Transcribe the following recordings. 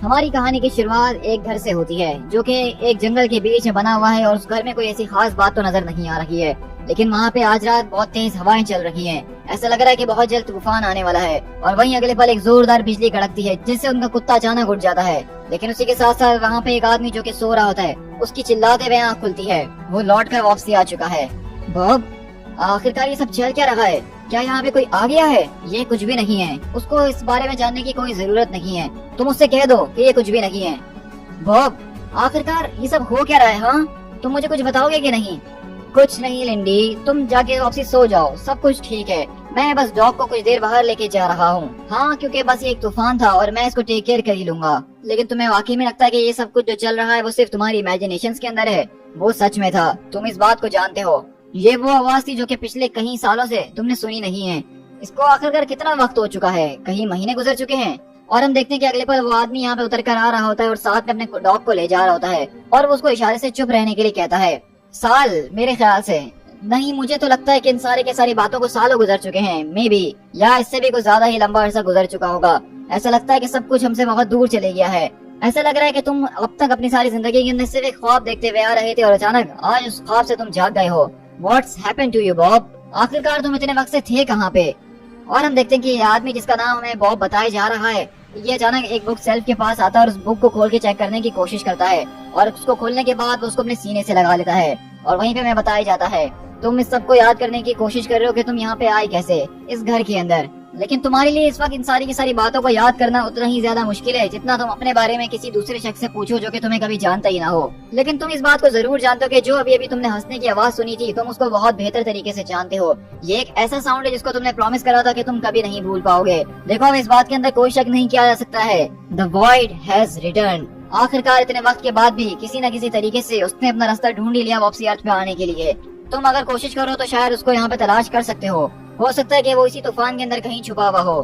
हमारी कहानी की शुरुआत एक घर से होती है जो कि एक जंगल के बीच में बना हुआ है और उस घर में कोई ऐसी खास बात तो नजर नहीं आ रही है, लेकिन वहाँ पे आज रात बहुत तेज हवाएं चल रही हैं। ऐसा लग रहा है कि बहुत जल्द तूफान आने वाला है और वहीं अगले पल एक जोरदार बिजली कड़कती है जिससे उनका कुत्ता अचानक उठ जाता है। लेकिन उसी के साथ साथ वहाँ पे एक आदमी जो कि सो रहा होता है उसकी चिल्लाते हुए आँख खुलती है। वो लौट कर वापसी आ चुका है। बॉब, आखिरकार ये सब चल क्या रहा है? क्या यहाँ पे कोई आ गया है? ये कुछ भी नहीं है। उसको इस बारे में जानने की कोई जरूरत नहीं है। तुम उससे कह दो कि ये कुछ भी नहीं है। बॉब, आखिरकार ये सब हो क्या रहा है? हाँ, तुम मुझे कुछ बताओगे कि नहीं? कुछ नहीं लिंडी, तुम जाके ऑफिस सो जाओ, सब कुछ ठीक है। मैं बस डॉग को कुछ देर बाहर लेके जा रहा हूँ। हाँ, क्योंकि बस ये एक तूफान था और मैं इसको टेक केयर कर ही लूंगा। लेकिन तुम्हें वाकई में लगता है कि ये सब कुछ जो चल रहा है वो सिर्फ तुम्हारी इमेजिनेशंस के अंदर है? वो सच में था, तुम इस बात को जानते हो। ये वो आवाज थी जो कि पिछले कई सालों से तुमने सुनी नहीं है। इसको आखिरकार कितना वक्त हो चुका है? कई महीने गुजर चुके हैं और हम देखते हैं कि अगले पल वो आदमी यहाँ पे उतर कर आ रहा होता है और साथ में अपने डॉग को ले जा रहा होता है और वो उसको इशारे से चुप रहने के लिए कहता है। साल, मेरे ख्याल से नहीं, मुझे तो लगता है कि इन सारे के सारी बातों को सालों गुजर चुके हैं, मे बी, या इससे भी कुछ ज्यादा ही लंबा अरसा गुजर चुका होगा। ऐसा लगता है कि सब कुछ हमसे बहुत दूर चले गया है। ऐसा लग रहा है कि तुम अब तक अपनी सारी जिंदगी के अंदर सिर्फ एक ख्वाब देखते हुए आ रहे थे और अचानक आज उस ख्वाब से तुम जाग गए हो। What's happened to you, Bob? आखिरकार तुम इतने वक्त से थे कहाँ पे? और हम देखते हैं कि ये आदमी जिसका नाम हमें बॉब बताया जा रहा है, ये अचानक एक बुक शेल्फ के पास आता है और उस बुक को खोल के चेक करने की कोशिश करता है और उसको खोलने के बाद उसको अपने सीने से लगा लेता है और वहीं पे हमें बताया जाता है तुम इस सब को याद करने की कोशिश कर रहे हो कि तुम यहाँ पे आए कैसे इस घर के अंदर। लेकिन तुम्हारे लिए इस वक्त इन सारी की सारी बातों को याद करना उतना ही ज्यादा मुश्किल है जितना तुम अपने बारे में किसी दूसरे शख्स से पूछो जो कि तुम्हें कभी जानता ही ना हो। लेकिन तुम इस बात को जरूर जानते हो कि जो अभी अभी तुमने हंसने की आवाज सुनी थी तुम उसको बहुत बेहतर तरीके से जानते हो। ये एक ऐसा साउंड है जिसको तुमने प्रॉमिस करा था कि तुम कभी नहीं भूल पाओगे। देखो, अब इस बात के अंदर कोई शक नहीं किया जा सकता है, द वॉइड हैज रिटर्न। आखिरकार इतने वक्त के बाद भी किसी न किसी तरीके से उसने अपना रास्ता ढूंढ ही लिया वापसी अर्थ पे आने के लिए। तुम अगर कोशिश करो तो शायद उसको यहाँ पे तलाश कर सकते हो सकता है कि वो इसी तूफान के अंदर कहीं छुपा हुआ हो,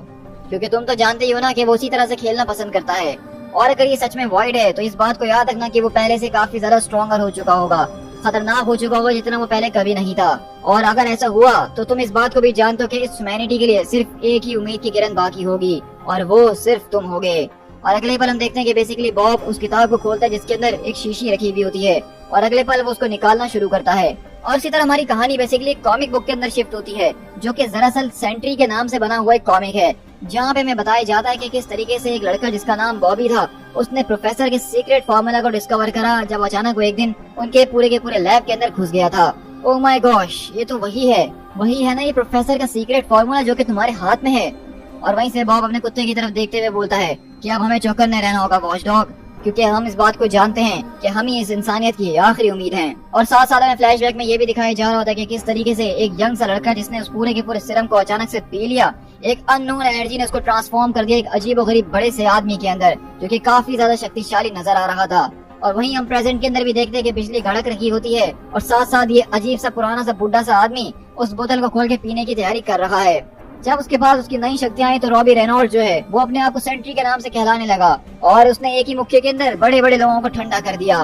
क्योंकि तुम तो जानते ही हो ना कि वो उसी तरह से खेलना पसंद करता है। और अगर ये सच में वॉइड है तो इस बात को याद रखना कि वो पहले से काफी ज्यादा स्ट्रॉन्गर हो चुका होगा, खतरनाक हो चुका होगा जितना वो पहले कभी नहीं था। और अगर ऐसा हुआ तो तुम इस बात को भी जानते हो कि इस ह्यूमैनिटी के लिए सिर्फ एक ही उम्मीद की किरण बाकी होगी और वो सिर्फ तुम होगे। और अगले पल हम देखते हैं कि बेसिकली बॉब उस किताब को खोलता है जिसके अंदर एक शीशी रखी हुई होती है और अगले पल वो उसको निकालना शुरू करता है। और इसी तरह हमारी कहानी बेसिकली कॉमिक बुक के अंदर शिफ्ट होती है जो कि दरअसल सेंट्री के नाम से बना हुआ एक कॉमिक है, जहाँ पे हमें बताया जाता है कि किस तरीके से एक लड़का जिसका नाम बॉबी था उसने प्रोफेसर के सीक्रेट फार्मूला को डिस्कवर करा जब अचानक वो एक दिन उनके पूरे के पूरे लैब के अंदर घुस गया था। ओह माय गॉश, ये तो वही है ना ये प्रोफेसर का सीक्रेट फार्मूला जो कि तुम्हारे हाथ में है। और वहीं से बॉब अपने कुत्ते की तरफ देखते हुए बोलता है कि अब हमें चौकन्ने रहना होगा वॉच डॉग, क्योंकि हम इस बात को जानते हैं कि हम ही इस इंसानियत की आखिरी उम्मीद हैं। और साथ साथ में फ्लैशबैक में ये भी दिखाया जा रहा होता है कि किस तरीके से एक यंग सा लड़का जिसने उस पूरे के पूरे सिरम को अचानक से पी लिया, एक अननोन एनर्जी ने उसको ट्रांसफॉर्म कर दिया एक अजीबोगरीब बड़े से आदमी के अंदर जो कि काफी ज्यादा शक्तिशाली नजर आ रहा था। और वहीं हम प्रेजेंट के अंदर भी देखते हैं कि बिजली गड़क रही होती है और साथ साथ ये अजीब सा पुराना सा बुढ़ा सा आदमी उस बोतल को खोल के पीने की तैयारी कर रहा है। जब उसके पास उसकी नई शक्तियां आई तो रॉबी रेनॉल्ड जो है वो अपने आप को सेंट्री के नाम से कहलाने लगा और उसने एक ही मुक्के के अंदर बड़े बड़े लोगों को ठंडा कर दिया।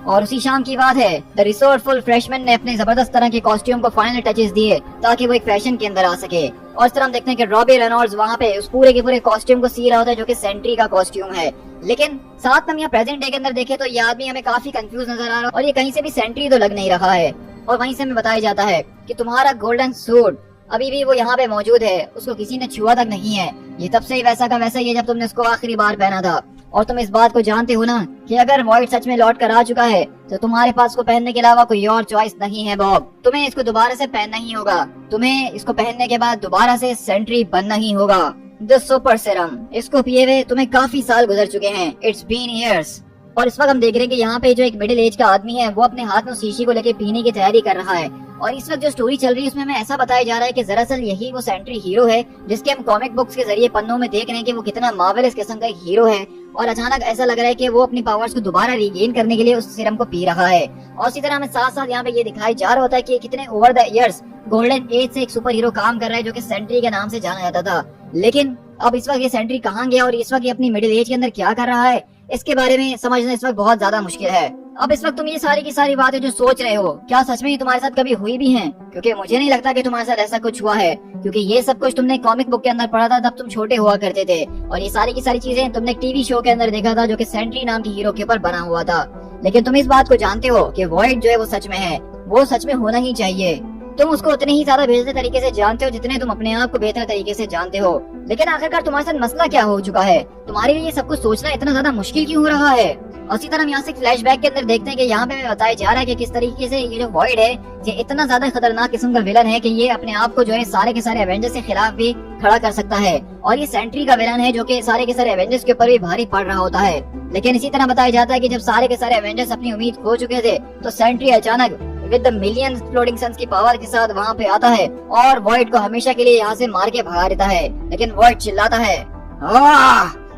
और उसी शाम की बात है, द रिसोर्सफुल फ्रेशमैन ने अपने जबरदस्त तरह के कॉस्ट्यूम को फाइनल टचेस दिए ताकि वो एक फैशन के अंदर आ सके। और इस तरह हम देखते हैं कि रॉबी रेनॉल्ड्स वहाँ पे उस पूरे के पूरे कॉस्ट्यूम को सी रहा होता है जो कि सेंट्री का कॉस्ट्यूम है। लेकिन साथ में हम यहाँ प्रेजेंट डे के अंदर देखे तो ये आदमी हमें काफी कंफ्यूज नजर आ रहा है और ये कहीं से भी सेंट्री तो लग नहीं रहा है। और वहीं से हमें बताया जाता है कि तुम्हारा गोल्डन सूट अभी भी वो यहाँ पे मौजूद है, उसको किसी ने छुआ तक नहीं है। ये तब से ही वैसा का वैसा ही है जब तुमने उसको आखिरी बार पहना था। और तुम इस बात को जानते हो ना कि अगर वॉइड सच में लौट कर आ चुका है तो तुम्हारे पास इसको पहनने के अलावा कोई और चॉइस नहीं है बॉब। तुम्हें इसको दोबारा से पहनना ही होगा, तुम्हें इसको पहनने के बाद दोबारा से सेंट्री बनना ही होगा। द सुपर सीरम, इसको पिए हुए तुम्हें काफी साल गुजर चुके हैं, इट्स बीन ईयर्स। और इस वक्त हम देख रहे हैं कि यहाँ पे जो एक मिडिल एज का आदमी है वो अपने हाथ में शीशी को लेके पीने की तैयारी कर रहा है। और इस वक्त जो स्टोरी चल रही है उसमें हमें ऐसा बताया जा रहा है कि दरअसल यही वो सेंट्री हीरो है जिसके हम कॉमिक बुक्स के जरिए पन्नों में देख रहे हैं कि वो कितना मार्वेलस किस्म का हीरो है। और अचानक ऐसा लग रहा है कि वो अपनी पावर्स को दोबारा रिगेन करने के लिए उस सीरम को पी रहा है। और इसी तरह हमें साथ साथ यहाँ पे ये दिखाया जा रहा होता है कि कितने over the years golden age से एक सुपर हीरो काम कर रहा है जो कि सेंट्री के नाम से जाना जाता था। लेकिन अब इस वक्त ये सेंट्री कहाँ गया और इस वक्त ये अपनी मिडिल एज के अंदर क्या कर रहा है, इसके बारे में समझना इस वक्त बहुत ज्यादा मुश्किल है। अब इस वक्त तुम ये सारी की सारी बातें जो सोच रहे हो, क्या सच में ये तुम्हारे साथ कभी हुई भी हैं? क्योंकि मुझे नहीं लगता कि तुम्हारे साथ ऐसा कुछ हुआ है, क्योंकि ये सब कुछ तुमने कॉमिक बुक के अंदर पढ़ा था, तब तुम छोटे हुआ करते थे, और ये सारी की सारी चीजें तुमने टीवी शो के अंदर देखा था जो कि सेंट्री नाम की हीरो के ऊपर बना हुआ था। लेकिन तुम इस बात को जानते हो कि वॉइड जो है वो सच में है, वो सच में होना ही चाहिए। तुम उसको उतने ही ज्यादा बेहतर तरीके से जानते हो जितने तुम अपने आप को बेहतर तरीके से जानते हो। लेकिन आखिरकार तुम्हारे साथ मसला क्या हो चुका है? तुम्हारे लिए ये सब कुछ सोचना इतना ज्यादा मुश्किल क्यों हो रहा है? और इसी तरह हम यहाँ से फ्लैशबैक के अंदर देखते हैं कि यहाँ पे बताया जा रहा है कि किस तरीके से ये जो वॉइड है ये इतना ज्यादा खतरनाक किस्म का विलन है कि ये अपने आप को जो है सारे के सारे एवेंजर्स के खिलाफ भी खड़ा कर सकता है, और ये सेंट्री का विलन है जो कि सारे के सारे एवेंजर्स के ऊपर भी भारी पड़ रहा होता है। लेकिन इसी तरह बताया जाता है कि जब सारे के सारे एवेंजर्स अपनी उम्मीद खो चुके थे तो सेंट्री अचानक with the million exploding suns की पावर के साथ वहाँ पे आता है और वॉइड को हमेशा के लिए यहाँ से मार के भगा देता है। लेकिन वॉइड चिल्लाता है,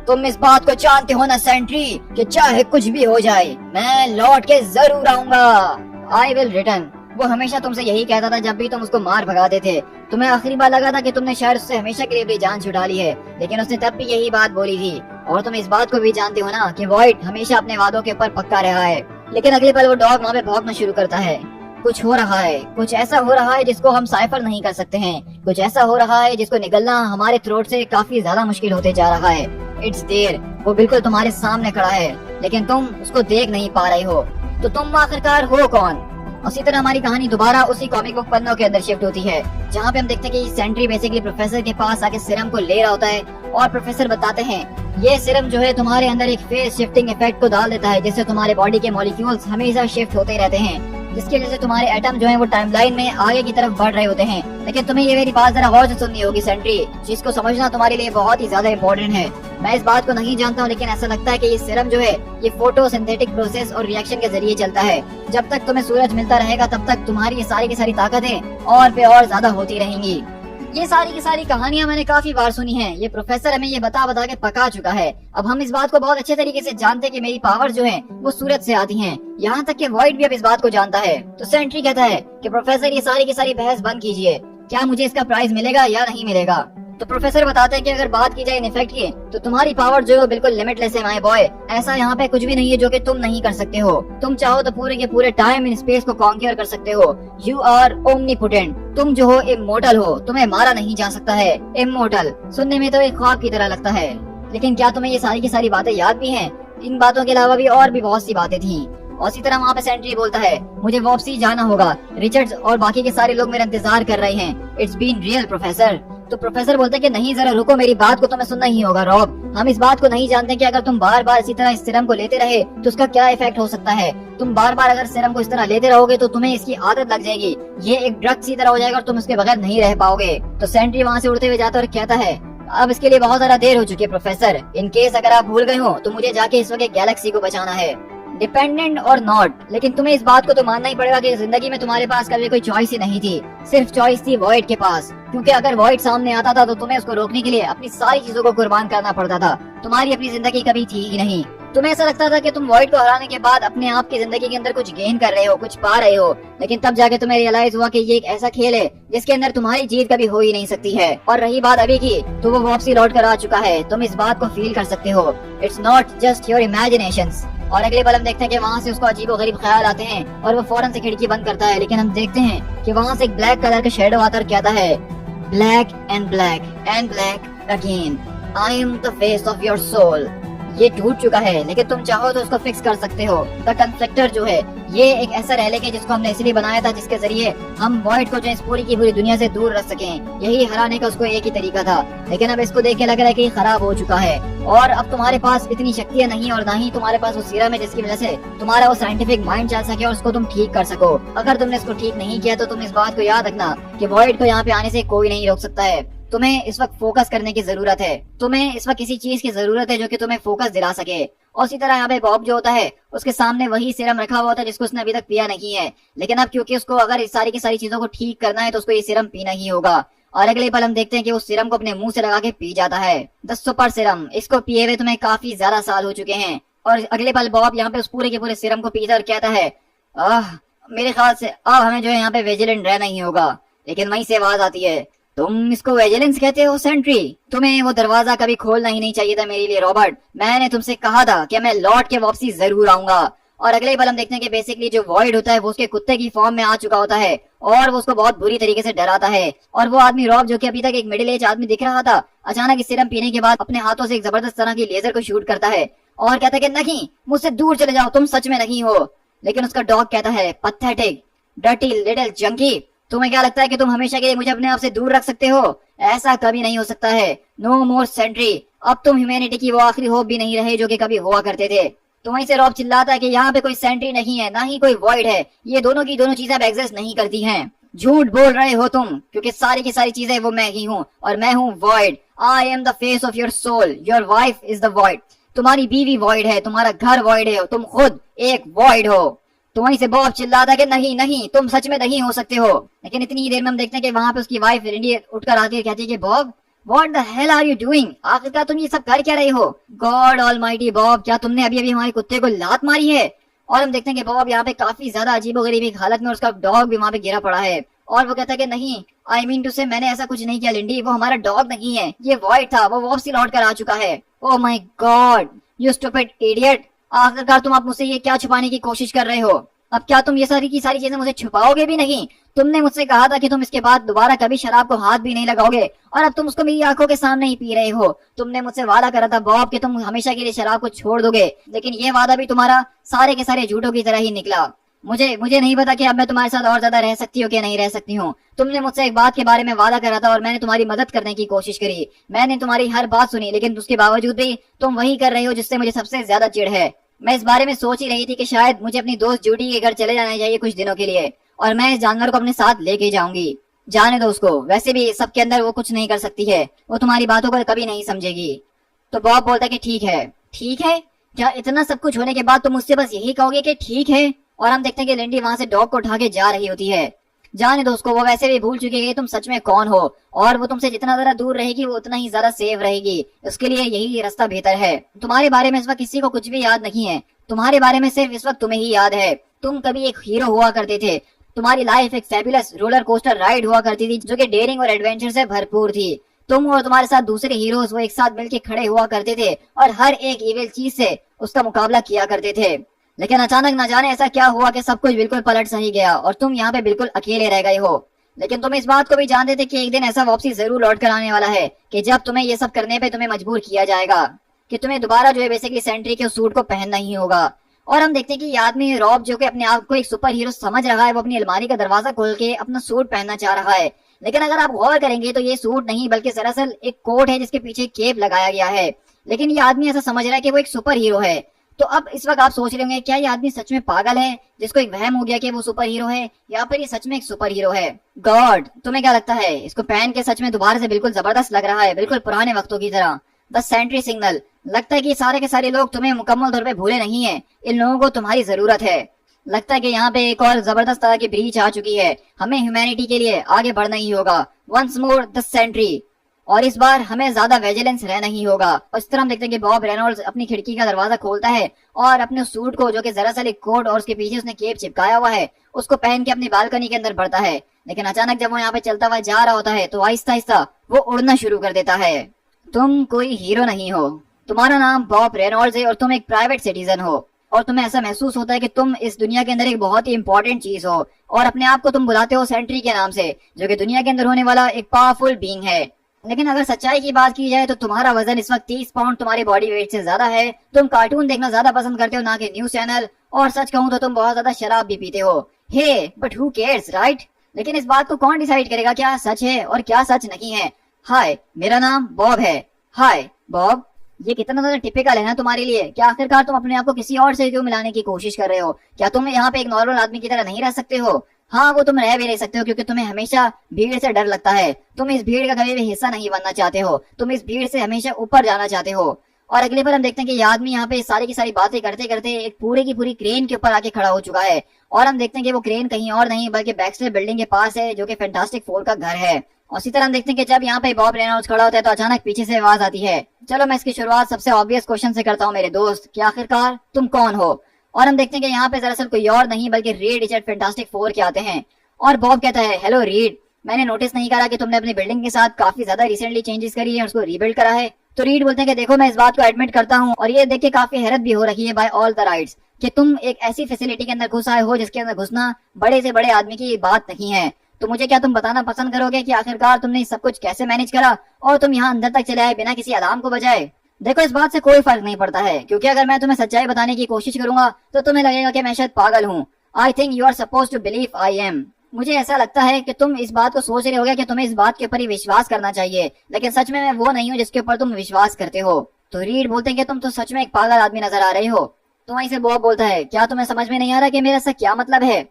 तुम इस बात को जानते हो ना सेंट्री कि चाहे कुछ भी हो जाए मैं लौट के जरूर आऊंगा, आई विल रिटर्न। वो हमेशा तुमसे यही कहता था जब भी तुम उसको मार भगाते थे। तुम्हें आखिरी बार लगा था कि तुमने शायद उससे हमेशा के लिए भी जान छुड़ा ली है, लेकिन उसने तब भी यही बात बोली थी। और तुम इस बात को भी जानते हो ना कि वॉइड हमेशा अपने वादों के ऊपर पक्का रहा है। लेकिन अगले पल वो डॉग वहाँ पे भौंकना शुरू करता है। कुछ हो रहा है, कुछ ऐसा हो रहा है जिसको हम साइफर नहीं कर सकते हैं, कुछ ऐसा हो रहा है जिसको निगलना हमारे थ्रोट से काफी ज्यादा मुश्किल होते जा रहा है। इट्स देयर, वो बिल्कुल तुम्हारे सामने खड़ा है लेकिन तुम उसको देख नहीं पा रहे हो। तो तुम आखिरकार हो कौन? उसी तरह हमारी कहानी दोबारा उसी कॉमिक बुक पन्नों के अंदर शिफ्ट होती है, जहाँ पे हम देखते हैं कि सेंट्री बेसिकली प्रोफेसर के पास आके सीरम को ले रहा होता है और प्रोफेसर बताते हैं ये सीरम जो है तुम्हारे अंदर एक फेस शिफ्टिंग इफेक्ट को डाल देता है, जिससे तुम्हारे बॉडी के मॉलिक्यूल्स हमेशा शिफ्ट होते रहते हैं, जिसकी वजह से तुम्हारे एटम जो है वो टाइमलाइन में आगे की तरफ बढ़ रहे होते हैं। लेकिन तुम्हें ये मेरी बात जरा गौर से सुननी होगी सेंट्री, जिसको समझना तुम्हारे लिए बहुत ही ज्यादा इम्पोर्टेंट है। मैं इस बात को नहीं जानता हूँ, लेकिन ऐसा लगता है कि ये सीरम जो है ये फोटोसिंथेटिक प्रोसेस और रिएक्शन के जरिए चलता है। जब तक तुम्हें सूरज मिलता रहेगा तब तक तुम्हारी ये सारी की सारी ताकतें और पे और ज्यादा होती रहेंगी। ये सारी की सारी कहानियां मैंने काफी बार सुनी हैं। ये प्रोफेसर हमें ये बता बता के पका चुका है। अब हम इस बात को बहुत अच्छे तरीके से जानते हैं कि मेरी पावर जो है वो सूरज से आती हैं। यहाँ तक कि वॉइड भी अब इस बात को जानता है। तो सेंट्री कहता है कि प्रोफेसर ये सारी की सारी बहस बंद कीजिए, क्या मुझे इसका प्राइज मिलेगा या नहीं मिलेगा? तो प्रोफेसर बताते हैं कि अगर बात की जाए इन इफेक्ट की तो तुम्हारी पावर जो है वो बिल्कुल लिमिटलेस है माय बॉय। ऐसा यहाँ पे कुछ भी नहीं है जो कि तुम नहीं कर सकते हो। तुम चाहो तो पूरे के पूरे टाइम इन स्पेस को कॉन्क्यर कर सकते हो। यू आर ओमनीपोटेंट, तुम जो हो इमोर्टल हो, तुम्हें मारा नहीं जा सकता है। इमोर्टल सुनने में तो एक ख्वाब की तरह लगता है, लेकिन क्या तुम्हें ये सारी की सारी बातें याद भी हैं? इन बातों के अलावा भी और भी बहुत सी बातें थी। और इसी तरह वहाँ पे सेंट्री बोलता है मुझे वापसी जाना होगा, रिचर्ड्स और बाकी के सारे लोग मेरा इंतजार कर रहे हैं। It's been real professor. तो प्रोफेसर बोलते हैं कि नहीं, जरा रुको, मेरी बात को तुम्हें सुनना ही होगा रॉब। हम इस बात को नहीं जानते कि अगर तुम बार बार इसी तरह इस सीरम को लेते रहे तो उसका क्या इफेक्ट हो सकता है। तुम बार बार अगर सीरम को इस तरह लेते रहोगे तो तुम्हें इसकी आदत लग जाएगी, ये एक ड्रग सी तरह हो जाएगा और तुम उसके बगैर नहीं रह पाओगे। तो सेंट्री वहाँ से उड़ते हुए जाता और कहता है अब इसके लिए बहुत ज्यादा देर हो चुकी है प्रोफेसर। इन केस अगर आप भूल गए हो तो मुझे जाके इस वक्त गैलेक्सी को बचाना है, डिपेंडेंट और नॉट। लेकिन तुम्हें इस बात को तो मानना ही पड़ेगा कि जिंदगी में तुम्हारे पास कभी कोई चॉइस ही नहीं थी, सिर्फ चॉइस थी वॉइड के पास। क्योंकि अगर वॉइड सामने आता था तो तुम्हें उसको रोकने के लिए अपनी सारी चीजों को कुर्बान करना पड़ता था। तुम्हारी अपनी जिंदगी कभी थी ही नहीं। तुम्हें ऐसा लगता था कि तुम वॉइड को हराने के बाद अपने आप की जिंदगी के अंदर कुछ गेन कर रहे हो, कुछ पा रहे हो, लेकिन तब जाके तुम्हें रियलाइज हुआ कि ये एक ऐसा खेल है जिसके अंदर तुम्हारी जीत कभी हो ही नहीं सकती है। और रही बात अभी की, तो वो वापसी लौट कर आ चुका है। तुम इस बात को फील कर सकते हो। It's not just your imaginations. और अगले पल हम देखते हैं कि वहाँ से उसको अजीब गरीब ख्याल आते हैं और वो फौरन से खिड़की बंद करता है। लेकिन हम देखते हैं कि वहाँ से एक ब्लैक कलर का शेडो आता और कहता है black and black again, I am the face of your soul. ये टूट चुका है, लेकिन तुम चाहो तो उसको फिक्स कर सकते हो। द कंस्ट्रक्टर जो है ये एक ऐसा रेलिक है जिसको हमने इसलिए बनाया था जिसके जरिए हम वॉइड को जो इस पूरी की पूरी दुनिया से दूर रख सकें। यही हराने का उसको एक ही तरीका था, लेकिन अब इसको देख के लग रहा है कि खराब हो चुका है और अब तुम्हारे पास इतनी शक्तियाँ नहीं और ना ही तुम्हारे पास वो सीरम है जिसकी वजह से तुम्हारा वो साइंटिफिक माइंड चल सके और उसको तुम ठीक कर सको। अगर तुमने इसको ठीक नहीं किया तो तुम इस बात को याद रखना कि वॉइड को यहाँ पे आने से कोई नहीं रोक सकता है। तुम्हें इस वक्त फोकस करने की जरूरत है। तुम्हें इस वक्त किसी चीज की जरूरत है जो कि तुम्हें फोकस दिला सके। और इसी तरह यहाँ पे बॉब जो होता है उसके सामने वही सीरम रखा हुआ होता है जिसको उसने अभी तक पिया नहीं है, लेकिन अब क्योंकि उसको अगर इस सारी की सारी चीजों को ठीक करना है तो उसको ये सीरम पीना ही होगा। और अगले पल हम देखते हैं कि उस सीरम को अपने मुंह से लगा के पी जाता है। द सुपर सीरम, इसको पिए हुए तुम्हें काफी ज्यादा साल हो चुके हैं। और अगले पल बॉब यहाँ पे उस पूरे के पूरे सीरम को पीता और कहता है मेरे ख्याल से अब हमें जो है यहाँ पे विजिलेंट रहना ही होगा। लेकिन वहीं से आवाज आती है तुम इसको विजिलेंस कहते हो सेंट्री? तुम्हें वो दरवाजा कभी खोलना ही नहीं चाहिए था मेरे लिए रॉबर्ट। मैंने तुमसे कहा था कि मैं लौट के वापसी जरूर आऊंगा और अगले पल हम देखते हैं कि बेसिकली जो वॉइड होता है वो उसके कुत्ते की फॉर्म में आ चुका होता है और वो उसको बहुत बुरी तरीके से डराता है। और वो आदमी रॉब, जो कि अभी तक एक मिडिल एज आदमी दिख रहा था, अचानक इस सिरम पीने के बाद अपने हाथों से एक जबरदस्त तरह की लेजर को शूट करता है और कहता है कि नहीं, मुझसे दूर चले जाओ, तुम सच में नहीं हो। लेकिन उसका डॉग कहता है, पैथेटिक, डर्टी लिटिल जंकी, तुम्हें क्या लगता है कि तुम हमेशा के लिए मुझे अपने आप से दूर रख सकते हो? ऐसा कभी नहीं हो सकता है। नो मोर सेंट्री, अब तुम ह्यूमैनिटी की वो आखिरी होप भी नहीं रहे जो कि कभी हुआ करते थे। तो वहीं से रॉब चिल्लाता है कि यहाँ पे कोई सेंट्री नहीं है, ना ही कोई वॉइड है, ये दोनों की दोनों चीजें एग्जिस्ट नहीं करती हैं। झूठ बोल रहे हो तुम, क्योंकि सारी की सारी चीजें वो मैं ही हूँ और मैं हूँ void. I am the face of your soul, your wife is the void. तुम्हारी बीवी वॉइड है, तुम्हारा घर वॉइड है, तुम खुद एक वॉइड हो। तो वहीं से बॉब चिल्लाता कि नहीं नहीं, तुम सच में नहीं हो सकते हो। लेकिन इतनी ही देर में हम देखते हैं कि वहां पे उसकी वाइफ रिंडी उठकर आती है, कहती है कि Bob, what the hell are you doing? आखिरकार तुम ये सब कर क्या रहे हो? गॉड ऑलमाइटी बॉब, क्या तुमने अभी अभी हमारे कुत्ते को लात मारी है? और हम देखते हैं कि बॉब यहाँ पे काफी ज्यादा अजीबोगरीब एक हालत में, उसका डॉग भी वहाँ पे गिरा पड़ा है। और वो कहता है कि नहीं, आई मीन टू से, मैंने ऐसा कुछ नहीं किया लिंडी, वो हमारा डॉग नहीं है, ये वॉइड था, वो वापसी लौट कर आ चुका है। Oh my God, you stupid idiot, आखिरकार तुम अब मुझसे ये क्या छुपाने की कोशिश कर रहे हो? अब क्या तुम ये सारी की सारी चीजें मुझे छुपाओगे भी नहीं? तुमने मुझसे कहा था कि तुम इसके बाद दोबारा कभी शराब को हाथ भी नहीं लगाओगे, और अब तुम उसको मेरी आंखों के सामने ही पी रहे हो। तुमने मुझसे वादा करा था बॉब कि तुम हमेशा के लिए शराब को छोड़ दोगे, लेकिन ये वादा भी तुम्हारा सारे के सारे झूठों की तरह ही निकला। मुझे नहीं पता कि अब मैं तुम्हारे साथ और ज्यादा रह सकती हूँ कि नहीं रह सकती हूँ। तुमने मुझसे एक बात के बारे में वादा करा था और मैंने तुम्हारी मदद करने की कोशिश करी, मैंने तुम्हारी हर बात सुनी, लेकिन उसके बावजूद भी तुम वही कर रहे हो जिससे मुझे सबसे ज्यादा चिढ़ है। मैं इस बारे में सोच ही रही थी कि शायद मुझे अपनी दोस्त जूडी के घर चले जाना चाहिए कुछ दिनों के लिए, और मैं इस जानवर को अपने साथ लेके जाऊंगी। जाने दो उसको, वैसे भी सबके अंदर वो कुछ नहीं कर सकती है, वो तुम्हारी बातों को कभी नहीं समझेगी। तो बॉब बोलता है कि ठीक है। ठीक है? क्या इतना सब कुछ होने के बाद तुम मुझसे बस यही कहोगे कि ठीक है? और हम देखते हैं कि लिंडी वहां से डॉग को उठा के जा रही होती है। जाने दो उसको, वो वैसे भी भूल चुकी है कि तुम सच में कौन हो, और वो तुमसे जितना ज्यादा दूर रहेगी वो उतना ही ज्यादा सेफ रहेगी। उसके लिए यही रास्ता बेहतर है। तुम्हारे बारे में इस वक्त किसी को कुछ भी याद नहीं है, तुम्हारे बारे में सिर्फ इस वक्त तुम्हें ही याद है। तुम कभी एक हीरो हुआ करते थे, तुम्हारी लाइफ एक फैबुलस रोलर कोस्टर राइड हुआ करती थी जो कि डेयरिंग और एडवेंचर से भरपूर थी। तुम और तुम्हारे साथ दूसरे हीरोज वो एक साथ मिलकर खड़े हुआ करते थे और हर एक इविल चीज से उसका मुकाबला किया करते थे। लेकिन अचानक न जाने ऐसा क्या हुआ कि सब कुछ बिल्कुल पलट सही गया और तुम यहाँ पे बिल्कुल अकेले रह गए हो। लेकिन तुम इस बात को भी जानते थे कि एक दिन ऐसा वापसी जरूर लौट कर आने वाला है कि जब तुम्हें ये सब करने पे तुम्हें मजबूर किया जाएगा, कि तुम्हें दोबारा जो है बेसिकली सेंट्री के सूट को पहनना ही होगा। और हम देखते हैं कि ये आदमी रॉब, जो कि अपने आप को एक सुपर हीरो समझ रहा है, वो अपनी अलमारी का दरवाजा खोल के अपना सूट पहनना चाह रहा है। लेकिन अगर आप गौर करेंगे तो ये सूट नहीं बल्कि दरअसल एक कोट है जिसके पीछे केप लगाया गया है। लेकिन ये आदमी ऐसा समझ रहा है कि वो एक सुपर हीरो है। तो अब इस वक्त आप सोच रहे होंगे, क्या ये आदमी सच में पागल है जिसको एक वहम हो गया कि वो सुपर हीरो है, या फिर ये सच में एक सुपर हीरो है? गॉड, तुम्हें क्या लगता है? इसको पहन के सच में दोबारा से बिल्कुल जबरदस्त लग रहा है, बिल्कुल पुराने वक्तों की तरह। द सेंट्री सिग्नल, लगता है कि सारे के सारे लोग तुम्हें मुकम्मल तौर पे भूले नहीं है, इन लोगों को तुम्हारी जरूरत है। लगता है कि यहाँ पे एक और जबरदस्त तरह की ब्रीच आ चुकी है, हमें ह्यूमैनिटी के लिए आगे बढ़ना ही होगा। वंस मोर द सेंट्री, और इस बार हमें ज्यादा विजिलेंस रहना ही होगा। और इस तरह हम देखते हैं कि बॉब रेनॉल्ड्स अपनी खिड़की का दरवाजा खोलता है और अपने सूट को, जो कि दरअसल एक कोट और उसके पीछे उसने केप चिपकाया हुआ है, उसको पहन के अपनी बालकनी के अंदर बढ़ता है। लेकिन अचानक जब वो यहाँ पे चलता हुआ जा रहा होता है तो आहिस्ता आहिस्ता वो उड़ना शुरू कर देता है। तुम कोई हीरो नहीं हो, तुम्हारा नाम बॉब रेनॉल्ड्स है और तुम एक प्राइवेट सिटीजन हो, और तुम्हें ऐसा महसूस होता है कि तुम इस दुनिया के अंदर एक बहुत ही इंपॉर्टेंट चीज हो, और अपने आप को तुम बुलाते हो सेंट्री के नाम से, जो कि दुनिया के अंदर होने वाला एक पावरफुल बीइंग है। लेकिन अगर सच्चाई की बात की जाए तो तुम्हारा वजन इस वक्त 30 पाउंड तुम्हारी बॉडी वेट से ज्यादा है। तुम कार्टून देखना ज्यादा पसंद करते हो ना कि न्यूज चैनल, और सच कहूँ तो तुम बहुत ज्यादा शराब भी पीते हो। हे बट हु केयर्स, राइट? लेकिन इस बात को कौन डिसाइड करेगा क्या सच है और क्या सच नहीं है? हाय, मेरा नाम बॉब है। हाय बॉब, ये कितना ज्यादा टिपिकल है ना तुम्हारे लिए। क्या आखिरकार तुम अपने आप को किसी और से क्यों मिलाने की कोशिश कर रहे हो? क्या तुम यहाँ पे एक नॉर्मल आदमी की तरह नहीं रह सकते हो? हाँ, वो तुम रह भी नहीं सकते हो क्योंकि तुम्हें हमेशा भीड़ से डर लगता है। तुम इस भीड़ का कभी भी हिस्सा नहीं बनना चाहते हो, तुम इस भीड़ से हमेशा ऊपर जाना चाहते हो। और अगले बार हम देखते हैं कि ये आदमी यहाँ पे सारी की सारी बातें करते करते एक पूरी की पूरी क्रेन के ऊपर आके खड़ा हो चुका है, और हम देखते हैं कि वो क्रेन कहीं और नहीं बल्कि बैक्स्टर बिल्डिंग के पास है, जो कि फैंटास्टिक फोर का घर है। और इसी तरह हम देखते हैं कि जब यहाँ पे बॉब रेनॉल्ड्स खड़ा होता है तो अचानक पीछे से आवाज आती है। चलो मैं इसकी शुरुआत सबसे ऑब्वियस क्वेश्चन से करता हूँ मेरे दोस्त, कि आखिरकार तुम कौन हो? और हम देखते हैं कि यहाँ पे दरअसल कोई और नहीं बल्कि रीड रिचर्ड फैंटास्टिक फोर के आते हैं। और बॉब कहता है, हेलो रीड, मैंने नोटिस नहीं करा कि तुमने अपनी बिल्डिंग के साथ काफी ज्यादा रिसेंटली चेंजेस करी है और उसको रीबिल्ड करा है, तो रीड बोलते हैं कि देखो मैं इस बात को एडमिट करता हूँ और ये देख के काफी हैरत भी हो रही है बाय ऑल द राइट्स कि तुम एक ऐसी फैसिलिटी के अंदर घुस आए हो जिसके अंदर घुसना बड़े से बड़े आदमी की बात नहीं है। तो मुझे क्या तुम बताना पसंद करोगे कि आखिरकार तुमने सब कुछ कैसे मैनेज करा और तुम यहाँ अंदर तक चले आए बिना किसी अलार्म को बजाए। देखो इस बात से कोई फर्क नहीं पड़ता है, क्योंकि अगर मैं तुम्हें सच्चाई बताने की कोशिश करूंगा तो तुम्हें लगेगा कि मैं शायद पागल हूँ। I think you are suppose to believe I am. मुझे ऐसा लगता है कि तुम इस बात को सोच रहे होगे कि तुम्हें इस बात के ऊपर ही विश्वास करना चाहिए, लेकिन सच में मैं वो नहीं हूँ जिसके ऊपर तुम विश्वास करते हो। तो रीड बोलते हैं कि तुम तो सच में एक पागल आदमी नजर आ रहे हो। तो वहीं से बॉब बोलता है क्या तुम्हें समझ में नहीं आ रहा कि मेरा ऐसा क्या मतलब है।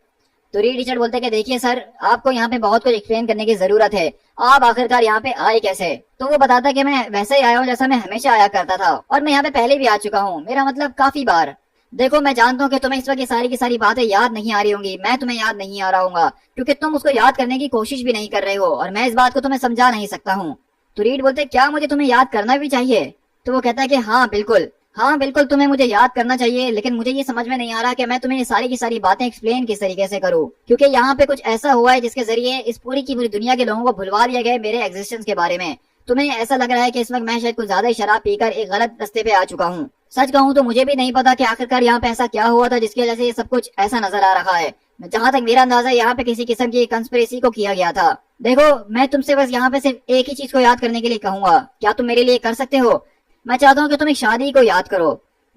तो रीड रिचर्ड बोलते हैं कि देखिए सर, आपको यहाँ पे बहुत कुछ एक्सप्लेन करने की जरूरत है। आप आखिरकार यहाँ पे आए कैसे। तो वो बताता है कि मैं वैसे ही आया हूँ जैसा मैं हमेशा आया करता था और मैं यहाँ पे पहले भी आ चुका हूँ, मेरा मतलब काफी बार। देखो मैं जानता हूँ कि तुम्हें इस वक्त ये की सारी बातें याद नहीं आ रही होंगी, मैं तुम्हें याद नहीं आ रहा हूँ क्योंकि तुम उसको याद करने की कोशिश भी नहीं कर रहे हो और मैं इस बात को तुम्हें समझा नहीं सकता हूँ। तो रीड बोलते हैं क्या मुझे तुम्हें याद करना भी चाहिए। तो वो कहता है कि हाँ बिल्कुल तुम्हें मुझे याद करना चाहिए, लेकिन मुझे ये समझ में नहीं आ रहा कि मैं तुम्हें ये सारी की सारी बातें एक्सप्लेन किस तरीके से करूँ, क्योंकि यहाँ पे कुछ ऐसा हुआ है जिसके जरिए इस पूरी की पूरी दुनिया के लोगों को भुलवा दिया गया है मेरे एग्जिस्टेंस के बारे में। तुम्हें ऐसा लग रहा है कि इस वक्त मैं शायद कुछ ज्यादा ही शराब पीकर एक गलत रास्ते पे आ चुका हूँ। सच कहूँ तो मुझे भी नहीं पता कि आखिरकार यहाँ पे ऐसा क्या हुआ था जिसकी वजह से ये सब कुछ ऐसा नजर आ रहा है। जहाँ तक मेरा अंदाजा यहाँ पे किसी किस्म की कंस्पिरेसी को किया गया था। देखो मैं तुमसे बस यहाँ पे सिर्फ एक ही चीज को याद करने के लिए कहूंगा, क्या तुम मेरे लिए कर सकते हो। मैं चाहता हूँ कि तुम एक शादी को याद करो।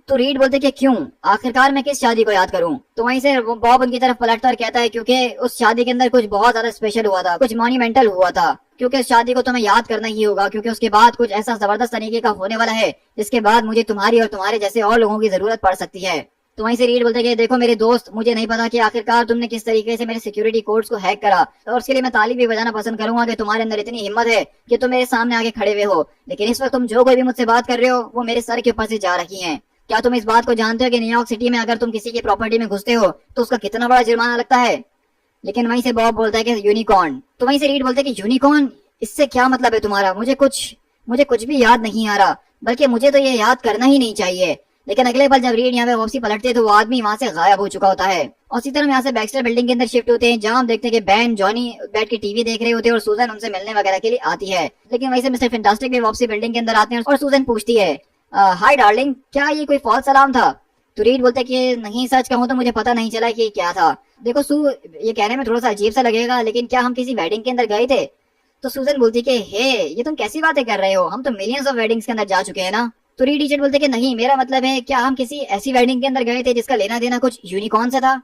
तो रीड बोलते कि क्यों, आखिरकार मैं किस शादी को याद करूं। तो वहीं से बॉब उनकी तरफ पलटता और कहता है क्योंकि उस शादी के अंदर कुछ बहुत ज्यादा स्पेशल हुआ था, कुछ मॉन्यूमेंटल हुआ था, क्योंकि उस शादी को तुम्हें याद करना ही होगा, क्योंकि उसके बाद कुछ ऐसा जबरदस्त तरीके का होने वाला है जिसके बाद मुझे तुम्हारी और तुम्हारे जैसे और लोगों की जरूरत पड़ सकती है। तो वहीं से रीड बोलते कि देखो मेरे दोस्त, मुझे नहीं पता कि आखिरकार तुमने किस तरीके से मेरे सिक्योरिटी कोड्स को हैक करा और उसके लिए मैं ताली भी बजाना पसंद करूंगा कि तुम्हारे अंदर इतनी हिम्मत है कि तुम मेरे सामने आके खड़े हुए हो, लेकिन इस वक्त तुम जो कोई भी मुझसे बात कर रहे हो वो मेरे सर के ऊपर से जा रही है। क्या तुम इस बात को जानते हो कि न्यूयॉर्क सिटी में अगर तुम किसी की प्रॉपर्टी में घुसते हो तो उसका कितना बड़ा जुर्माना लगता है। लेकिन वहीं से बॉब बोलता है कि यूनिकॉर्न। तो वहीं से रीड बोलते हैं कि यूनिकॉर्न, इससे क्या मतलब है तुम्हारा। मुझे कुछ भी याद नहीं आ रहा, बल्कि मुझे तो ये याद करना ही नहीं चाहिए। लेकिन अगले पल जब रीड यहाँ पे वापसी पलटते तो वो आदमी वहाँ से गायब हो चुका होता है। और इसी तरह यहाँ से बैक्स्टर बिल्डिंग के अंदर शिफ्ट होते हैं, जहाँ हम देखते हैं कि बैन जॉनी बैठ के टीवी देख रहे होते हैं और सूजन उनसे मिलने वगैरह के लिए आती है। लेकिन वहीं से मिस्टर फैंटास्टिक भी वापसी बिल्डिंग के अंदर आते हैं और सूजन पूछती है हाय डार्लिंग, क्या ये कोई फॉल्स अलार्म था। तो रीड बोलते कि नहीं, सच कहूँ तो मुझे पता नहीं चला कि क्या था। देखो सू, ये कहने में थोड़ा सा अजीब सा लगेगा, लेकिन क्या हम किसी वेडिंग के अंदर गए थे। तो सूजन बोलती कि हे, ये तुम कैसी बातें कर रहे हो, हम तो मिलियंस ऑफ वेडिंग्स के अंदर जा चुके हैं ना। तो रीड टीचर बोलते कि नहीं, मेरा मतलब है क्या हम किसी ऐसी वेडिंग के अंदर गए थे जिसका लेना देना कुछ यूनिकॉर्न से था।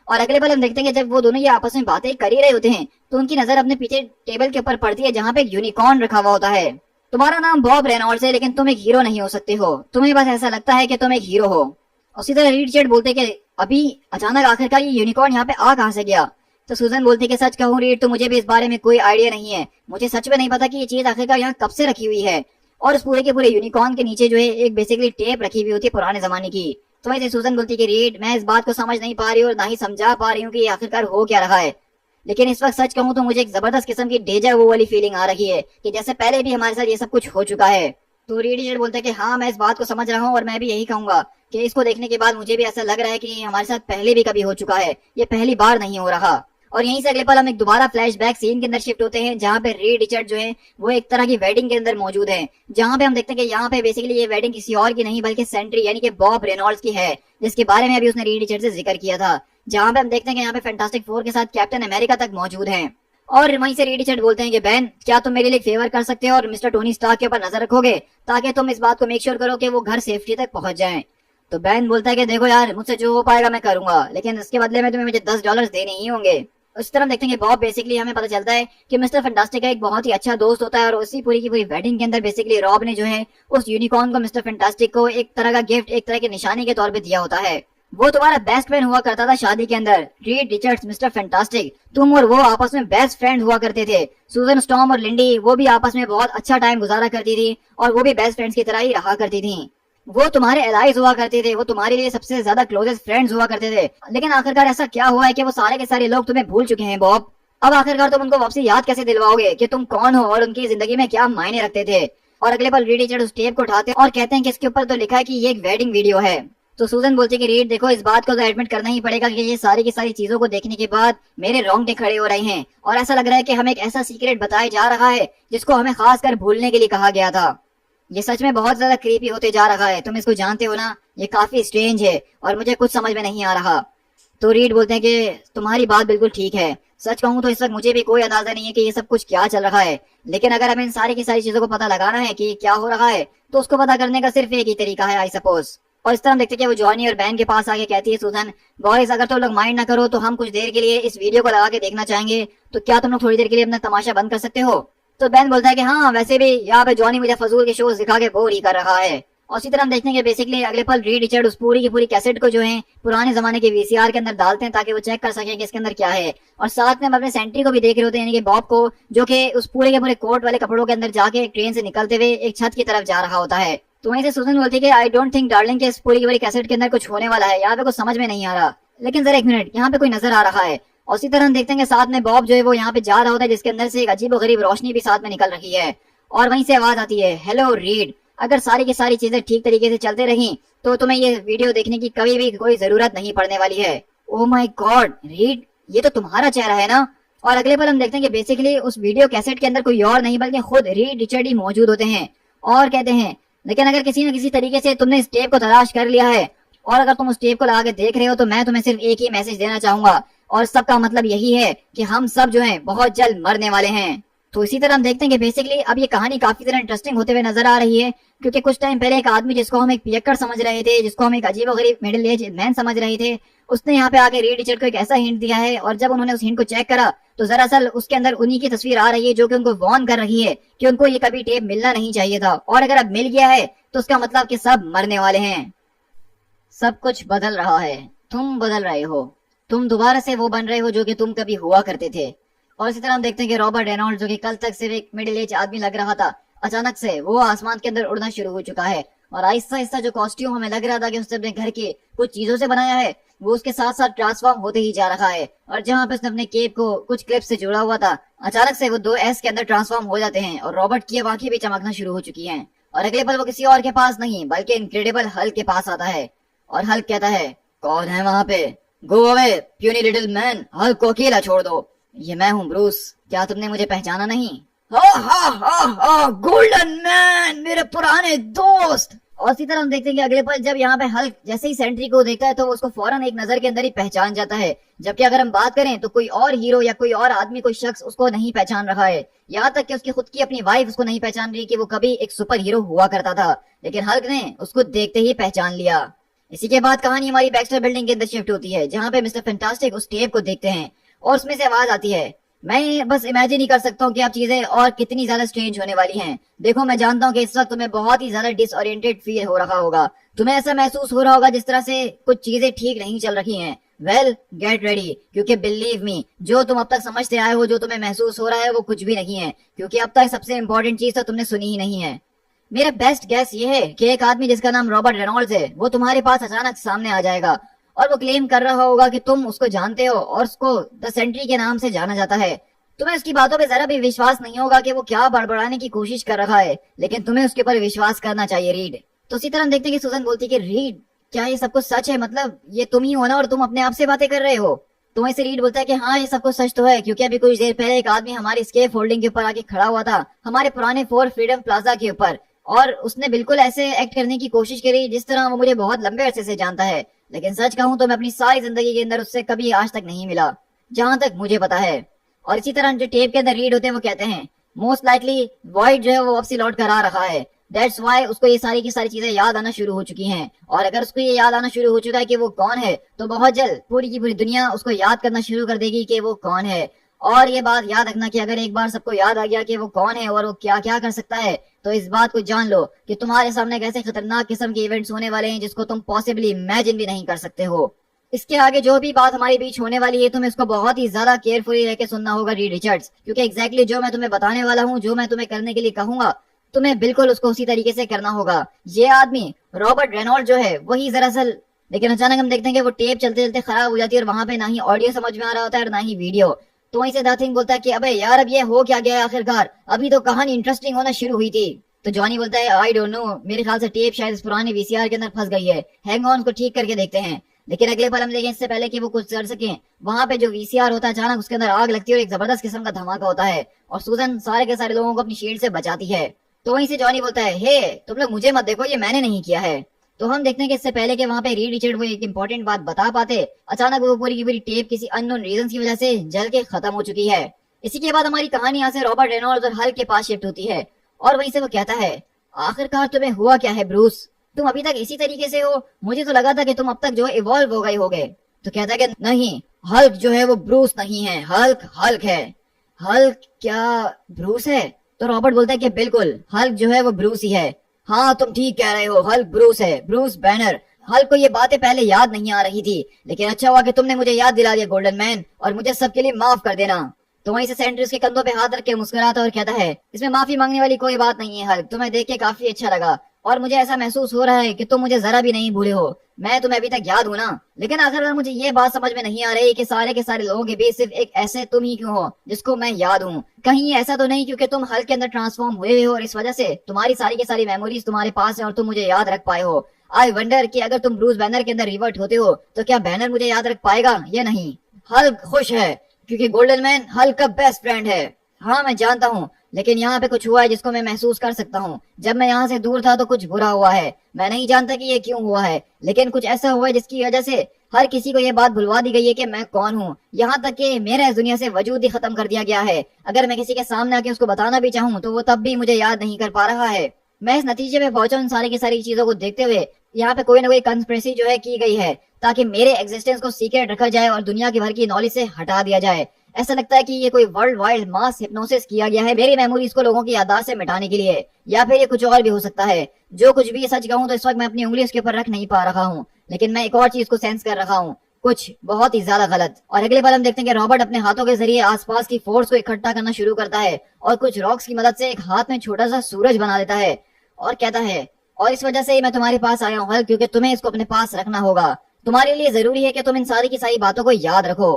और अगले पल हम देखते हैं कि जब वो दोनों ये आपस में बातें कर ही रहे होते हैं तो उनकी नजर अपने पीछे टेबल के ऊपर पड़ती है जहाँ पे एक यूनिकॉर्न रखा हुआ होता है। तुम्हारा नाम बॉब रेनॉल्ड्स है, लेकिन तुम एक हीरो नहीं हो सकते हो, तुम्हें बस ऐसा लगता है कि तुम एक हीरो हो। उसी तरह रीड चेट बोलते कि अभी अचानक आखिरकार ये यूनिकॉर्न यहाँ पे आ कहाँ से गया। तो सूजन बोलती कि सच कहूँ रीड, तो मुझे भी इस बारे में कोई आइडिया नहीं है, मुझे सच में नहीं पता कि ये चीज आखिरकार यहाँ कब से रखी हुई है। और उस पूरे के पूरे यूनिकॉर्न के नीचे जो है एक बेसिकली टेप रखी हुई होती है पुराने जमाने की। तो वैसे सूजन बोलती कि रीड, मैं इस बात को समझ नहीं पा रही और ना ही समझा पा रही हूँ कि आखिरकार हो क्या रहा है, लेकिन इस वक्त सच कहूँ तो मुझे एक जबरदस्त किस्म की डेजा वो वाली फीलिंग आ रही है कि जैसे पहले भी हमारे साथ ये सब कुछ हो चुका है। तो रीड बोलते हैं कि हाँ, मैं इस बात को समझ रहा हूँ और मैं भी यही कहूंगा कि इसको देखने के बाद मुझे भी ऐसा लग रहा है कि हमारे साथ पहले भी कभी हो चुका है, ये पहली बार नहीं हो रहा। और यहीं से अगले पल हम एक दोबारा फ्लैशबैक सीन के अंदर शिफ्ट होते हैं जहाँ पे रीड रिचर्ड जो है वो एक तरह की वेडिंग के अंदर मौजूद है, जहाँ पे हम देखते हैं कि यहाँ पे बेसिकली ये वेडिंग किसी और की नहीं बल्कि सेंट्री यानी कि बॉब रेनॉल्ड्स की है, जिसके बारे में अभी उसने रीड रिचर्ड से जिक्र किया था। जहाँ पे हम देखते हैं कि यहाँ पे फैंटास्टिक फोर के साथ कैप्टन अमेरिका तक मौजूद है। और वहीं से रीड रिचर्ड बोलते हैं कि बैन, क्या तुम मेरे लिए फेवर कर सकते हो और मिस्टर टोनी स्टार्क के ऊपर नजर रखोगे ताकि तुम इस बात को मेक श्योर करो कि वो घर सेफ्टी तक पहुंच जाएं। तो बैन बोलता है कि देखो यार, मुझसे जो हो पाएगा मैं करूंगा, लेकिन इसके बदले में तुम्हें मुझे $10 देने ही होंगे। उस तरह देखते हैं कि बॉब बेसिकली हमें पता चलता है कि मिस्टर फैंटास्टिक का एक बहुत ही अच्छा दोस्त होता है और उसी पूरी की पूरी वेडिंग के अंदर बेसिकली रॉब ने जो है उस यूनिकॉर्न को मिस्टर फैंटास्टिक को एक तरह का गिफ्ट, एक तरह की निशानी के तौर पे दिया होता है। वो तुम्हारा बेस्ट फ्रेंड हुआ करता था शादी के अंदर, रीड रिचर्ड्स, मिस्टर फैंटास्टिक, तुम और वो आपस में बेस्ट फ्रेंड हुआ करते थे। सूजन स्टॉर्म और लिंडी वो भी आपस में बहुत अच्छा टाइम गुजारा करती थी और वो भी बेस्ट फ्रेंड्स की तरह ही रहा करती थी। वो तुम्हारे एलाइज हुआ करते थे, वो तुम्हारे लिए सबसे ज्यादा क्लोजेस्ट फ्रेंड्स हुआ करते थे। लेकिन आखिरकार ऐसा क्या हुआ है कि वो सारे के सारे लोग तुम्हें भूल चुके हैं बॉब। अब आखिरकार तुम उनको वापसी याद कैसे दिलवाओगे कि तुम कौन हो और उनकी जिंदगी में क्या मायने रखते थे। और अगले पल रीड रिचर्ड उस टेप को उठाते और कहते हैं कि इसके ऊपर तो लिखा है कि ये एक वेडिंग वीडियो है। तो सूजन बोलती है कि रीड देखो, इस बात को तो एडमिट करना ही पड़ेगा कि ये सारी की सारी चीजों को देखने के बाद मेरे रोंगटे खड़े हो रहे हैं और ऐसा लग रहा है कि हमें एक ऐसा सीक्रेट बताया जा रहा है जिसको हमें खास कर भूलने के लिए कहा गया था। ये सच में बहुत ज्यादा क्रीपी होते जा रहा है, तुम इसको जानते हो ना? ये काफी स्ट्रेंज है और मुझे कुछ समझ में नहीं आ रहा। तो रीड बोलते हैं कि तुम्हारी बात बिल्कुल ठीक है। सच कहूँ तो इस वक्त मुझे भी कोई अंदाजा नहीं है कि ये सब कुछ क्या चल रहा है, लेकिन अगर हमें इन सारी की सारी चीजों को पता लगाना है कि क्या हो रहा है तो उसको पता करने का सिर्फ एक ही तरीका है, आई सपोज। और इस तरह हम देखते हैं कि वो जॉनी और बैन के पास आके कहती है सुजन, बॉयज अगर तुम लोग माइंड ना करो तो हम कुछ देर के लिए इस वीडियो को लगा के देखना चाहेंगे, तो क्या तुम लोग थोड़ी देर के लिए अपना तमाशा बंद कर सकते हो? तो बैन बोलता है कि हाँ, वैसे भी यहाँ पे जॉनी मुझे फजूल के शोज दिखा के बोर ही कर रहा है। और इसी तरह हम देखते हैं कि बेसिकली अगले पल रीड रिचर्ड उस पूरी की पूरी कैसेट को जो है पुराने जमाने के वीसीआर के अंदर डालते हैं ताकि वो चेक कर सकें कि इसके अंदर क्या है। और साथ में हम अपने सेंट्री को भी देख रहे होते हैं, यानी कि बॉब को, जो कि उस पूरे के पूरे कोट वाले कपड़ों के अंदर जाके ट्रेन से निकलते हुए एक छत की तरफ जा रहा होता है। तो वहीं से सुजन बोलती है कि आई डोंट थिंक डार्लिंग के इस पूरी की पूरी कैसेट के अंदर कुछ होने वाला है, यहाँ पे कुछ समझ में नहीं आ रहा। लेकिन जरा एक मिनट, यहाँ पे कोई नजर आ रहा है। और इसी तरह हम देखते हैं कि साथ में बॉब जो है वो यहाँ पे जा रहा होता है, जिसके अंदर से एक अजीब गरीब रोशनी भी साथ में निकल रही है। और वहीं से आवाज आती है, हेलो रीड, अगर सारी की सारी चीजें ठीक तरीके से चलते रही तो तुम्हें ये वीडियो देखने की कभी भी कोई जरूरत नहीं पड़ने वाली है। ओह माय गॉड रीड, ये तो तुम्हारा चेहरा है ना? और अगले पल हम देखते हैं कि बेसिकली उस वीडियो कैसेट के अंदर कोई और नहीं बल्कि खुद रीड रिचर्ड ही मौजूद होते हैं और कहते हैं, लेकिन अगर किसी न किसी तरीके से तुमने इस टेप को तलाश कर लिया है और अगर तुम उस टेप को लगा के देख रहे हो तो मैं तुम्हें सिर्फ एक ही मैसेज देना चाहूंगा, और सबका मतलब यही है कि हम सब जो है बहुत जल्द मरने वाले हैं। तो इसी तरह हम देखते हैं कि बेसिकली अब ये कहानी काफी तरह इंटरेस्टिंग होते हुए नजर आ रही है, क्योंकि कुछ टाइम पहले एक आदमी जिसको हम एक पियक्कड़ समझ रहे थे, जिसको हम एक अजीब गरीब मिडिल एज मैन समझ रहे थे, उसने यहाँ पे आके रीड रिचर्ड को एक ऐसा हिंट दिया है, और जब उन्होंने उस हिंट को चेक करा तो दरअसल उसके अंदर उन्हीं की तस्वीर आ रही है जो कि उनको वार्न कर रही है कि उनको ये कभी टेप मिलना नहीं चाहिए था, और अगर अब मिल गया है तो उसका मतलब कि सब मरने वाले हैं। सब कुछ बदल रहा है, तुम बदल रहे हो, तुम दोबारा से वो बन रहे हो जो कि तुम कभी हुआ करते थे। और इसी तरह हम देखते हैं कि रॉबर्ट रेनॉल्ड जो कि कल तक सिर्फ एक मिडिल एज आदमी लग रहा था, अचानक से वो आसमान के अंदर उड़ना शुरू हो चुका है, और आहिस्ता आहिस्ता जो कॉस्ट्यूम हमें लग रहा था कि उसने अपने घर के कुछ चीजों से बनाया है वो उसके साथ साथ ट्रांसफॉर्म होते ही जा रहा है। और जहाँ पे उसने अपने केप को कुछ क्लिप से जोड़ा हुआ था, अचानक से वो 2S के अंदर ट्रांसफॉर्म हो जाते हैं और रॉबर्ट की आंखें भी चमकना शुरू हो चुकी हैं। और अगले पल वो किसी और के पास नहीं बल्कि इनक्रेडिबल हल्क के पास आता है, और हल्क कहता है, कौन है वहाँ पे? Go away puny little man, Hulk को अकेला छोड़ दो। ये मैं हूँ ब्रूस, क्या तुमने मुझे पहचाना नहीं? गोल्डन मैन, मेरे पुराने दोस्त। और इसी तरह हम देखते हैं कि अगले पल जब यहाँ पे हल्क जैसे ही सेंट्री को देखता है तो वो उसको फौरन एक नजर के अंदर ही पहचान जाता है, जबकि अगर हम बात करें तो कोई और हीरो या कोई और आदमी, कोई शख्स उसको नहीं पहचान रहा है। यहाँ तक कि उसकी खुद की अपनी वाइफ उसको नहीं पहचान रही कि वो कभी एक सुपर हीरो हुआ करता था, लेकिन हल्क ने उसको देखते ही पहचान लिया। इसी के बाद कहानी हमारी बैक्स्टर बिल्डिंग के अंदर शिफ्ट होती है, जहाँ पे मिस्टर फैंटास्टिक उस टेप को देखते हैं और उसमें से आवाज आती है, मैं बस इमेजिन ही कर सकता हूँ कि अब चीजें और कितनी ज्यादा स्ट्रेंज होने वाली हैं। देखो मैं जानता हूँ कि इस वक्त तुम्हें बहुत ही ज्यादा डिसओरिएंटेड फील हो रहा होगा, तुम्हें ऐसा महसूस हो रहा होगा जिस तरह से कुछ चीजें ठीक नहीं चल रही हैं। वेल गेट रेडी, क्योंकि बिलीव मी, जो तुम अब तक समझते आए हो, जो तुम्हें महसूस हो रहा है वो कुछ भी नहीं है, क्योंकि अब तक सबसे इम्पोर्टेंट चीज तो तुमने सुनी ही नहीं है। मेरा बेस्ट गैस ये है कि एक आदमी जिसका नाम रॉबर्ट रेनॉल्ड्स है वो तुम्हारे पास अचानक सामने आ जाएगा और वो क्लेम कर रहा होगा कि तुम उसको जानते हो और उसको द सेंट्री के नाम से जाना जाता है। तुम्हें उसकी बातों पे जरा भी विश्वास नहीं होगा कि वो क्या बड़बड़ाने की कोशिश कर रहा है, लेकिन तुम्हें उसके ऊपर विश्वास करना चाहिए रीड। तो इसी तरह हम देखते हैं कि सुजन बोलती है कि रीड, क्या ये सब कुछ सच है? मतलब ये तुम ही हो ना और तुम अपने आप से बातें कर रहे हो? तो वहीं से रीड बोलता है कि हाँ ये सब कुछ सच तो है, क्योंकि अभी कुछ देर पहले एक आदमी हमारे स्केप होल्डिंग के ऊपर आके खड़ा हुआ था, हमारे पुराने 4 फ्रीडम प्लाजा के ऊपर, और उसने बिल्कुल ऐसे एक्ट करने की कोशिश करी जिस तरह वो मुझे बहुत लंबे अरसे से जानता है, लेकिन सच कहूँ तो मैं अपनी सारी जिंदगी के अंदर उससे कभी आज तक नहीं मिला, जहाँ तक मुझे पता है। और इसी तरह जो टेप के अंदर रीड होते हैं वो कहते हैं, मोस्ट लाइकली वॉइड जो है वो वापसी लौट कर आ रहा है, दैट्स व्हाई उसको ये सारी की सारी चीजें याद आना शुरू हो चुकी हैं, और अगर उसको ये याद आना शुरू हो चुका है कि वो कौन है तो बहुत जल्द पूरी की पूरी दुनिया उसको याद करना शुरू कर देगी कि वो कौन है। और ये बात याद रखना कि अगर एक बार सबको याद आ गया कि वो कौन है और वो क्या क्या कर सकता है, तो इस बात को जान लो कि तुम्हारे सामने एक ऐसे खतरनाक किस्म के इवेंट्स होने वाले हैं जिसको तुम पॉसिबली इमेजिन भी नहीं कर सकते हो। इसके आगे जो भी बात हमारे बीच होने वाली है तुम्हें इसको बहुत ही ज्यादा केयरफुली रह के सुनना होगा रीड रिचर्ड्स, क्योंकि एग्जैक्टली जो मैं तुम्हें बताने वाला हूँ, जो मैं तुम्हें करने के लिए कहूंगा, तुम्हें बिल्कुल उसको उसी तरीके से करना होगा। ये आदमी रॉबर्ट रेनॉल्ड जो है वही दरअसल, लेकिन अचानक हम देखते हैं कि वो टेप चलते चलते खराब हो जाती है और वहां पे ना ही ऑडियो समझ में आ रहा होता है और ना ही वीडियो। तो वहीं से नथिंग बोलता है कि अबे यार अब ये हो क्या गया आखिरकार, अभी तो कहानी इंटरेस्टिंग होना शुरू हुई थी। तो जॉनी बोलता है आई डोंट नो, मेरे ख्याल से टेप शायद इस पुराने वीसीआर के अंदर फंस गई है, हैंग ऑन, उसको ठीक करके देखते हैं। लेकिन अगले पल हम देखें इससे पहले कि वो कुछ कर सके, वहां पे जो वीसीआर होता है अचानक उसके अंदर आग लगती है और एक जबरदस्त किस्म का धमाका होता है और सूजन सारे के सारे लोगों को अपनी शील्ड से बचाती है। तो वहीं से जॉनी बोलता है, हे तुम लोग मुझे मत देखो, ये मैंने नहीं किया है। तो हम देखते हैं कि इससे पहले कि वहाँ पे रीड रिचर्ड वो एक इम्पोर्टेंट बात बता पाते, अचानक वो पूरी की पूरी टेप किसी अननोन रीजन की वजह से जल के खत्म हो चुकी है। इसी के बाद हमारी कहानी यहाँ से रॉबर्ट रेनॉल्ड्स और हल्क के पास शिफ्ट होती है और वहीं से वो कहता है, आखिरकार तुम्हें हुआ क्या है ब्रूस, तुम अभी तक इसी तरीके से हो, मुझे तो लगा था कि तुम अब तक जो है इवॉल्व हो गए होगे। तो कहता है कि नहीं, हल्क जो है वो ब्रूस नहीं है, हल्क हल्क है। हल्क क्या ब्रूस है? तो रॉबर्ट बोलता है कि बिल्कुल, हल्क जो है वो ब्रूस ही है। हाँ तुम ठीक कह रहे हो, हल्क ब्रूस है, ब्रूस बैनर। हल्क को ये बातें पहले याद नहीं आ रही थी, लेकिन अच्छा हुआ कि तुमने मुझे याद दिला दिया गोल्डन मैन, और मुझे सबके लिए माफ कर देना। तो वहीं से सेंट्री उसके कंधों पे हाथ रख के मुस्कुराता और कहता है, इसमें माफी मांगने वाली कोई बात नहीं है हल्क, तुम्हें देख के काफी अच्छा लगा और मुझे ऐसा महसूस हो रहा है कि तुम मुझे जरा भी नहीं भूले हो। मैं तुम्हें अभी तक याद हूँ ना। लेकिन आखिरकार मुझे ये बात समझ में नहीं आ रही कि सारे के सारे लोगों के बीच सिर्फ एक ऐसे तुम ही क्यों हो जिसको मैं याद हूँ। कहीं ये ऐसा तो नहीं क्योंकि तुम हल्क के अंदर ट्रांसफॉर्म हुए हो और इस वजह से तुम्हारी सारी की सारी मेमोरीज तुम्हारे पास है और तुम मुझे याद रख पाए हो। आई वंडर कि अगर तुम ब्रूस बैनर के अंदर रिवर्ट होते हो तो क्या बैनर मुझे याद रख पाएगा या नहीं। हल्क खुश है क्योंकि गोल्डन मैन हल्क का बेस्ट फ्रेंड है। हाँ मैं जानता हूँ, लेकिन यहाँ पे कुछ हुआ है जिसको मैं महसूस कर सकता हूँ। जब मैं यहाँ से दूर था तो कुछ बुरा हुआ है, मैं नहीं जानता कि ये क्यों हुआ है, लेकिन कुछ ऐसा हुआ है जिसकी वजह से हर किसी को ये बात भुलवा दी गई है कि मैं कौन हूँ। यहाँ तक कि मेरा इस दुनिया से वजूद ही खत्म कर दिया गया है। अगर मैं किसी के सामने आके उसको बताना भी चाहूँ तो वो तब भी मुझे याद नहीं कर पा रहा है। मैं इस नतीजे में पहुंचा उन सारी की सारी चीजों को देखते हुए, यहाँ पे कोई ना कोई कंस्पिरेसी जो है की गई है ताकि मेरे एग्जिस्टेंस को सीक्रेट रखा जाए और दुनिया की भर की नॉलेज से हटा दिया जाए। ऐसा लगता है कि ये कोई वर्ल्ड वाइड मास हिप्नोसिस किया गया है मेरी मेमोरीज को लोगों की याददाश्त से मिटाने के लिए, या फिर ये कुछ और भी हो सकता है। जो कुछ भी सच कहूँ तो इस वक्त मैं अपनी उंगली उसके ऊपर रख नहीं पा रहा हूँ, लेकिन मैं एक और चीज को सेंस कर रहा हूँ, कुछ बहुत ही ज्यादा गलत। और अगले बार हम देखते हैं कि रॉबर्ट अपने हाथों के जरिए आसपास की फोर्स को इकट्ठा करना शुरू करता है और कुछ रॉक्स की मदद से एक हाथ में छोटा सा सूरज बना देता है और कहता है, और इस वजह से ही मैं तुम्हारे पास आया हूँ हल्क, क्योंकि तुम्हें इसको अपने पास रखना होगा। तुम्हारे लिए जरूरी है कि तुम इन सारी की सारी बातों को याद रखो।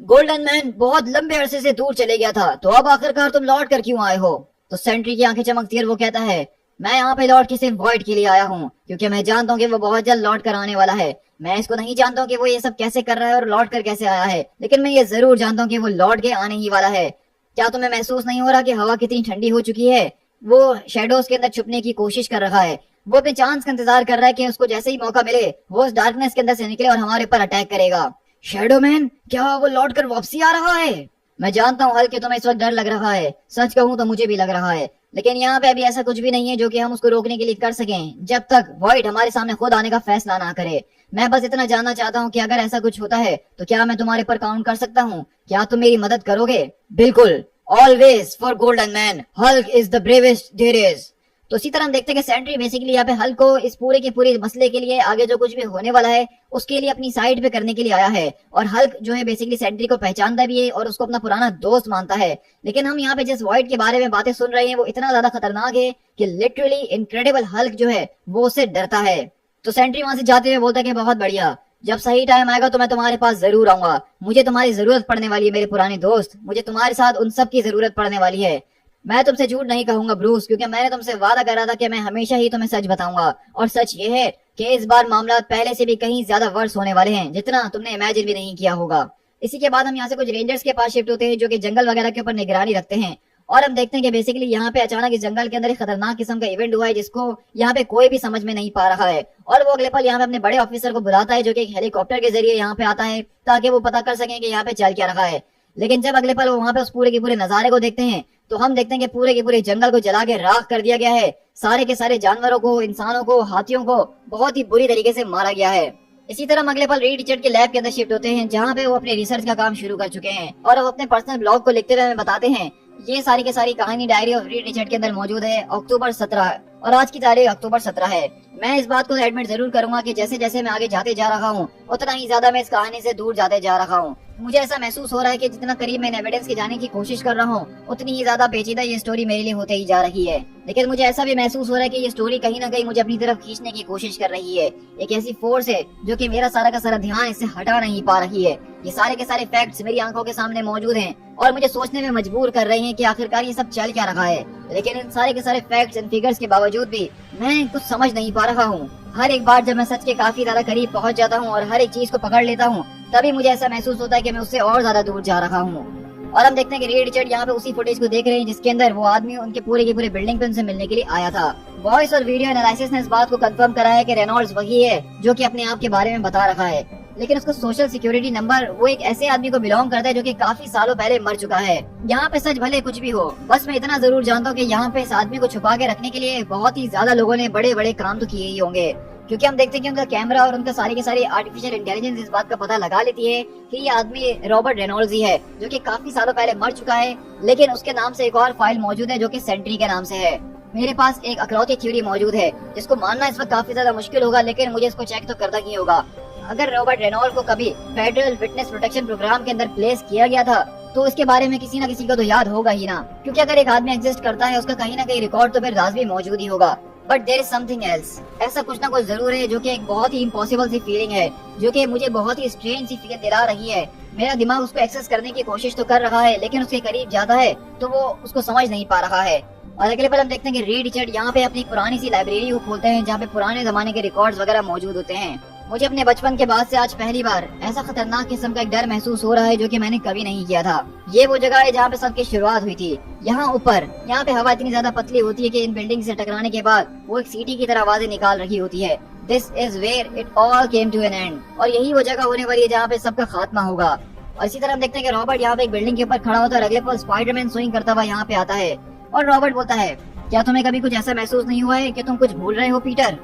गोल्डन मैन बहुत लंबे अरसे से दूर चले गया था, तो अब आखिरकार तुम लौट कर क्यों आए हो? तो सेंट्री की आंखें चमकती है और वो कहता है, मैं यहाँ पे लौट के सिर्फ वॉइड के लिए आया हूँ, क्योंकि मैं जानता हूँ कि वो बहुत जल्द लौट कर आने वाला है। मैं इसको नहीं जानता हूँ कि वो ये सब कैसे कर रहा है और लौट कर कैसे आया है, लेकिन मैं ये जरूर जानता हूँ कि वो लौट के आने ही वाला है। क्या तुम्हें महसूस नहीं हो रहा कि हवा कितनी ठंडी हो चुकी है? वो शेडोज के अंदर छुपने की कोशिश कर रहा है, वो अपने चांस का इंतजार कर रहा है कि उसको जैसे ही मौका मिले वो उस डार्कनेस के अंदर से निकले और हमारे ऊपर अटैक करेगा। शैडो मैन, क्या वो लौट कर वापसी आ रहा है? मैं जानता हूँ हल्क, तुम्हें इस वक्त डर लग रहा है, सच कहूँ तो मुझे भी लग रहा है, लेकिन यहाँ पे अभी ऐसा कुछ भी नहीं है जो कि हम उसको रोकने के लिए कर सकें जब तक वॉइड हमारे सामने खुद आने का फैसला ना करे। मैं बस इतना जानना चाहता हूँ कि अगर ऐसा कुछ होता है तो क्या मैं तुम्हारे पर काउंट कर सकता हूँ? क्या तुम मेरी मदद करोगे? बिल्कुल, always for golden man, Hulk is the bravest there is. तो इसी तरह हम देखते हैं कि सेंट्री बेसिकली यहाँ पे हल्क को इस पूरे के पूरे मसले के लिए आगे जो कुछ भी होने वाला है उसके लिए अपनी साइड पे करने के लिए आया है। और हल्क जो है बेसिकली सेंट्री को पहचानता भी है और उसको अपना पुराना दोस्त मानता है। लेकिन हम यहाँ पे जिस वॉइड के बारे में बातें सुन रहे हैं वो इतना ज्यादा खतरनाक है कि लिटरली इनक्रेडिबल हल्क जो है वो उससे डरता है। तो सेंट्री वहां से जाते हुए बोलता है कि बहुत बढ़िया, जब सही टाइम आएगा तो मैं तुम्हारे पास जरूर आऊंगा। मुझे तुम्हारी जरूरत पड़ने वाली है मेरे पुराने दोस्त, मुझे तुम्हारे साथ उन सब की जरूरत पड़ने वाली है। मैं तुमसे झूठ नहीं कहूंगा ब्रूस, क्योंकि मैंने तुमसे वादा करा था कि मैं हमेशा ही तुम्हें सच बताऊंगा। और सच ये है कि इस बार मामला पहले से भी कहीं ज्यादा वर्ष होने वाले हैं, जितना तुमने इमेजिन भी नहीं किया होगा। इसी के बाद हम यहाँ से कुछ रेंजर्स के पास शिफ्ट होते हैं जो कि जंगल वगैरह के ऊपर निगरानी रखते हैं। और हम देखते हैं कि बेसिकली यहाँ पे अचानक इस जंगल के अंदर एक खतरनाक किस्म का इवेंट हुआ है जिसको यहाँ पे कोई भी समझ में नहीं पा रहा है। और वो अगले पल यहाँ पे अपने बड़े ऑफिसर को बुलाता है जो कि एक हेलीकॉप्टर के जरिए यहाँ पे आता है ताकि वो पता कर सकें कि यहाँ पे चल क्या रहा है। लेकिन जब अगले पल वो वहाँ पे उस पूरे के पूरे नजारे को देखते हैं तो हम देखते हैं कि पूरे के पूरे जंगल को जला के राख कर दिया गया है। सारे के सारे जानवरों को, इंसानों को, हाथियों को बहुत ही बुरी तरीके से मारा गया है। इसी तरह हम अगले पल रीड रिचर्ड के लैब के अंदर शिफ्ट होते हैं जहाँ पे वो अपने रिसर्च का काम शुरू कर चुके हैं और वो अपने पर्सनल ब्लॉग को लिखते हुए हमें बताते हैं। ये सारी के सारी कहानी डायरी ऑफ रीड रिचर्ड के अंदर मौजूद है अक्टूबर 17 और आज की तारीख अक्टूबर 17 है। मैं इस बात को एडमिट जरूर करूंगा कि जैसे जैसे मैं आगे जाते जा रहा हूँ उतना ही ज्यादा मैं इस कहानी से दूर जाते जा रहा हूँ। मुझे ऐसा महसूस हो रहा है कि जितना करीब मैं एविडेंस के जाने की कोशिश कर रहा हूँ उतनी ही ज्यादा पेचीदा ये स्टोरी मेरे लिए होते ही जा रही है। लेकिन मुझे ऐसा भी महसूस हो रहा है कि ये स्टोरी कहीं ना कहीं मुझे अपनी तरफ खींचने की कोशिश कर रही है। एक ऐसी फोर्स है जो कि मेरा सारा का सारा ध्यान इससे हटा नहीं पा रही है। ये सारे के सारे फैक्ट्स मेरी आंखों के सामने मौजूद हैं और मुझे सोचने में मजबूर कर रहे हैं कि आखिरकार ये सब चल क्या रहा है। लेकिन इन सारे के सारे फैक्ट्स एंड फिगर्स के बावजूद भी मैं कुछ समझ नहीं पा रहा हूँ। हर एक बार जब मैं सच के काफी ज्यादा करीब पहुँच जाता हूँ और हर एक चीज को पकड़ लेता हूँ तभी मुझे ऐसा महसूस होता है कि मैं उससे और ज्यादा दूर जा रहा हूँ। और हम देखते हैं कि रेड रिचर्ड यहाँ पे उसी फुटेज को देख रहे हैं जिसके अंदर वो आदमी उनके पूरे के पूरे बिल्डिंग पे उनसे मिलने के लिए आया था। वॉइस और वीडियो एनालिसिस ने इस बात को कंफर्म करा है कि रेनॉल्ड्स वही है जो कि अपने आप के बारे में बता रखा है, लेकिन उसका सोशल सिक्योरिटी नंबर वो एक ऐसे आदमी को बिलोंग करता है जो कि काफी सालों पहले मर चुका है। यहाँ पे सच भले कुछ भी हो, बस मैं इतना जरूर जानता हूँ कि यहाँ पे इस आदमी को छुपा के रखने के लिए बहुत ही ज्यादा लोगों ने बड़े बड़े काम तो किए ही होंगे, क्योंकि हम देखते हैं कि उनका कैमरा और उनका सारी की सारी आर्टिफिशियल इंटेलिजेंस इस बात का पता लगा लेती है कि ये आदमी रॉबर्ट रेनॉल्ड्स ही है जो कि काफी सालों पहले मर चुका है, लेकिन उसके नाम से एक और फाइल मौजूद है जो कि सेंट्री के नाम से है। मेरे पास एक अखरौती थ्योरी मौजूद है जिसको मानना इस वक्त काफी ज्यादा मुश्किल होगा, लेकिन मुझे इसको चेक तो करना ही होगा। अगर रॉबर्ट रेनॉल्ड को कभी फेडरल विटनेस प्रोटेक्शन प्रोग्राम के अंदर प्लेस किया गया था तो उसके बारे में किसी न किसी को तो याद होगा ही ना, क्योंकि अगर एक आदमी एग्जिस्ट करता है उसका कहीं ना कहीं रिकॉर्ड तो फिर लाजमी मौजूद ही होगा। But there is something else, ऐसा कुछ ना कुछ जरूर है जो कि एक बहुत ही इम्पॉसिबल सी फीलिंग है जो कि मुझे बहुत ही स्ट्रेंज सी फील दिला रही है। मेरा दिमाग उसको एक्सेस करने की कोशिश तो कर रहा है, लेकिन उसके करीब जाता है तो वो उसको समझ नहीं पा रहा है। और अगले पल हम देखते हैं कि रेड रिचर्ड यहाँ पे अपनी पुरानी सी लाइब्रेरी को खोलते हैं जहाँ पे पुराने जमाने के रिकॉर्ड्स वगैरह मौजूद होते हैं। मुझे अपने बचपन के बाद से आज पहली बार ऐसा खतरनाक किस्म का एक डर महसूस हो रहा है जो कि मैंने कभी नहीं किया था। ये वो जगह है जहाँ पे सबकी शुरुआत हुई थी। यहाँ ऊपर यहाँ पे हवा इतनी ज्यादा पतली होती है कि इन बिल्डिंग से टकराने के बाद वो एक सीटी की तरह आवाजें निकाल रही होती है। This is where it all came to an end, और यही वो जगह होने वाली है जहाँ पे सबका खात्मा होगा। और इसी तरह हम देखते हैं कि रॉबर्ट यहाँ पे एक बिल्डिंग के ऊपर खड़ा होता है और अगले पल स्पाइडरमैन स्विंग करता हुआ यहाँ पे आता है और रॉबर्ट बोलता है, क्या तुम्हें कभी कुछ ऐसा महसूस नहीं हुआ है कि तुम कुछ भूल रहे हो पीटर?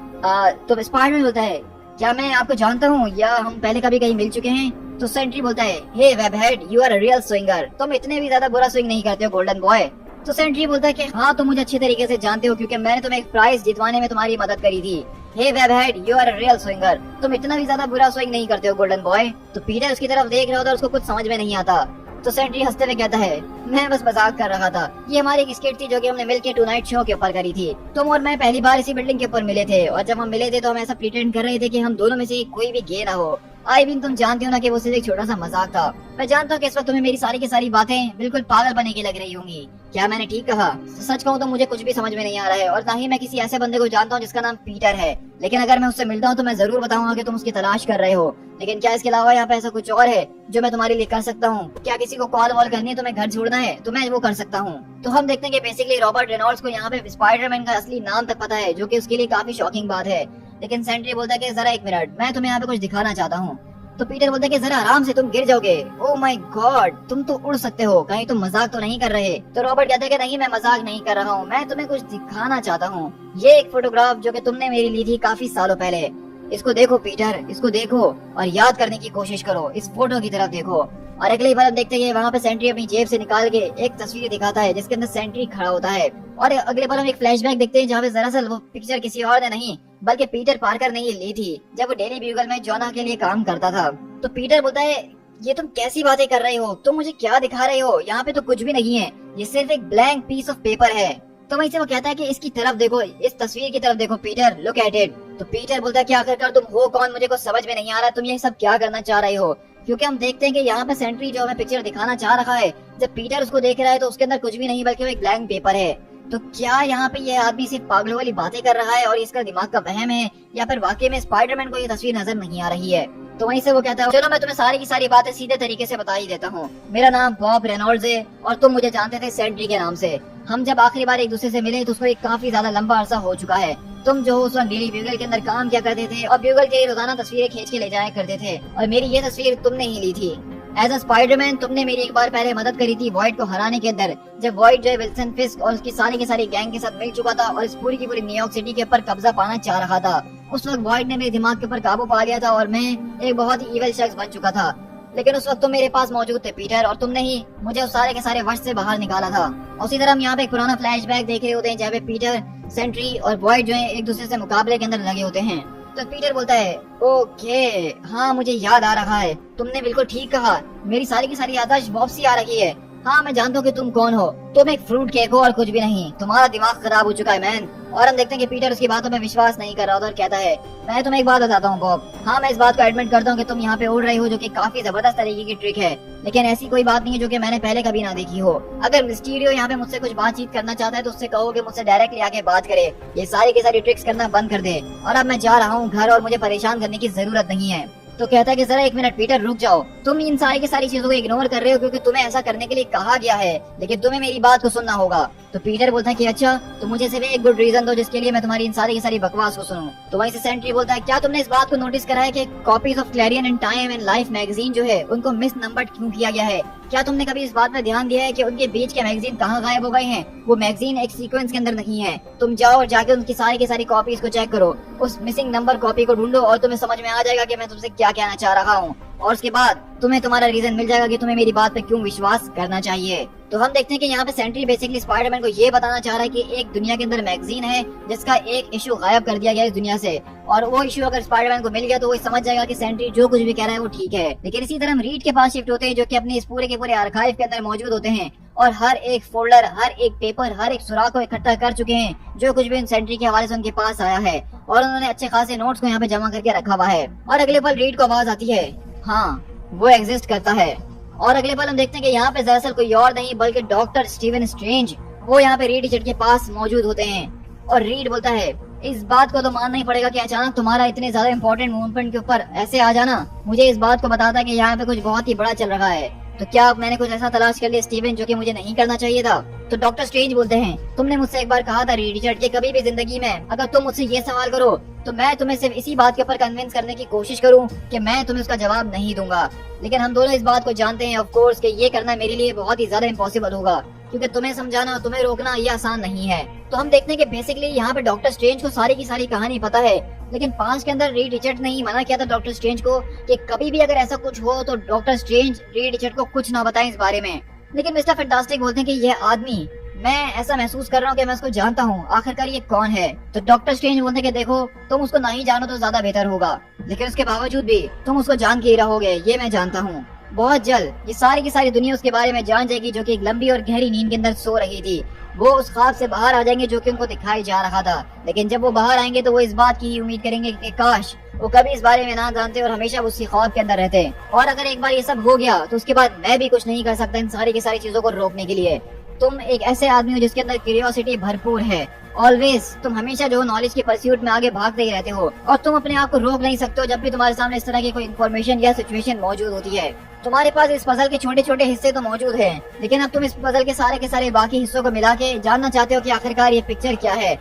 तो स्पाइडरमैन बोलता है, क्या मैं आपको जानता हूँ या हम पहले कभी कहीं मिल चुके हैं? तो सेंट्री बोलता है, hey webhead, you are a real swinger, तुम इतने भी ज्यादा बुरा स्विंग नहीं करते हो गोल्डन बॉय। तो सेंट्री बोलता है कि हाँ, तुम मुझे अच्छे तरीके से जानते हो क्योंकि मैंने तुम्हें एक प्राइज जितवाने में तुम्हारी मदद करी थी। Hey webhead, you are a real swinger, तुम इतना भी ज्यादा बुरा स्विंग नहीं करते हो गोल्डन बॉय। तो पीटर उसकी तरफ देख रहा होता है, उसको कुछ समझ में नहीं आता। तो सेंट्री हंसते हुए कहता है, मैं बस मजाक कर रहा था, ये हमारी एक स्किट थी जो कि हमने मिलकर टुनाइट शो के ऊपर करी थी। तुम और मैं पहली बार इसी बिल्डिंग के ऊपर मिले थे और जब हम मिले थे तो हम ऐसा प्रिटेंड कर रहे थे कि हम दोनों में से कोई भी गे ना हो। आई मीन तुम जानते हो ना कि वो सिर्फ एक छोटा सा मजाक था। मैं जानता हूँ कि इस वक्त तुम्हें मेरी सारी की सारी बातें बिल्कुल पागल बने की लग रही होंगी। क्या मैंने ठीक कहा? सच कहूँ तो मुझे कुछ भी समझ में नहीं आ रहा है और ना ही मैं किसी ऐसे बंदे को जानता हूँ जिसका नाम पीटर है, लेकिन अगर मैं उससे मिलता हूँ तो मैं जरूर बताऊंगा कि तुम उसकी तलाश कर रहे हो। लेकिन क्या इसके अलावा यहाँ पे ऐसा कुछ और है जो मैं तुम्हारे लिए कर सकता हूँ? क्या किसी को कॉल वॉल करनी है, तुम्हें घर छोड़ना है तो मैं वो कर सकता हूँ। तो हम देखते हैं कि बेसिकली रॉबर्ट रेनॉल्ड्स को यहाँ पे स्पाइडरमैन का असली नाम तक पता है, जो कि उसके लिए काफी शॉकिंग बात है। लेकिन सेंट्री बोलता है कि जरा एक मिनट, मैं तुम्हें यहाँ पे कुछ दिखाना चाहता हूँ। तो पीटर बोलता है कि जरा आराम से, तुम गिर जाओगे। ओह माय गॉड, तुम तो उड़ सकते हो, कहीं तुम मजाक तो नहीं कर रहे? तो रॉबर्ट कहता है कि नहीं, मैं मजाक नहीं कर रहा हूँ, मैं तुम्हें कुछ दिखाना चाहता हूँ। ये एक फोटोग्राफ जो कि तुमने मेरी ली थी काफी सालों पहले, इसको देखो पीटर, इसको देखो और याद करने की कोशिश करो, इस फोटो की तरफ देखो। और अगली बार हम देखते हैं वहाँ पे सेंट्री अपनी जेब से निकाल के एक तस्वीर दिखाता है जिसके अंदर सेंट्री खड़ा होता है। और अगले बार हम एक फ्लैशबैक देखते हैं जहाँ पे दरअसल वो पिक्चर किसी और ने नहीं बल्कि पीटर पार्कर ने ये ली थी जब वो डेली ब्यूगल में जोना के लिए काम करता था। तो पीटर बोलता है, ये तुम कैसी बातें कर रहे हो, तुम मुझे क्या दिखा रहे हो? यहाँ पे तो कुछ भी नहीं है, ये सिर्फ एक ब्लैंक पीस ऑफ पेपर है। तो वहीं से वो कहता है कि इसकी तरफ देखो, इस तस्वीर की तरफ देखो पीटर, लुक एट इट। तो पीटर बोलता है कि आखिरकार तुम हो कौन, मुझे कुछ समझ में नहीं आ रहा, तुम ये सब क्या करना चाह रहे हो? क्योंकि हम देखते हैं कि यहाँ पे सेंट्री जो हमें पिक्चर दिखाना चाह रहा है, जब पीटर उसको देख रहा है तो उसके अंदर कुछ भी नहीं बल्कि वो एक ब्लैंक पेपर है। तो क्या यहाँ पे ये आदमी सिर्फ पागलों वाली बातें कर रहा है और इसका दिमाग का वहम है, या फिर वाकई में स्पाइडरमैन को ये तस्वीर नजर नहीं आ रही है? तो वहीं से वो कहता है, चलो मैं तुम्हें सारी की सारी बातें सीधे तरीके से बता ही देता हूँ। मेरा नाम बॉब रेनॉल्ड्स है और तुम मुझे जानते थे सेंट्री के नाम से। हम जब आखिरी बार एक दूसरे से मिले तो उसको एक काफी ज्यादा लंबा अरसा हो चुका है। तुम जो उस वक्त डेली ब्यूगल के अंदर काम किया करते थे और ब्यूगल के रोजाना तस्वीरें खींच के ले जाया करते थे, और मेरी ये तस्वीर तुमने ही ली थी। एज अ स्पाइडरमैन तुमने मेरी एक बार पहले मदद करी थी वॉइड को हराने के अंदर, जब वॉइड जो है विल्सन फिस्क और उसकी सारी की सारी गैंग के साथ मिल चुका था और इस पूरी की पूरी न्यूयॉर्क सिटी के ऊपर कब्जा पाना चाह रहा था। उस वक्त वॉइड ने मेरे दिमाग के ऊपर काबू पा लिया था और मैं एक बहुत ही इविल शख्स बन चुका था। लेकिन उस वक्त तुम मेरे पास मौजूद थे पीटर, और तुमने ही मुझे उस सारे के सारे वश से बाहर निकाला था। उसी तरह हम यहाँ पे एक पुराना फ्लैशबैक देख रहे होते हैं जहाँ पे पीटर, सेंट्री और वॉइड जो है एक दूसरे से मुकाबले के अंदर लगे होते हैं। तो पीटर बोलता है, ओके हाँ मुझे याद आ रहा है, तुमने बिल्कुल ठीक कहा, मेरी सारी की सारी याददाश्त वापसी आ रही है। हाँ मैं जानता हूँ कि तुम कौन हो, तुम एक फ्रूट केक हो और कुछ भी नहीं, तुम्हारा दिमाग खराब हो चुका है मैन। और हम देखते हैं कि पीटर उसकी बातों में विश्वास नहीं कर रहा और कहता है, मैं तुम्हें एक बात बताता हूँ बॉब, हाँ मैं इस बात को एडमिट करता हूँ कि तुम यहाँ पे उड़ रहे हो जो कि काफी जबरदस्त तरीके की ट्रिक है, लेकिन ऐसी कोई बात नहीं है जो कि मैंने पहले कभी ना देखी हो। अगर मिस्टीरियो यहाँ पे मुझसे कुछ बातचीत करना चाहता है तो उससे कहो कि मुझसे डायरेक्टली आके बात करे, ये सारी की सारी ट्रिक्स करना बंद कर दे। और अब मैं जा रहा हूँ घर और मुझे परेशान करने की जरूरत नहीं है। तो कहता है कि जरा एक मिनट पीटर रुक जाओ, तुम इन सारी की सारी चीजों को इग्नोर कर रहे हो क्योंकि तुम्हें ऐसा करने के लिए कहा गया है, लेकिन तुम्हें मेरी बात को सुनना होगा। तो पीटर बोलता है कि अच्छा, तो मुझे सिर्फ एक गुड रीजन दो जिसके लिए मैं तुम्हारी इन सारी की सारी बकवास को सुनूं। तो वहीं से सेंट्री बोलता है, क्या तुमने इस बात को नोटिस करा है कि copies of Clarion and time and life magazine जो है उनको मिस नंबर्ड क्यों किया गया है? क्या तुमने कभी इस बात पर ध्यान दिया है कि उनके बीच के मैगजीन कहाँ गायब हो गए हैं? वो मैगजीन एक सीक्वेंस के अंदर नहीं है। तुम जाओ और जाके उनकी सारी की सारी कॉपीज को चेक करो, उस मिसिंग नंबर कॉपी को ढूंढो और तुम्हें समझ में आ जाएगा कि मैं तुमसे क्या कहना चाह रहा हूँ। और उसके बाद तुम्हें तुम्हारा रीजन मिल जाएगा कि तुम्हें मेरी बात पे क्यों विश्वास करना चाहिए। तो हम देखते हैं कि यहाँ पे सेंट्री बेसिकली स्पाइडरमैन को ये बताना चाह रहा है कि एक दुनिया के अंदर मैगजीन है जिसका एक इशू गायब कर दिया गया इस दुनिया से, और वो इशू अगर स्पाइडरमैन को मिल गया तो वो समझ जाएगा कि सेंट्री जो कुछ भी कह रहा है वो ठीक है। लेकिन इसी तरह हम रीड के पास शिफ्ट होते हैं जो कि अपने इस पूरे के पूरे आर्काइव के अंदर मौजूद होते हैं और हर एक फोल्डर, हर एक पेपर, हर एक सुराख को इकट्ठा कर चुके हैं जो कुछ भी सेंट्री के हवाले से उनके पास आया है, और उन्होंने अच्छे खासे नोट्स को यहाँ पे जमा करके रखा हुआ है। और अगले पल रीड को आवाज आती है, हाँ वो एग्जिस्ट करता है। और अगले पल हम देखते हैं कि यहाँ पे दरअसल कोई और नहीं बल्कि डॉक्टर स्टीवन स्ट्रेंज वो यहाँ पे रीड टिचर के पास मौजूद होते हैं। और रीड बोलता है, इस बात को तो मानना ही पड़ेगा कि अचानक तुम्हारा इतने ज्यादा इम्पोर्टेंट मूवमेंट के ऊपर ऐसे आ जाना मुझे इस बात को बताता है कि यहाँ पे कुछ बहुत ही बड़ा चल रहा है। तो क्या मैंने कुछ ऐसा तलाश कर लिया स्टीवन जो कि मुझे नहीं करना चाहिए था? तो डॉक्टर स्ट्रेंज बोलते हैं, तुमने मुझसे एक बार कहा था रीड टिचर कि कभी भी जिंदगी में अगर तुम मुझसे ये सवाल करो तो मैं तुम्हें सिर्फ इसी बात के ऊपर कन्विंस करने की कोशिश करूं कि मैं तुम्हें उसका जवाब नहीं दूंगा। लेकिन हम दोनों इस बात को जानते हैं ऑफ कोर्स कि ये करना मेरे लिए बहुत ही ज्यादा इम्पॉसिबल होगा क्योंकि तुम्हें समझाना, तुम्हें रोकना ये आसान नहीं है। तो हम देखते हैं कि बेसिकली यहाँ पे डॉक्टर स्ट्रेंज को सारी की सारी कहानी पता है, लेकिन 5 के अंदर रीड रिचर्ड ने ही मना किया था डॉक्टर स्ट्रेंज को कि कभी भी अगर ऐसा कुछ हो तो डॉक्टर स्ट्रेंज रीड रिचर्ड को कुछ ना बताएं इस बारे में। लेकिन मिस्टर फैंटास्टिक बोलते हैं कि यह आदमी, मैं ऐसा महसूस कर रहा हूँ कि मैं उसको जानता हूँ, आखिरकार ये कौन है? तो डॉक्टर स्ट्रेंज बोलते हैं कि देखो, तुम उसको नहीं जानो तो ज्यादा बेहतर होगा, लेकिन उसके बावजूद भी तुम उसको जान के ही रहोगे, ये मैं जानता हूँ। बहुत जल्द ये सारी की सारी दुनिया उसके बारे में जान जाएगी जो कि एक लंबी और गहरी नींद के अंदर सो रही थी। वो उस ख्वाब से बाहर आ जाएंगे जो कि उनको दिखाई जा रहा था, लेकिन जब वो बाहर आएंगे तो वो इस बात की उम्मीद करेंगे कि काश वो कभी इस बारे में ना जानते और हमेशा उसी ख्वाब के अंदर रहते। और अगर एक बार ये सब हो गया तो उसके बाद मैं भी कुछ नहीं कर सकता इन सारी की सारी चीजों को रोकने के लिए। तुम एक ऐसे आदमी हो जिसके अंदर क्यूरियोसिटी भरपूर है, ऑलवेज तुम हमेशा जो नॉलेज की परस्यूट में आगे भागते ही रहते हो, और तुम अपने आप को रोक नहीं सकते हो जब भी तुम्हारे सामने इस तरह की कोई इन्फॉर्मेशन या सिचुएशन मौजूद होती है। तुम्हारे पास इस पजल के छोटे छोटे हिस्से तो मौजूद हैं, लेकिन अब तुम इस पजल के सारे बाकी हिस्सों को मिला के जानना चाहते हो कि आखिरकार ये पिक्चर क्या है।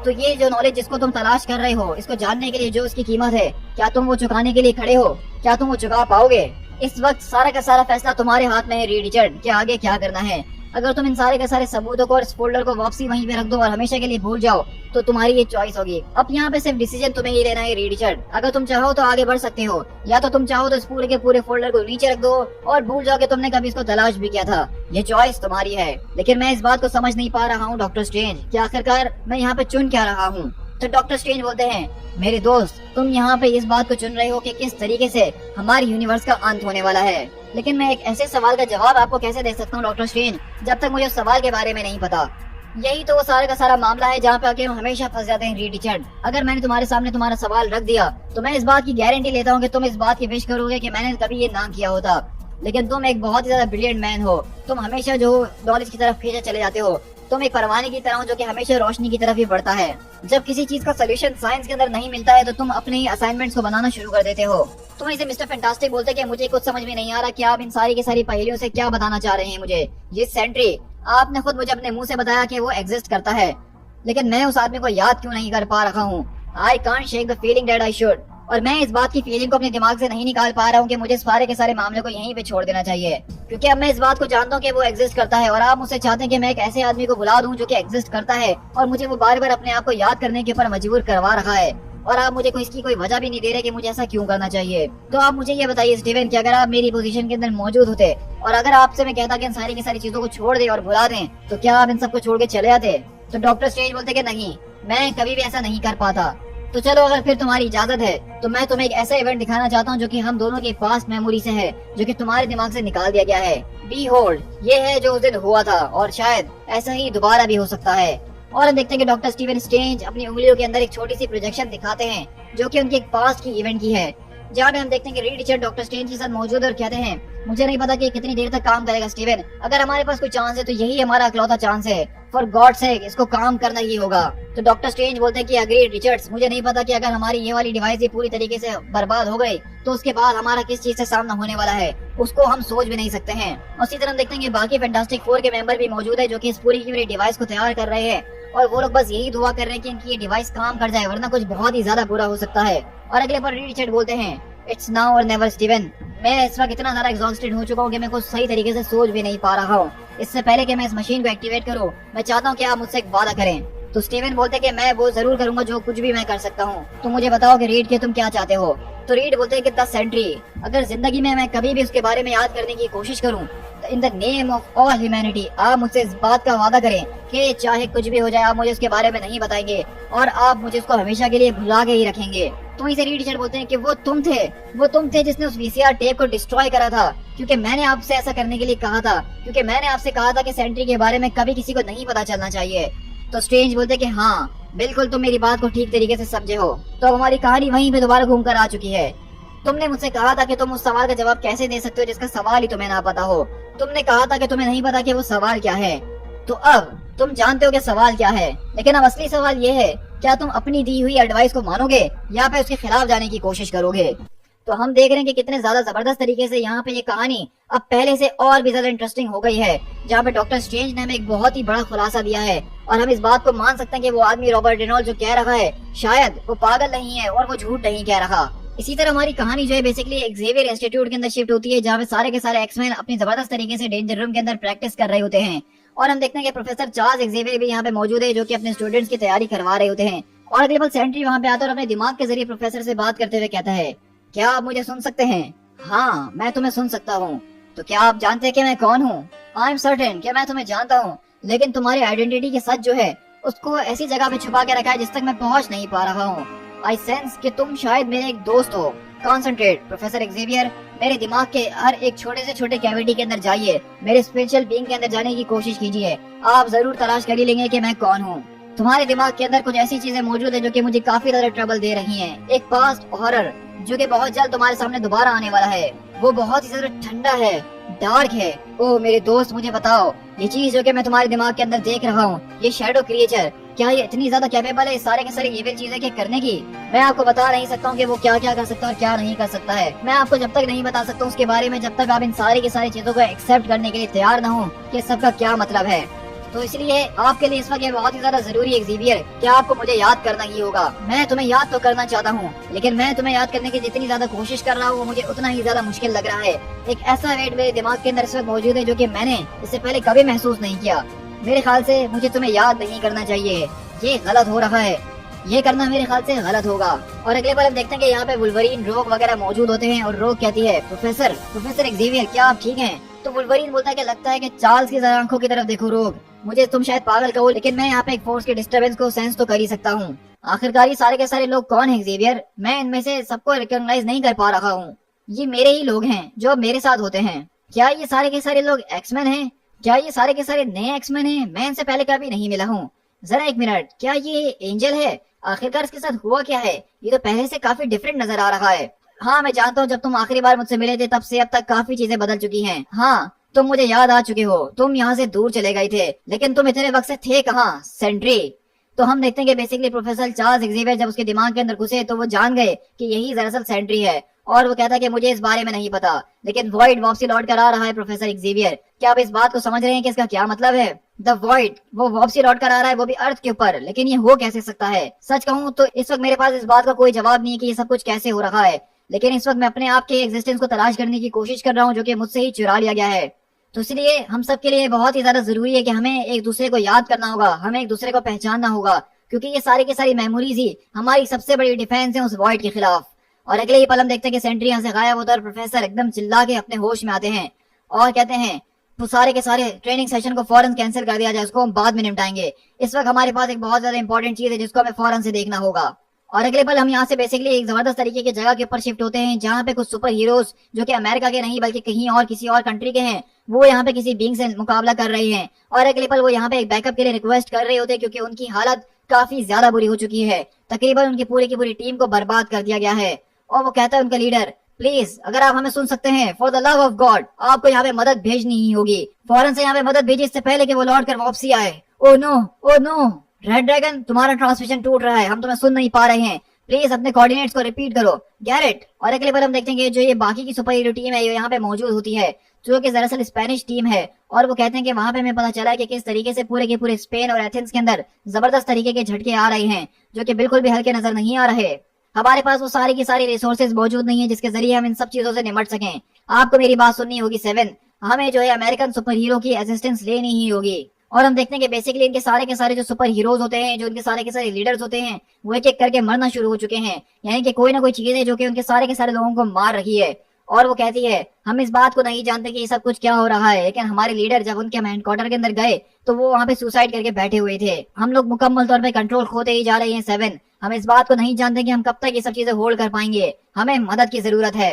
तो ये जो नॉलेज जिसको तुम तलाश कर रहे हो, इसको जानने के लिए जो उसकी कीमत है, क्या तुम वो चुकाने के लिए खड़े हो? क्या तुम वो चुका पाओगे? इस वक्त सारा का सारा फैसला तुम्हारे हाथ में है रीड रिचर्ड, कि आगे क्या करना है। अगर तुम इन सारे के सारे सबूतों को और इस फोल्डर को वापसी वहीं पे रख दो और हमेशा के लिए भूल जाओ तो तुम्हारी ये चॉइस होगी। अब यहाँ पे सिर्फ डिसीजन तुम्हें ही लेना है रीड रिचर्ड। अगर तुम चाहो तो आगे बढ़ सकते हो, या तो तुम चाहो तो इस पूरे के पूरे फोल्डर को नीचे रख दो और भूल जाओ कि तुमने कभी इसको तलाश भी किया था। ये चॉइस तुम्हारी है। लेकिन मैं इस बात को समझ नहीं पा रहा हूँ डॉक्टर स्ट्रेंज कि आखिरकार मैं यहाँ पे चुन क्या रहा हूँ। तो डॉक्टर स्ट्रेंज बोलते हैं, मेरे दोस्त, तुम यहाँ पे इस बात को चुन रहे हो कि किस तरीके से हमारे यूनिवर्स का अंत होने वाला है, लेकिन मैं एक ऐसे सवाल का जवाब आपको कैसे दे सकता हूँ डॉक्टर स्ट्रेंज जब तक मुझे उस सवाल के बारे में नहीं पता। यही तो वो सारा का सारा मामला है जहाँ पे आके हम हमेशा फंस जाते हैं रीड रिचर्ड। अगर मैंने तुम्हारे सामने तुम्हारा सवाल रख दिया तो मैं इस बात की गारंटी लेता हूँ कि तुम इस बात की विश करोगे कि मैंने कभी ये ना किया होता। लेकिन तुम एक बहुत ही ज्यादा ब्रिलियंट मैन हो, तुम हमेशा जो नॉलेज की तरफ खींचे चले जाते हो। तुम एक परवाने की तरह हो जो कि हमेशा रोशनी की तरफ ही बढ़ता है। जब किसी चीज का सोल्यूशन साइंस के अंदर नहीं मिलता है तो तुम अपने ही असाइनमेंट्स को बनाना शुरू कर देते हो। तुम इसे मिस्टर फैंटास्टिक बोलते कि मुझे कुछ समझ में नहीं आ रहा कि आप इन सारी की सारी पहेलियों से क्या बताना चाह रहे हैं मुझे। ये सेंट्री, आपने खुद मुझे अपने मुंह से बताया कि वो एग्जिस्ट करता है, लेकिन मैं उस आदमी को याद क्यों नहीं कर पा रहा हूँ। I can't shake the feeling that I should. और मैं इस बात की फीलिंग को अपने दिमाग से नहीं निकाल पा रहा हूँ कि मुझे सारे के सारे मामले को यहीं पे छोड़ देना चाहिए, क्योंकि अब मैं इस बात को जानता हूँ कि वो एग्जिस्ट करता है और आप मुझसे चाहते हैं कि मैं एक ऐसे आदमी को बुला दूं जो कि एग्जिस्ट करता है और मुझे वो बार बार अपने आप को याद करने के ऊपर मजबूर करवा रहा है, और आप मुझे इसकी कोई वजह भी नहीं दे रहे कि मुझे ऐसा क्यों करना चाहिए। तो आप मुझे ये बताइए स्टीवन कि अगर आप मेरी पोजीशन के अंदर मौजूद होते और अगर आपसे मैं कहता कि इन सारी की सारी चीजों को छोड़ दे और भुला दें, तो क्या आप इन सबको छोड़ के चले आते? तो डॉक्टर स्ट्रेंज बोलते कि नहीं, मैं कभी भी ऐसा नहीं कर पाता। तो चलो, अगर फिर तुम्हारी इजाजत है तो मैं तुम्हें एक ऐसा इवेंट दिखाना चाहता हूँ जो कि हम दोनों की पास्ट मेमोरी से है, जो कि तुम्हारे दिमाग से निकाल दिया गया है। बी होल्ड, ये है जो उस दिन हुआ था और शायद ऐसा ही दोबारा भी हो सकता है। और हम देखते हैं कि डॉक्टर स्टीवन स्ट्रेंज अपनी उंगलियों के अंदर एक छोटी सी प्रोजेक्शन दिखाते हैं जो कि उनके एक पास्ट की इवेंट की है, जहाँ पे हम देखते हैं कि रीड रिचर्ड डॉक्टर स्ट्रेंज के साथ मौजूद और कहते हैं, मुझे नहीं पता कि कितनी देर तक काम करेगा स्टीवन, अगर हमारे पास कोई चांस है तो यही हमारा इकलौता चांस है। फॉर गॉड सेक इसको काम करना ही होगा। तो डॉक्टर स्ट्रेंज बोलते हैं कि अग्रीड रिचर्ड्स, मुझे नहीं पता कि अगर हमारी ये वाली डिवाइस ही पूरी तरीके से बर्बाद हो गई तो उसके बाद हमारा किस चीज से सामना होने वाला है, उसको हम सोच भी नहीं सकते हैं। और इसी तरह हम देखते हैं कि बाकी फैंटास्टिक फोर के मेंबर भी मौजूद है जो कि इस पूरी की पूरी डिवाइस को तैयार कर रहे हैं और वो लोग बस यही दुआ कर रहे हैं कि इनकी ये डिवाइस काम कर जाए, वरना कुछ बहुत ही ज्यादा बुरा हो सकता है। और अगले पर रिचर्ड बोलते हैं, इट्स नाउ और नेवर स्टीवन, मैं इस वक्त इतना ज्यादा एग्जॉस्टेड हो चुका हूँ कि मैं कुछ सही तरीके से सोच भी नहीं पा रहा हूँ। इससे पहले कि मैं इस मशीन को एक्टिवेट करूँ, मैं चाहता हूँ कि आप मुझसे एक वादा करें। तो स्टीवन बोलते कि मैं वो जरूर करूंगा जो कुछ भी मैं कर सकता हूँ, तो मुझे बताओ कि रीड के तुम क्या चाहते हो। तो रीड बोलते हैं कि 10 सेंचुरी, अगर जिंदगी में मैं कभी भी उसके बारे में याद करने की कोशिश करूँ, in the name of all humanity, आप मुझसे इस बात का वादा करें कि चाहे कुछ भी हो जाए आप मुझे उसके बारे में नहीं बताएंगे और आप मुझे उसको हमेशा के लिए भुला के ही रखेंगे। तो इसे रीड टीचर बोलते हैं कि वो तुम थे जिसने उस वीसीआर टेप को डिस्ट्रॉय करा था, क्योंकि मैंने आपसे ऐसा करने के लिए कहा था, क्योंकि मैंने आपसे कहा था कि सेंट्री के बारे में कभी किसी को नहीं पता चलना चाहिए। तो स्ट्रेंज बोलते कि हाँ बिल्कुल, तुम मेरी बात को ठीक तरीके से समझे हो। तो अब हमारी कहानी वहीं पे दोबारा घूम कर आ चुकी है। तुमने मुझसे कहा था कि तुम उस सवाल का जवाब कैसे दे सकते हो जिसका सवाल ही तुम्हें ना पता हो। तुमने कहा था कि तुम्हें नहीं पता कि वो सवाल क्या है, तो अब तुम जानते हो कि सवाल क्या है। लेकिन अब असली सवाल ये है, क्या तुम अपनी दी हुई एडवाइस को मानोगे या फिर उसके खिलाफ जाने की कोशिश करोगे। तो हम देख रहे हैं कि कितने ज्यादा जबरदस्त तरीके से यहाँ पे ये कहानी अब पहले से और भी ज्यादा इंटरेस्टिंग हो गई है, जहाँ पे डॉक्टर स्ट्रेंज ने हमें एक बहुत ही बड़ा खुलासा दिया है और हम इस बात को मान सकते हैं कि वो आदमी रॉबर्ट रेनॉल्ड जो कह रहा है शायद वो पागल नहीं है और वो झूठ नहीं कह रहा। इसी तरह हमारी कहानी जो है बेसिकली एक्सेवियर इंस्टीट्यूट के अंदर शिफ्ट होती है, जहाँ पे सारे के सारे एक्समैन अपनी जबरदस्त तरीके से डेंजर रूम के अंदर प्रैक्टिस कर रहे होते हैं। और हम देखते हैं कि प्रोफेसर चार्ल्स एक्सेवियर भी यहाँ पे मौजूद है जो कि अपने स्टूडेंट्स की तैयारी करवा रहे होते हैं। और अगले पल सेंट्री वहाँ पे आता है और अपने दिमाग के जरिए प्रोफेसर से बात करते हुए कहता है, क्या आप मुझे सुन सकते हैं। हाँ मैं तुम्हें सुन सकता हूँ। तो क्या आप जानते हैं कि मैं कौन हूँ। आई एम सर्टेन कि मैं तुम्हें जानता हूँ, लेकिन तुम्हारी आइडेंटिटी के सच जो है उसको ऐसी जगह पे छुपा के रखा है जिस तक मैं पहुँच नहीं पा रहा हूँ। आई सेंस कि तुम शायद मेरे एक दोस्त हो। कॉन्सेंट्रेट प्रोफेसर एक्सेवियर, मेरे दिमाग के हर एक छोटे से छोटे कैविटी के अंदर जाइए, मेरे स्पिरिचुअल बीइंग के अंदर जाने की कोशिश कीजिए, आप जरूर तलाश कर ही लेंगे कि मैं कौन हूँ। तुम्हारे दिमाग के अंदर कुछ ऐसी चीजें मौजूद है जो कि मुझे काफी ज्यादा ट्रबल दे रही हैं। एक पास्ट हॉरर जो कि बहुत जल्द तुम्हारे सामने दोबारा आने वाला है, वो बहुत ही ज्यादा ठंडा है, डार्क है। ओ मेरे दोस्त मुझे बताओ, ये चीज जो कि मैं तुम्हारे दिमाग के अंदर देख रहा हूँ, ये शैडो क्रिएचर, क्या ये इतनी ज्यादा कैपेबल है सारे के सारे इविल चीजें के करने की। मैं आपको बता नहीं सकता हूँ कि वो क्या क्या कर सकता है और क्या नहीं कर सकता है। मैं आपको जब तक नहीं बता सकता उसके बारे में, जब तक आप इन सारी की सारी चीजों को एक्सेप्ट करने के लिए तैयार न हो कि सबका क्या मतलब है। तो इसलिए आपके लिए इस वक्त ये बहुत ही ज्यादा जरूरी है एक्सेवियर कि आपको मुझे याद करना ही होगा। मैं तुम्हें याद तो करना चाहता हूँ, लेकिन मैं तुम्हें याद करने की जितनी ज्यादा कोशिश कर रहा हूँ वो मुझे उतना ही ज्यादा मुश्किल लग रहा है। एक ऐसा वेट मेरे दिमाग के अंदर इस वक्त मौजूद है जो कि मैंने इससे पहले कभी महसूस नहीं किया। मेरे ख्याल से मुझे तुम्हें याद नहीं करना चाहिए, ये गलत हो रहा है, ये करना मेरे ख्याल से गलत होगा। और अगले बार हम देखते हैं कि यहाँ पे वुल्वरीन, रोग वगैरह मौजूद होते हैं और रोग कहती है, प्रोफेसर एक्सेवियर क्या आप ठीक हैं। तो वुल्वरीन बोलता है कि लगता है कि चार्ल्स की जरा आंखों की तरफ देखो रोग, मुझे तुम शायद पागल कहो लेकिन मैं यहाँ पे एक फोर्स के डिस्टरबेंस को सेंस तो कर ही सकता हूँ। आखिरकार ये सारे के सारे लोग कौन है एक्सेवियर, मैं इनमें से सबको रिकॉग्नाइज नहीं कर पा रहा हूँ। ये मेरे ही लोग हैं जो अब मेरे साथ होते हैं। क्या ये सारे के सारे लोग एक्समैन हैं? क्या ये सारे के सारे नए एक्समैन हैं? मैं इनसे पहले कभी नहीं मिला हूँ। जरा एक मिनट, क्या ये एंजल है? आखिरकार इसके साथ हुआ क्या है? ये तो पहले से काफी डिफरेंट नजर आ रहा है। हाँ मैं जानता हूँ, जब तुम आखिरी बार मुझसे मिले थे तब से अब तक काफी चीजें बदल चुकी हैं। हाँ तुम मुझे याद आ चुके हो, तुम यहाँ से दूर चले गए थे, लेकिन तुम इतने वक्त से थे कहाँ? सेंट्री। तो हम देखते हैं कि बेसिकली प्रोफेसर चार्ल्स एक्सेवियर जब उसके दिमाग के अंदर घुसे तो वो जान गए कि यही दरअसल सेंट्री है। और वो कहता है कि मुझे इस बारे में नहीं पता, लेकिन वॉइड वापसी लौट कर आ रहा है। प्रोफेसर एक्सेवियर, क्या आप इस बात को समझ रहे हैं कि इसका क्या मतलब है? द वॉइड, वो वापसी लौट कर आ रहा है, वो भी अर्थ के ऊपर, लेकिन ये हो कैसे सकता है? सच कहूँ तो इस वक्त मेरे पास इस बात का कोई जवाब नहीं है कि ये सब कुछ कैसे हो रहा है, लेकिन इस वक्त मैं अपने आप के एग्जिस्टेंस को तलाश करने की कोशिश कर रहा हूँ जो कि मुझसे ही चुरा लिया गया है। तो इसलिए हम सब के लिए बहुत ही ज्यादा जरूरी है कि हमें एक दूसरे को याद करना होगा, हमें एक दूसरे को पहचानना होगा, क्योंकि ये सारी की सारी मेमोरीज ही हमारी सबसे बड़ी डिफेंस है उस वॉइड के खिलाफ। और अगले ही पल हम देखते हैं कि सेंट्री यहाँ से गायब होता है और प्रोफेसर एकदम चिल्ला के अपने होश में आते हैं और कहते हैं तो सारे के सारे ट्रेनिंग सेशन को फौरन कैंसिल कर दिया जाए, उसको हम बाद में निपटाएंगे। इस वक्त हमारे पास एक बहुत ज्यादा इंपॉर्टेंट चीज है जिसको हमें फौरन से देखना होगा। और अगले पल हम यहाँ से बेसिकली एक जबरदस्त तरीके की जगह के ऊपर शिफ्ट होते हैं जहाँ पे कुछ सुपर हीरोज जो कि अमेरिका के नहीं बल्कि कहीं और किसी और कंट्री के हैं, वो यहाँ पे किसी बीइंग से मुकाबला कर रहे हैं। और अगले पल वो यहाँ पे एक बैकअप के लिए रिक्वेस्ट कर रहे होते हैं क्योंकि उनकी हालत काफी ज्यादा बुरी हो चुकी है, तकरीबन उनकी पूरी की पूरी टीम को बर्बाद कर दिया गया है। और वो कहता है उनका लीडर, प्लीज अगर आप हमें सुन सकते हैं, for the love of God आपको यहाँ पे मदद भेजनी ही होगी, फौरन से यहाँ पे मदद भेजिए इससे पहले कि वो लौट कर वापसी आए। Oh no, oh no, red dragon तुम्हारा ट्रांसमिशन टूट रहा है, हम तुम्हें सुन नहीं पा रहे हैं, प्लीज अपने कोऑर्डिनेट्स को रिपीट करो गैरेट। और अगले बार हम देखेंगे जो ये बाकी की सुपर हीरो टीम है ये यहाँ पे मौजूद होती है, जो कि दरअसल स्पेनिश टीम है। और वो कहते हैं कि वहां पे हमें पता चला है कि किस तरीके से पूरे के पूरे स्पेन और एथेंस के अंदर जबरदस्त तरीके के झटके आ रहे हैं, जो कि बिल्कुल भी हल्के नजर नहीं आ रहे। हमारे पास वो सारी की सारी रिसोर्सेज मौजूद नहीं है जिसके जरिए हम इन सब चीजों से निपट सकें। आपको मेरी बात सुननी होगी सेवन, हमें जो है अमेरिकन सुपर हीरो की असिस्टेंस लेनी ही होगी। और हम देखते हैं कि बेसिकली इनके सारे के सारे जो सुपर हीरोज होते हैं, जो इनके सारे के सारे लीडर्स होते हैं, वो एक एक करके मरना शुरू हो चुके हैं। यानी कि कोई ना कोई चीज है जो कि उनके सारे के सारे लोगों को मार रही है। और वो कहती है हम इस बात को नहीं जानते कि ये सब कुछ क्या हो रहा है, लेकिन हमारे लीडर जब उनके हेडक्वार्टर के अंदर गए तो वो वहाँ पे सुसाइड करके बैठे हुए थे। हम लोग मुकम्मल तौर पे कंट्रोल खोते ही जा रहे हैं सेवन, हम इस बात को नहीं जानते कि हम कब तक ये सब चीजें होल्ड कर पाएंगे, हमें मदद की जरूरत है।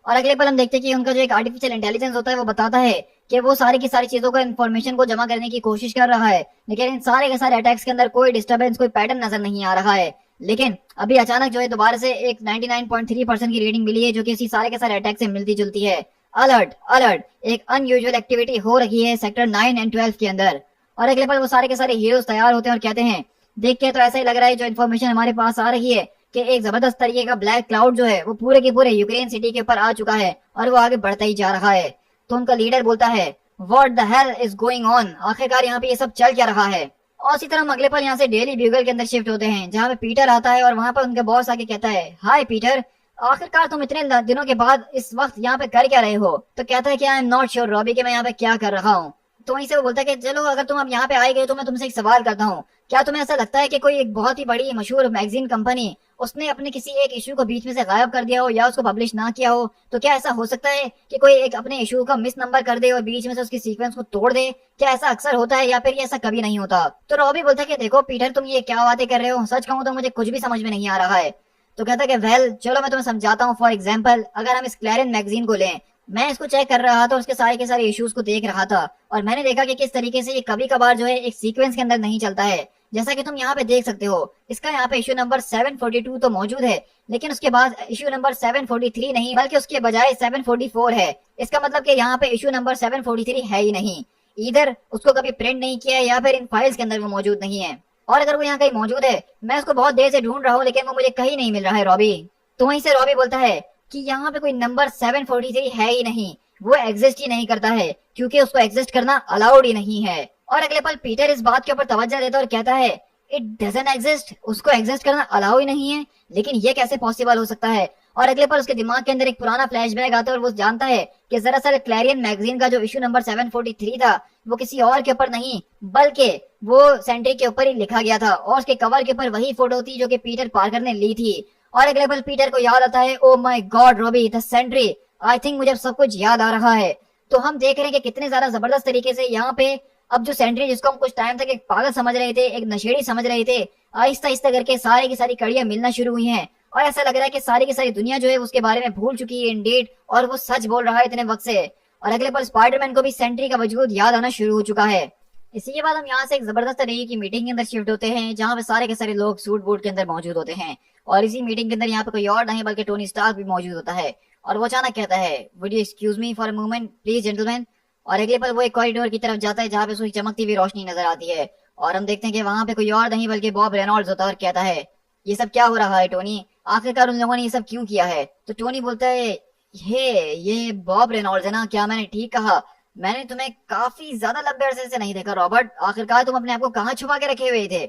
और अगले पल हम देखते हैं कि उनका जो एक आर्टिफिशियल इंटेलिजेंस होता है वो बताता है कि वो सारी की सारी चीजों का इन्फॉर्मेशन को जमा करने की कोशिश कर रहा है, लेकिन इन सारे के सारे अटैक्स के अंदर कोई डिस्टर्बेंस, कोई पैटर्न नजर नहीं आ रहा है। लेकिन अभी अचानक जो है दोबारा से एक 99.3% की रेटिंग मिली है, जो कि इसी सारे के सारे अटैक से मिलती जुलती है। अलर्ट अलर्ट, एक अनयूजुअल एक्टिविटी हो रही है सेक्टर 9 एंड 12 के अंदर। और अगले पल वो सारे के सारे हीरोज तैयार होते हैं और कहते हैं देख के तो ऐसा ही लग रहा है जो इन्फॉर्मेशन हमारे पास आ रही है कि एक जबरदस्त तरीके का ब्लैक क्लाउड जो है वो पूरे के पूरे यूक्रेन सिटी के ऊपर आ चुका है और वो आगे बढ़ता ही जा रहा है। तो उनका लीडर बोलता है what the hell is going on, आखिरकार यहाँ पे ये सब चल क्या रहा है। और इसी तरह हम अगले पल यहाँ से डेली ब्यूगल के अंदर शिफ्ट होते हैं, जहाँ पे पीटर आता है और वहाँ पर उनके बॉस आके कहता है हाय पीटर, आखिरकार तुम इतने दिनों के बाद इस वक्त यहाँ पे कर क्या रहे हो। तो कहता है कि I am not sure Robbie कि मैं यहाँ पे क्या कर रहा हूँ। तो वहीं से वो बोलता है कि चलो अगर तुम अब यहाँ पे आए गए तो मैं तुमसे एक सवाल करता हूँ, क्या तुम्हें ऐसा लगता है कि कोई एक बहुत ही बड़ी मशहूर मैगजीन कंपनी उसने अपने किसी एक इशू को बीच में से गायब कर दिया हो या उसको पब्लिश ना किया हो, तो क्या ऐसा हो सकता है कि कोई एक अपने इशू का मिस नंबर कर दे और बीच में से उसकी सीक्वेंस को तोड़ दे? क्या ऐसा अक्सर होता है या फिर ये ऐसा कभी नहीं होता? तो रॉबी बोलता है कि देखो पीटर तुम ये क्या बातें कर रहे हो, सच कहूँ तो मुझे कुछ भी समझ में नहीं आ रहा है। तो कहता है कि वेल चलो मैं तुम्हें समझाता हूँ। फॉर एग्जाम्पल अगर हम इस क्लैरिन मैगजीन को लें, मैं इसको चेक कर रहा था और उसके सारे के सारे इश्यूज को देख रहा था और मैंने देखा कि किस तरीके से ये कभी कभार जो है एक सीक्वेंस के अंदर नहीं चलता है। जैसा कि तुम यहाँ पे देख सकते हो, इसका यहाँ पे इश्यू नंबर 742 तो मौजूद है, लेकिन उसके बाद इश्यू नंबर 743 नहीं बल्कि उसके बजाय 744 है। इसका मतलब कि यहाँ पे इश्यू नंबर 743 है ही नहीं, इधर उसको कभी प्रिंट नहीं किया है या फिर इन फाइल्स के अंदर वो मौजूद नहीं है। और अगर वो यहाँ कहीं मौजूद है, मैं उसको बहुत देर से ढूंढ रहा हूँ लेकिन वो मुझे कहीं नहीं मिल रहा है रॉबी। तो वहीं से रॉबी बोलता है कि यहाँ पे कोई नंबर 743 है ही नहीं, वो एग्जिस्ट ही नहीं करता है क्योंकि उसको एग्जिस्ट करना अलाउड ही नहीं है। और अगले पल पीटर इस बात के ऊपर तवज्जो देता है और कहता है इट डजंट एग्जिस्ट, उसको एग्जिस्ट करना अलाउ ही नहीं है, लेकिन ये कैसे पॉसिबल हो सकता है। और अगले पल उसके दिमाग के अंदर एक पुराना फ्लैशबैक आता है और वो जानता है कि दरअसल क्लैरियन मैगजीन का जो इशू नंबर 743 था वो किसी और के ऊपर नहीं बल्कि वो सेंट्री के ऊपर ही लिखा गया था और उसके कवर के ऊपर वही फोटो थी जो कि पीटर पार्कर ने ली थी। और अगले पल पीटर को याद आता है oh my God Robbie the Sentry, I think मुझे सब कुछ याद आ रहा है। तो हम देख रहे हैं कि कितने ज्यादा जबरदस्त तरीके से यहाँ पे अब जो सेंट्री जिसको हम कुछ टाइम तक एक पागल समझ रहे थे, एक नशेड़ी समझ रहे थे, आहिस्ता आहिस्ता करके सारी की सारी कड़ियां मिलना शुरू हुई हैं और ऐसा लग रहा है कि सारी की सारी दुनिया जो है उसके बारे में भूल चुकी है इंडीड, और वो सच बोल रहा है इतने वक्त से। और अगले पल स्पाइडरमैन को भी सेंट्री का वजूद याद आना शुरू हो चुका है। इसी के बाद हम यहाँ से एक जबरदस्त तरीके की मीटिंग के अंदर शिफ्ट होते हैं, जहाँ पे सारे के सारे लोग सूट बूट के अंदर मौजूद होते हैं और इसी मीटिंग के अंदर यहाँ पे कोई और नहीं बल्कि टोनी स्टार्क भी मौजूद होता है। और वो अचानक कहता है would you excuse me for a moment please gentleman. और अगले पल वो एक कॉरिडोर की तरफ जाता है जहाँ पे उसकी चमकती हुई रोशनी नजर आती है और हम देखते हैं कि वहाँ पे कोई और नहीं बल्कि बॉब रेनॉल्ड्स होता है और कहता है ये सब क्या हो रहा है टोनी, आखिरकार उन लोगों ने ये सब क्यों किया है। तो टोनी बोलता है ये बॉब रेनॉल्ड्स है ना, क्या मैंने ठीक कहा? मैंने तुम्हें काफी ज्यादा लंबे अरसे से नहीं देखा रॉबर्ट, आखिरकार तुम अपने आप को कहाँ छुपा के रखे हुए थे।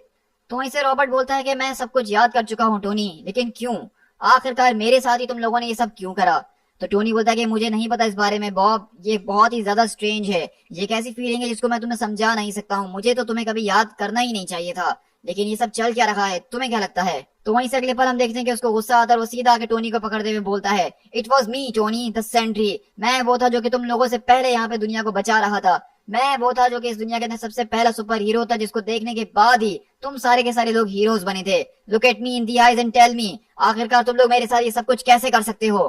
तो इसे रॉबर्ट बोलता है कि मैं सब कुछ याद कर चुका हूँ टोनी, लेकिन क्यों, आखिरकार मेरे साथ ही तुम लोगों ने ये सब क्यों करा। तो टोनी बोलता है कि मुझे नहीं पता इस बारे में बॉब, ये बहुत ही ज्यादा स्ट्रेंज है, ये कैसी फीलिंग है जिसको मैं तुम्हें समझा नहीं सकता हूँ, मुझे तो तुम्हें कभी याद करना ही नहीं चाहिए था, लेकिन ये सब चल क्या रहा है, तुम्हें क्या लगता है। तो वहीं से अगले पल हम देखते हैं कि उसको गुस्सा आता है और वो सीधा आके टोनी को पकड़ते हुए बोलता है it was me Tony the Sentry, मैं वो था जो कि तुम लोगों से पहले यहाँ पे दुनिया को बचा रहा था, मैं वो था जो कि इस दुनिया के अंदर सबसे पहला सुपर हीरो था जिसको देखने के बाद ही तुम सारे के सारे लोग हीरोज बने थे। Look at me in the eyes and tell me, आखिरकार तुम लोग मेरे साथ ये सब कुछ कैसे कर सकते हो।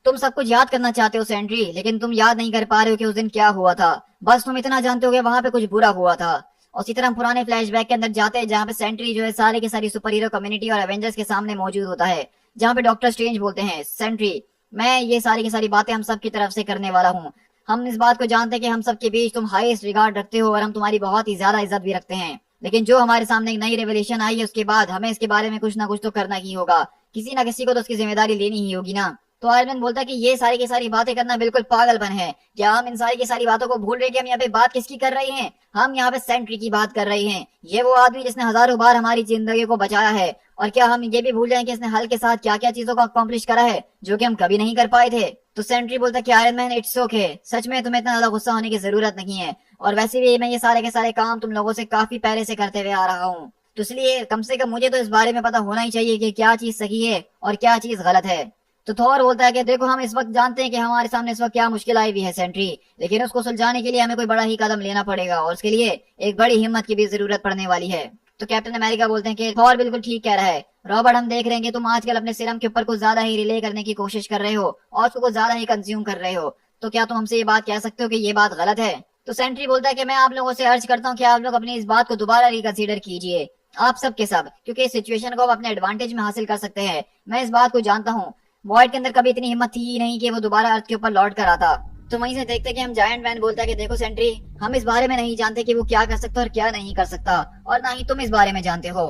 तुम सब कुछ याद करना चाहते हो सेंट्री, लेकिन तुम याद नहीं कर पा रहे हो कि उस दिन क्या हुआ था, बस तुम इतना जानते हो कि वहां पे कुछ बुरा हुआ था। और इसी तरह हम पुराने फ्लैशबैक के अंदर जाते हैं जहाँ पे सेंट्री जो है सारे के सारी सुपर हीरो कम्युनिटी और एवेंजर्स के सामने मौजूद होता है, जहाँ पे डॉक्टर स्ट्रेंज बोलते हैं सेंट्री मैं ये सारी की सारी बातें हम सब की तरफ से करने वाला हूँ, हम इस बात को जानते हैं कि हम सब के बीच तुम हाईएस्ट रिगार्ड रखते हो और हम तुम्हारी बहुत ही ज्यादा इज्जत भी रखते हैं, लेकिन जो हमारे सामने एक नई रेवोल्यूशन आई है उसके बाद हमें इसके बारे में कुछ ना कुछ तो करना ही होगा, किसी ना किसी को तो उसकी जिम्मेदारी लेनी ही होगी ना। तो आयरन मैन बोलता है कि ये सारी की सारी बातें करना बिल्कुल पागलपन है। क्या हम इन सारी की सारी बातों को भूल रहे हैं कि हम यहाँ पे बात किसकी कर रहे हैं? हम यहाँ पे सेंट्री की बात कर रहे हैं। ये वो आदमी जिसने हजारों बार हमारी जिंदगी को बचाया है। और क्या हम ये भी भूल जाएं कि इसने हल के साथ क्या क्या चीजों को अकम्प्लिश करा है जो कि हम कभी नहीं कर पाए थे? तो सेंट्री बोलता है कि आयरन मैन इट्स ओके, सच में तुम्हें इतना ज्यादा गुस्सा होने की जरूरत नहीं है, और वैसे भी मैं ये सारे के सारे काम तुम लोगों से काफी पहले से करते हुए आ रहा हूँ, तो इसलिए कम से कम मुझे तो इस बारे में पता होना ही चाहिए कि क्या चीज सही है और क्या चीज गलत है। तो थॉर बोलता है कि देखो हम इस वक्त जानते हैं कि हमारे सामने इस वक्त क्या मुश्किल आई हुई है सेंट्री, लेकिन उसको सुलझाने के लिए हमें कोई बड़ा ही कदम लेना पड़ेगा और उसके लिए एक बड़ी हिम्मत की भी जरूरत पड़ने वाली है। तो कैप्टन अमेरिका बोलते हैं कि थॉर बिल्कुल ठीक कह रहा है रॉबर्ट, हम देख रहे हैं कि तुम आजकल अपने सीरम के ऊपर कुछ ज्यादा ही रिले करने की कोशिश कर रहे हो और उसको कुछ ज्यादा ही कंज्यूम कर रहे हो, तो क्या तुम हमसे ये बात कह सकते हो कि ये बात गलत है? तो सेंट्री बोलता है कि मैं आप लोगों से अर्ज करता हूँ कि आप लोग अपनी इस बात को दोबारा रिकंसीडर कीजिए, आप सब के सब, क्योंकि इस सिचुएशन को आप अपने एडवांटेज में हासिल कर सकते हैं। मैं इस बात को जानता हूँ, वॉइड के अंदर कभी इतनी हिम्मत थी ही नहीं कि वो दोबारा अर्थ के ऊपर लौट कर आता। तो वहीं से देखते कि हम जायंट मैन बोलता है कि देखो सेंट्री, हम इस बारे में नहीं जानते कि वो क्या कर सकता और क्या नहीं कर सकता, और ना ही तुम इस बारे में जानते हो।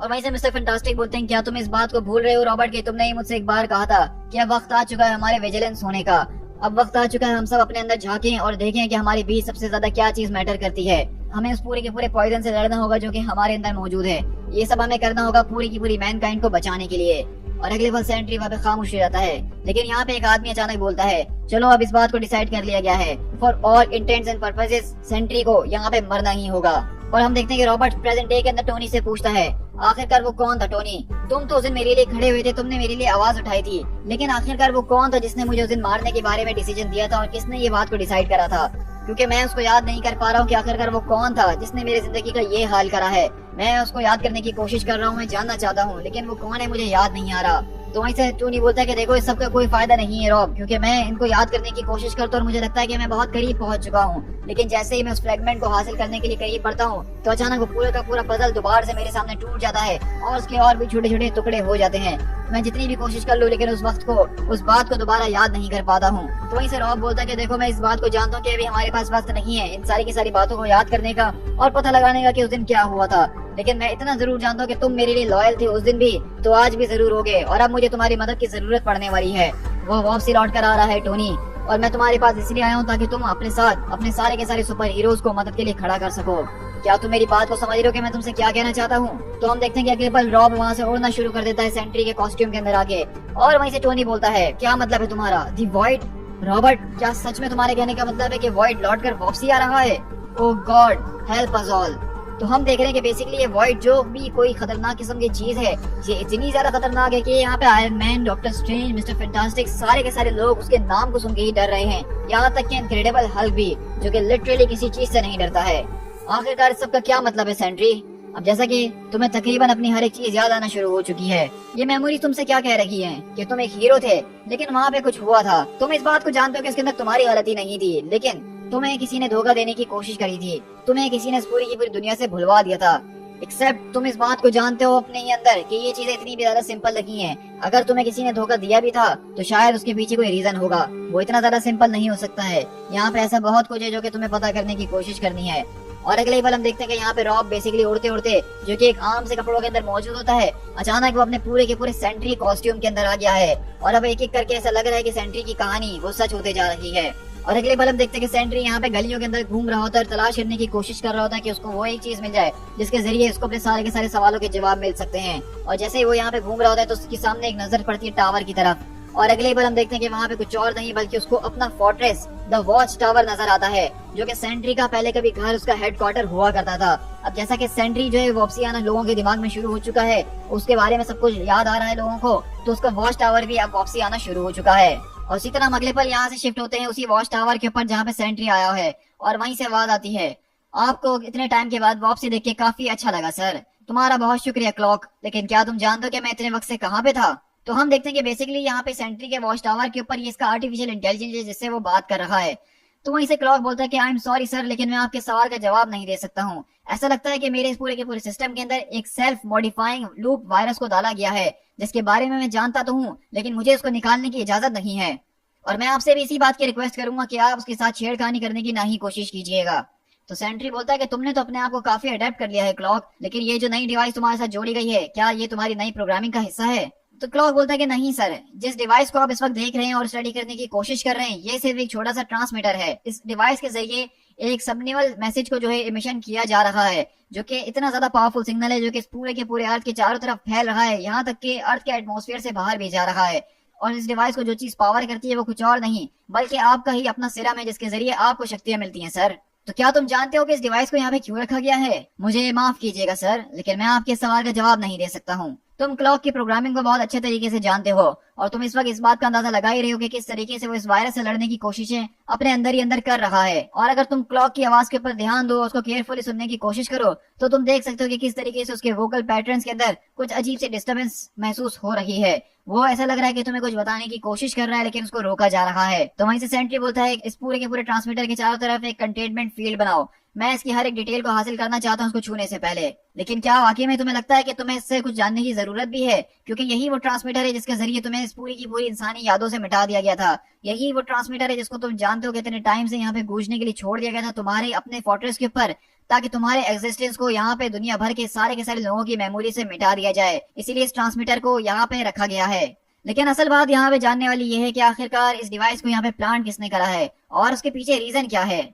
और वहीं से मिस्टर फैंटास्टिक बोलते हैं क्या तुम इस बात को भूल रहे हो रॉबर्ट कि तुमने ही मुझसे एक बार कहा था कि अब वक्त आ चुका है हमारे विजिलेंस होने का, अब वक्त आ चुका है हम सब अपने अंदर झांकें और देखें कि हमारे बीच सबसे ज्यादा क्या चीज मैटर करती है। हमें उस पूरे के पूरे पॉइजन से लड़ना होगा जो कि हमारे अंदर मौजूद है। ये सब हमें करना होगा पूरी की पूरी मैनकाइंड को बचाने के लिए। और अगले पल सेंट्री वहाँ पे खामोश हो जाता है, लेकिन यहाँ पे एक आदमी अचानक बोलता है चलो अब इस बात को डिसाइड कर लिया गया है, for all intents and purposes Sentry को यहाँ पे मरना ही होगा। और हम देखते हैं कि रॉबर्ट प्रेजेंट डे के अंदर टोनी से पूछता है आखिरकार वो कौन था टोनी? तुम तो उस दिन मेरे लिए खड़े हुए थे, तुमने मेरे लिए आवाज उठाई थी, लेकिन आखिरकार वो कौन था जिसने मुझे उस दिन मारने के बारे में डिसीजन दिया था और किसने ये बात को डिसाइड करा था? क्योंकि मैं उसको याद नहीं कर पा रहा हूँ कि आखिरकार वो कौन था जिसने मेरी जिंदगी का ये हाल करा है। मैं उसको याद करने की कोशिश कर रहा हूँ, मैं जानना चाहता हूँ, लेकिन वो कौन है मुझे याद नहीं आ रहा। तो वहीं से टोनी बोलता है कि देखो इस सब का कोई फायदा नहीं है रॉब, क्योंकि मैं इनको याद करने की कोशिश करता हूँ और मुझे लगता है कि मैं बहुत करीब पहुंच चुका हूँ, लेकिन जैसे ही मैं उस फ्रेगमेंट को हासिल करने के लिए करीब बढ़ता हूँ तो अचानक वो पूरे का पूरा पजल दोबारा से मेरे सामने टूट जाता है और उसके और भी छोटे छोटे टुकड़े हो जाते हैं। मैं जितनी भी कोशिश कर लूँ लेकिन उस वक्त को, उस बात को दोबारा याद नहीं कर पाता हूँ। तो वहीं से रॉब बोलता है कि देखो मैं इस बात को जानता हूँ कि अभी हमारे पास वक्त नहीं है इन सारी की सारी बातों को याद करने का और पता लगाने का कि उस दिन क्या हुआ था, लेकिन मैं इतना जरूर जानता हूँ कि तुम मेरे लिए लॉयल थे उस दिन भी, तो आज भी जरूर होगे, और अब मुझे तुम्हारी मदद की जरूरत पड़ने वाली है। वो वापसी लौट कर आ रहा है टोनी, और मैं तुम्हारे पास इसलिए आया हूँ ताकि तुम अपने साथ अपने सारे के सारे सुपर हीरोज को मदद के लिए खड़ा कर सको। क्या तुम मेरी बात को समझ रहे हो कि मैं तुमसे क्या कहना चाहता हूँ? तो हम देखते हैं कि अगले पल रॉब वहाँ से उड़ना शुरू कर देता है सेंट्री के कॉस्ट्यूम के अंदर आके, और वहीं से टोनी बोलता है क्या मतलब है तुम्हारा दी वॉइड? रॉबर्ट, क्या सच में तुम्हारे कहने का मतलब है कि वॉइड लौट कर वापसी आ रहा है? ओह गॉड हेल्प अस ऑल। तो हम देख रहे हैं कि बेसिकली ये वॉइड जो भी कोई खतरनाक किस्म की चीज है, ये इतनी ज्यादा खतरनाक है कि यहाँ पे iron man, doctor strange, mister fantastic सारे के सारे लोग उसके नाम को सुन के ही डर रहे हैं। यहाँ तक कि इनक्रेडिबल हल्क भी, जो कि लिटरली किसी चीज से नहीं डरता है। आखिरकार इस सब का क्या मतलब है सेंट्री? अब जैसा कि तुम्हें तकरीबन अपनी हर एक चीज याद आना शुरू हो चुकी है, ये मेमोरी तुमसे क्या कह रही है कि तुम एक हीरो थे लेकिन वहाँ पे कुछ हुआ था। तुम इस बात को जानते हो कि इसके अंदर तुम्हारी गलती नहीं थी, लेकिन तुम्हें किसी ने धोखा देने की कोशिश करी थी, तुम्हें किसी ने पूरी की पूरी दुनिया से भुलवा दिया था। एक्सेप्ट तुम इस बात को जानते हो अपने ही अंदर कि ये चीजें इतनी भी ज्यादा सिंपल नहीं है। अगर तुम्हें किसी ने धोखा दिया भी था तो शायद उसके पीछे कोई रीजन होगा, वो इतना ज्यादा सिंपल नहीं हो सकता है। यहाँ पे ऐसा बहुत कुछ है जो कि तुम्हें पता करने की कोशिश करनी है। और अगले ही पल हम देखते हैं कि यहाँ पे रॉब बेसिकली उड़ते उड़ते, जो कि एक आम से कपड़ों के अंदर मौजूद होता है, अचानक वो अपने पूरे के पूरे सेंट्री कॉस्ट्यूम के अंदर आ गया है, और अब एक एक करके ऐसा लग रहा है कि सेंट्री की कहानी वो सच होते जा रही है। और अगले पल हम देखते हैं कि सेंट्री यहाँ पे गलियों के अंदर घूम रहा होता है और तलाश करने की कोशिश कर रहा होता है कि उसको वो एक चीज मिल जाए जिसके जरिए उसको अपने सारे के सारे सवालों के जवाब मिल सकते हैं। और जैसे ही वो यहाँ पे घूम रहा होता है तो उसके सामने एक नजर पड़ती है टावर की तरफ, और अगले पल हम देखते हैं कि वहाँ पे कुछ और नहीं बल्कि उसको अपना फोर्ट्रेस द वॉच टावर नजर आता है, जो कि सेंट्री का पहले कभी घर उसका हेडक्वार्टर हुआ करता था। अब जैसा कि सेंट्री जो है वापसी आना लोगों के दिमाग में शुरू हो चुका है, उसके बारे में सब कुछ याद आ रहा है लोगों को, तो उसका वॉच टावर भी अब वापसी आना शुरू हो चुका है। और इसी तरह हम अगले पल यहाँ से शिफ्ट होते हैं उसी वॉच टावर के ऊपर जहाँ पे सेंट्री आया है, और वहीं से आवाज आती है आपको इतने टाइम के बाद वापसी देख के काफी अच्छा लगा सर, तुम्हारा बहुत शुक्रिया क्लॉक, लेकिन क्या तुम जानते हो कि मैं इतने वक्त से कहाँ पे था? तो हम देखते हैं कि बेसिकली यहाँ पे सेंट्री के वॉच टावर के ऊपर ये इसका आर्टिफिशियल इंटेलिजेंस है जिससे वो बात कर रहा है। तो वहीं से क्लॉक बोलता है कि आई एम सॉरी सर, लेकिन मैं आपके सवाल का जवाब नहीं दे सकता हूँ। ऐसा लगता है कि मेरे इस पूरे के पूरे सिस्टम के अंदर एक सेल्फ मॉडिफाइंग लूप वायरस को डाला गया है, जिसके बारे में मैं जानता तो हूँ लेकिन मुझे उसको निकालने की इजाजत नहीं है, और मैं आपसे भी इसी बात की रिक्वेस्ट करूंगा कि आप उसके साथ छेड़खानी करने की ना ही कोशिश कीजिएगा। तो सेंट्री बोलता है कि तुमने तो अपने आप को काफी अडेप्ट कर लिया है क्लॉक, लेकिन ये जो नई डिवाइस तुम्हारे साथ जोड़ी गई है, क्या ये तुम्हारी नई प्रोग्रामिंग का हिस्सा है? तो क्लॉक बोलता है कि नहीं सर, जिस डिवाइस को आप इस वक्त देख रहे हैं और स्टडी करने की कोशिश कर रहे हैं, ये सिर्फ एक छोटा सा ट्रांसमीटर है। इस डिवाइस के जरिए एक सबनिवल मैसेज को जो है इमिशन किया जा रहा है, जो कि इतना ज्यादा पावरफुल सिग्नल है, जो कि पूरे के पूरे अर्थ के चारों तरफ फैल रहा है, यहाँ तक कि अर्थ के एटमॉस्फेयर से बाहर भी जा रहा है। और इस डिवाइस को जो चीज पावर करती है वो कुछ और नहीं बल्कि आपका ही अपना सिरम है, जिसके जरिए आपको शक्तियां मिलती हैं। सर, तो क्या तुम जानते हो कि इस डिवाइस को यहाँ पे क्यों रखा गया है? मुझे माफ कीजिएगा सर, लेकिन मैं आपके सवाल का जवाब नहीं दे सकता हूँ। तुम क्लॉक की प्रोग्रामिंग को बहुत अच्छे तरीके से जानते हो और तुम इस वक्त इस बात का अंदाजा लगा ही रहे हो कि किस तरीके से वो इस वायरस से लड़ने की कोशिशें अपने अंदर ही अंदर कर रहा है। और अगर तुम क्लॉक की आवाज के ऊपर ध्यान दो, उसको केयरफुली सुनने की कोशिश करो, तो तुम देख सकते हो कि किस तरीके से उसके वोकल पैटर्न्स के अंदर कुछ अजीब सी डिस्टर्बेंस महसूस हो रही है। वो ऐसा लग रहा है कि तुम्हें कुछ बताने की कोशिश कर रहा है, लेकिन उसको रोका जा रहा है। तो वहीं से सेंट्री बोलता है इस पूरे के पूरे ट्रांसमीटर के चारों तरफ एक कंटेनमेंट फील्ड बनाओ। मैं इसकी हर एक डिटेल को हासिल करना चाहता हूँ उसको छूने से पहले। लेकिन क्या वाकई में तुम्हें लगता है कि तुम्हें इससे कुछ जानने की जरूरत भी है? क्योंकि यही वो ट्रांसमीटर है जिसके जरिए तुम्हें इस पूरी की पूरी इंसानी यादों से मिटा दिया गया था। यही वो ट्रांसमीटर है जिसको तुम जानते हो कि इतने टाइम से यहाँ पे गूंजने के लिए छोड़ दिया गया था तुम्हारे अपने फोर्ट्रेस के ऊपर, ताकि तुम्हारे एग्जिस्टेंस को यहाँ पे दुनिया भर के सारे लोगों की मेमोरी से मिटा दिया जाए। इसीलिए इस ट्रांसमीटर को यहाँ पे रखा गया है। लेकिन असल बात यहाँ पे जानने वाली ये है कि आखिरकार इस डिवाइस को यहाँ पे प्लांट किसने करा है और उसके पीछे रीजन क्या है।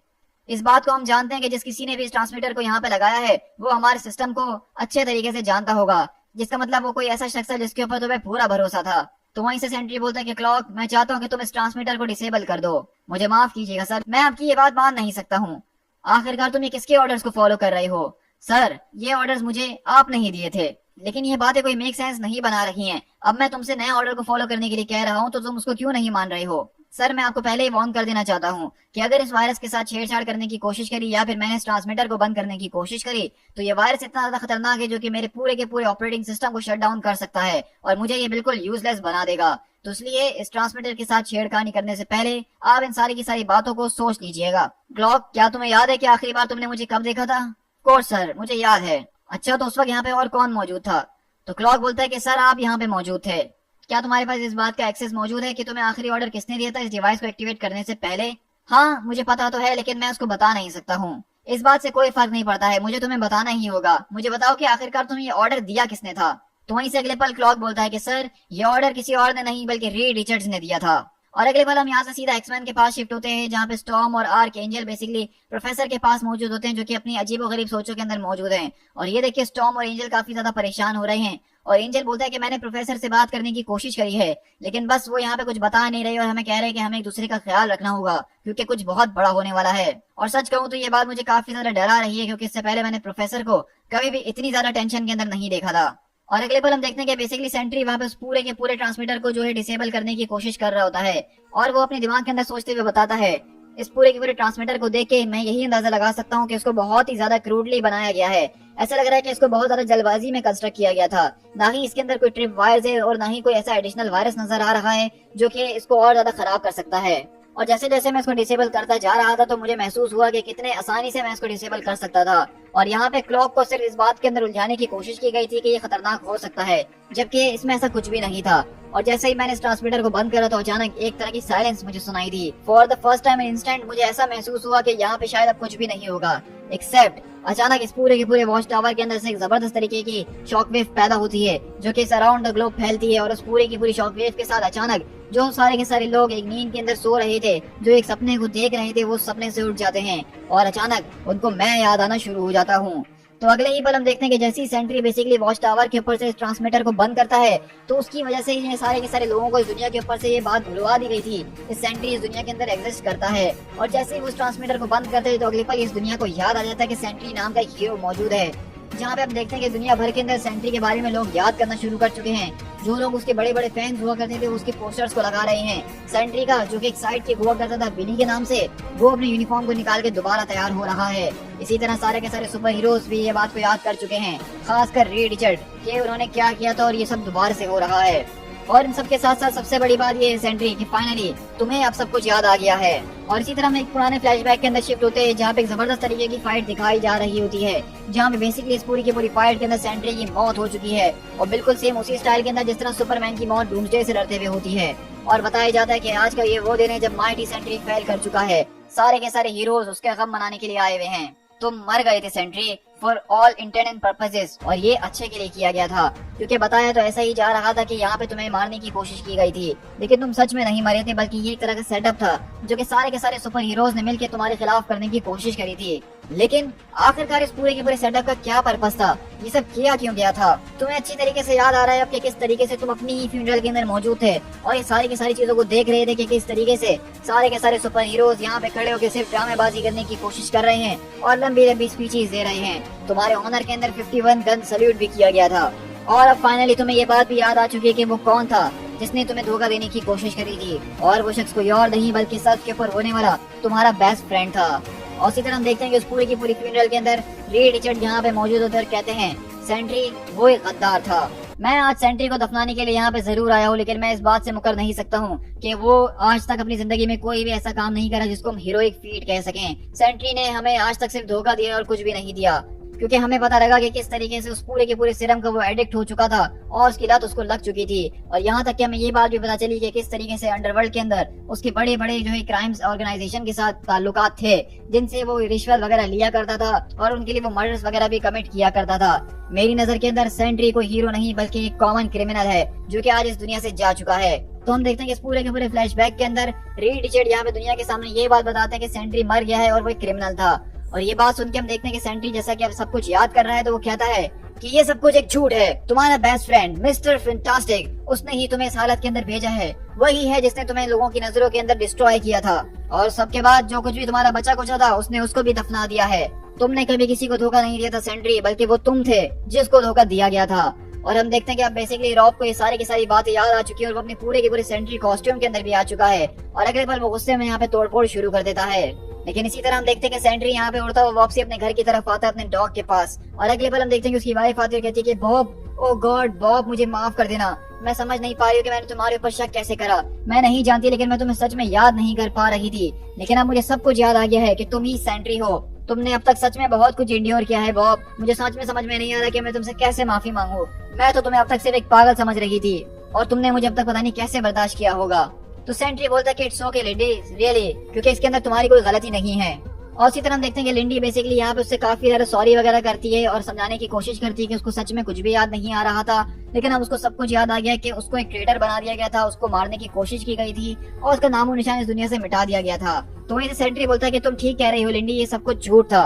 इस बात को हम जानते हैं कि जिस किसी ने भी इस ट्रांसमीटर को यहाँ पे लगाया है वो हमारे सिस्टम को अच्छे तरीके से जानता होगा, जिसका मतलब वो कोई ऐसा शख्स है जिसके ऊपर तुम्हें पूरा भरोसा था। तो वहीं से सेंट्री बोलता है कि क्लॉक, मैं चाहता हूँ कि तुम इस ट्रांसमीटर को डिसेबल कर दो। मुझे माफ कीजिएगा सर, मैं आपकी ये बात मान नहीं सकता हूँ। आखिरकार तुम ये किसके ऑर्डर्स को फॉलो कर रहे हो? सर, ये ऑर्डर्स मुझे आप नहीं दिए थे, लेकिन ये बातें कोई मेक सेंस नहीं बना रही हैं। अब मैं तुमसे नए ऑर्डर को फॉलो करने के लिए कह रहा हूँ तो तुम उसको क्यों नहीं मान रहे हो? सर, मैं आपको पहले ही वार्न कर देना चाहता हूँ कि अगर इस वायरस के साथ छेड़छाड़ करने की कोशिश करी या फिर मैंने इस ट्रांसमीटर को बंद करने की कोशिश करी तो ये वायरस इतना ज्यादा खतरनाक है जो कि मेरे पूरे के पूरे ऑपरेटिंग सिस्टम को शट डाउन कर सकता है और मुझे ये बिल्कुल यूजलेस बना देगा। तो इसलिए इस ट्रांसमीटर के साथ छेड़खानी करने से पहले आप इन सारी की सारी बातों को सोच लीजिएगा। क्लॉक, क्या तुम्हें याद है कि आखिरी बार तुमने मुझे कब देखा था? कोर्स सर, मुझे याद है। अच्छा, तो उस वक्त यहाँ पे और कौन मौजूद था? तो क्लॉक बोलता है कि सर, आप यहाँ पे मौजूद थे। क्या तुम्हारे पास इस बात का एक्सेस मौजूद है कि तुम्हें आखिरी ऑर्डर किसने दिया था इस डिवाइस को एक्टिवेट करने से पहले? हाँ, मुझे पता तो है, लेकिन मैं उसको बता नहीं सकता हूँ। इस बात से कोई फर्क नहीं पड़ता है, मुझे तुम्हें बताना ही होगा। मुझे बताओ कि आखिरकार तुम्हें ये ऑर्डर दिया किसने था? तो वहीं से अगले पल क्लॉक बोलता है कि सर, ये ऑर्डर किसी और ने नहीं बल्कि रीड रिचर्ड्स ने दिया था। और अगले पल हम यहाँ से सीधा एक्समैन के पास शिफ्ट होते हैं, जहाँ पे स्टॉर्म और आर्क एंजल बेसिकली प्रोफेसर के पास मौजूद होते हैं, जो कि अपनी अजीबोगरीब सोचों के अंदर मौजूद हैं। और ये देखिए, स्टॉर्म और एंजल काफी ज्यादा परेशान हो रहे हैं और एंजल बोलता है कि मैंने प्रोफेसर से बात करने की कोशिश करी है, लेकिन बस वो यहाँ पे कुछ बता नहीं रही और हमें कह रहे हैं कि हमें एक दूसरे का ख्याल रखना होगा क्योंकि कुछ बहुत बड़ा होने वाला है। और सच कहूँ तो ये बात मुझे काफी ज्यादा डरा रही है, क्योंकि इससे पहले मैंने प्रोफेसर को कभी भी इतनी ज्यादा टेंशन के अंदर नहीं देखा था। और अगले पल हम देखते हैं कि बेसिकली सेंट्री वहां पे उस पूरे के पूरे ट्रांसमीटर को जो है डिसेबल करने की कोशिश कर रहा होता है और वो अपने दिमाग के अंदर सोचते हुए बताता है, इस पूरे के पूरे ट्रांसमीटर को देख के मैं यही अंदाजा लगा सकता हूँ कि इसको बहुत ही ज्यादा क्रूडली बनाया गया है। ऐसा लग रहा है कि इसको बहुत ज्यादा जल्दबाजी में कंस्ट्रक्ट किया गया था। ना ही इसके अंदर कोई ट्रिप वायर्स है और ना ही कोई ऐसा एडिशनल वायरस नजर आ रहा है जो कि इसको और ज्यादा खराब कर सकता है। और जैसे जैसे मैं इसको डिसेबल करता जा रहा था तो मुझे महसूस हुआ कि कितने आसानी से मैं इसको डिसेबल कर सकता था। और यहाँ पे क्लॉक को सिर्फ इस बात के अंदर उलझाने की कोशिश की गई थी कि ये खतरनाक हो सकता है, जबकि इसमें ऐसा कुछ भी नहीं था। और जैसे ही मैंने इस ट्रांसमीटर को बंद करा तो अचानक एक तरह की साइलेंस मुझे सुनाई दी। For the first time in instant मुझे ऐसा महसूस हुआ कि यहाँ पे शायद अब कुछ भी नहीं होगा, एक्सेप्ट अचानक इस पूरे के पूरे वॉच टावर के अंदर से एक जबरदस्त तरीके की शॉकवेव पैदा होती है जो कि अराउंड द ग्लोब फैलती है। और उस पूरे की पूरी शॉकवेव के साथ अचानक जो सारे के सारे लोग एक नींद के अंदर सो रहे थे, जो एक सपने को देख रहे थे, वो सपने से उठ जाते हैं और अचानक उनको मैं याद आना शुरू हो जाता हूँ। तो अगले ही पल हम देखते हैं कि जैसे ही सेंट्री बेसिकली वॉच टावर के ऊपर से इस ट्रांसमीटर को बंद करता है तो उसकी वजह से ये सारे के सारे लोगों को इस दुनिया के ऊपर से ये बात भुलवा दी गई थी, इस सेंट्री इस दुनिया के अंदर एग्जिस्ट करता है। और जैसे ही उस ट्रांसमीटर को बंद करते हैं तो अगले पल इस दुनिया को याद आ जाता है कि सेंट्री नाम का एक हीरो मौजूद है, जहाँ पे आप देखते हैं कि दुनिया भर के अंदर सेंट्री के बारे में लोग याद करना शुरू कर चुके हैं। जो लोग उसके बड़े बड़े फैंस हुआ करते थे उसके पोस्टर्स को लगा रहे हैं। सेंट्री का जो कि एक साइड किक हुआ करता था बिली के नाम से, वो अपने यूनिफॉर्म को निकाल के दोबारा तैयार हो रहा है। इसी तरह सारे के सारे सुपर हीरोज भी ये बात को याद कर चुके हैं, खासकर रीड रिचर्ड, कि उन्होंने क्या किया था और ये सब दोबारा से हो रहा है। और इन सब के साथ साथ सबसे बड़ी बात ये है सेंट्री कि फाइनली तुम्हें अब सब कुछ याद आ गया है। और इसी तरह हम एक पुराने फ्लैशबैक के अंदर शिफ्ट होते हैं, जहाँ पे एक जबरदस्त तरीके की फाइट दिखाई जा रही होती है, जहाँ पे बेसिकली इस पूरी की पूरी फाइट के अंदर सेंट्री की मौत हो चुकी है और बिल्कुल सेम उसी स्टाइल के अंदर जिस तरह सुपरमैन की मौत डूम्सडे से लड़ते हुए होती है। और बताया जाता है कि आज का ये वो दिन है जब माइटी सेंट्री फेल कर चुका है, सारे के सारे हीरोज उसके गम मनाने के लिए आए हुए हैं। तुम मर गए थे Sentry, for all intent and purposes, और ये अच्छे के लिए किया गया था, क्योंकि बताया तो ऐसा ही जा रहा था कि यहाँ पे तुम्हें मारने की कोशिश की गई थी, लेकिन तुम सच में नहीं मरे थे, बल्कि ये एक तरह का सेटअप था जो कि सारे के सारे सुपर हीरोज ने मिलकर तुम्हारे खिलाफ करने की कोशिश करी थी। लेकिन आखिरकार इस पूरे के पूरे सेटअप का क्या पर्पस था, ये सब किया क्यों गया था? तुम्हें अच्छी तरीके से याद आ रहा है अब कि किस तरीके से तुम अपनी ही फ्यूनरल के अंदर मौजूद थे और ये सारी की सारी चीजों को देख रहे थे कि किस तरीके से सारे के सारे सुपर हीरोज यहाँ पे खड़े होकर सिर्फ ड्रामेबाजी करने की कोशिश कर रहे हैं और लंबी लंबी स्पीचेस दे रहे हैं। तुम्हारे ऑनर के अंदर 51 गन सल्यूट भी किया गया था, और अब फाइनली तुम्हें ये बात भी याद आ चुकी है कि वो कौन था जिसने तुम्हें धोखा देने की कोशिश करी थी, और वो शख्स कोई और नहीं बल्कि सच के ऊपर होने वाला तुम्हारा बेस्ट फ्रेंड था। और इसी तरह हम देखते हैं कि उस पूरी की पूरी फ्यूनरल के अंदर रीड रिचर्ड यहाँ पे मौजूद होते और कहते हैं सेंट्री वो एक गद्दार था। मैं आज सेंट्री को दफनाने के लिए यहाँ पे जरूर आया हूँ, लेकिन मैं इस बात से मुकर नहीं सकता हूँ कि वो आज तक अपनी जिंदगी में कोई भी ऐसा काम नहीं करा जिसको हम हीरोइक फीट कह सकें। सेंट्री ने हमें आज तक सिर्फ धोखा दिया और कुछ भी नहीं दिया, क्योंकि हमें पता लगा कि किस तरीके से उस पूरे के पूरे सिरम का वो एडिक्ट हो चुका था और उसकी लत उसको लग चुकी थी। और यहाँ तक कि हमें ये बात भी पता चली कि किस तरीके से अंडरवर्ल्ड के अंदर उसके बड़े बड़े जो है क्राइम्स ऑर्गेनाइजेशन के साथ ताल्लुकात थे, जिनसे वो रिश्वत वगैरह लिया करता था और उनके लिए वो मर्डर्स वगैरह भी कमिट किया करता था। मेरी नजर के अंदर सेंट्री कोई हीरो नहीं बल्कि एक कॉमन क्रिमिनल है जो कि आज इस दुनिया से जा चुका है। तो हम देखते हैं कि इस पूरे के पूरे फ्लैशबैक के अंदर रीड रिचर्ड यहाँ पे दुनिया के सामने ये बात बताते हैं कि सेंट्री मर गया है और वो एक क्रिमिनल था। और ये बात सुन के हम देखते हैं कि सेंट्री जैसा कि अब सब कुछ याद कर रहा है तो वो कहता है कि ये सब कुछ एक झूठ है। तुम्हारा बेस्ट फ्रेंड मिस्टर फैंटास्टिक, उसने ही तुम्हें इस हालत के अंदर भेजा है, वही है जिसने तुम्हें लोगों की नजरों के अंदर डिस्ट्रॉय किया था, और सबके बाद जो कुछ भी तुम्हारा बचा कुचा था उसने उसको भी दफना दिया है। तुमने कभी किसी को धोखा नहीं दिया था सेंट्री, बल्कि वो तुम थे जिसको धोखा दिया गया था। और हम देखते हैं कि अब बेसिकली रॉब को ये सारी की सारी बातें याद आ चुकी है और वो अपने पूरे के पूरे सेंट्री कॉस्ट्यूम के अंदर भी आ चुका है, और अगले पल वो गुस्से में यहाँ पे तोड़फोड़ शुरू कर देता है। लेकिन इसी तरह हम देखते हैं कि सेंट्री यहाँ पे उड़ता हुआ वापसी अपने घर की तरफ आता है अपने डॉग के पास, और अगले पल हम देखते हैं कि उसकी वाइफ आती है और कहती है कि बॉब, ओ गॉड बॉब, मुझे माफ कर देना, मैं समझ नहीं पा रही हूँ कि मैंने तुम्हारे ऊपर शक कैसे करा। मैं नहीं जानती, लेकिन मैं तुम्हें सच में याद नहीं कर पा रही थी, लेकिन अब मुझे सब कुछ याद आ गया है कि तुम ही सेंट्री हो। तुमने अब तक सच में बहुत कुछ इंड्योर किया है बॉब, मुझे सच में समझ में नहीं आ रहा कि मैं तुमसे कैसे माफी मांगू। मैं तो तुम्हें अब तक सिर्फ एक पागल समझ रही थी और तुमने मुझे अब तक पता नहीं कैसे बर्दाश्त किया होगा। तो सेंट्री बोलता है कि इट्स ओके लिंडी, रियली, क्योंकि इसके अंदर तुम्हारी कोई गलती नहीं है। और इसी तरह हम देखते हैं कि लिंडी बेसिकली यहाँ पे उससे काफी ज्यादा सॉरी वगैरह करती है और समझाने की कोशिश करती है कि उसको सच में कुछ भी याद नहीं आ रहा था, लेकिन अब उसको सब कुछ याद आ गया कि उसको एक ट्रेटर बना दिया गया था, उसको मारने की कोशिश की गई थी और उसका नामो निशान इस दुनिया से मिटा दिया गया था। तो वहीं से सेंट्री बोलता है कि तुम ठीक कह रही हो लिंडी, ये सब कुछ झूठ था,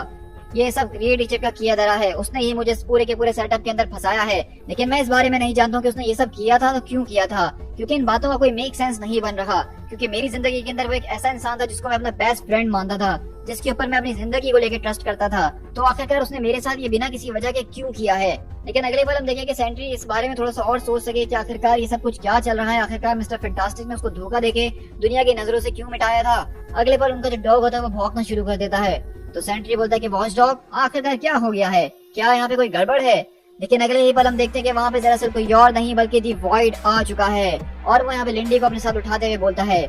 ये सब रीड रिचर्ड का किया धरा है, उसने ही मुझे इस पूरे के पूरे सेटअप के अंदर फंसाया है, लेकिन मैं इस बारे में नहीं जानता हूँ कि उसने ये सब किया था तो क्यों किया था, क्योंकि इन बातों का कोई मेक सेंस नहीं बन रहा। क्योंकि मेरी जिंदगी के अंदर वो एक ऐसा इंसान था जिसको मैं अपना बेस्ट फ्रेंड मानता था, जिसके ऊपर मैं अपनी जिंदगी को लेकर ट्रस्ट करता था, तो आखिरकार उसने मेरे साथ ये बिना किसी वजह के क्यों किया है। लेकिन अगले पल हम देखें कि सेंट्री इस बारे में थोड़ा सा और सोच सके कि आखिरकार ये सब कुछ क्या चल रहा है, आखिरकार मिस्टर फैंटास्टिक ने उसको धोखा देके दुनिया की नजरों से क्यों मिटाया था। अगले पल उनका जो डॉग होता है वो भौंकना शुरू कर देता है, तो सेंट्री बोलता है कि वॉच डॉग, आखिरकार क्या हो गया है, क्या यहाँ पे कोई गड़बड़ है। लेकिन अगले ही पल हम देखते हैं कि वहाँ पे दरअसल कोई और नहीं बल्कि दी वॉइड आ चुका है, और वो यहाँ पे लिंडी को अपने साथ उठाते हुए बोलता है,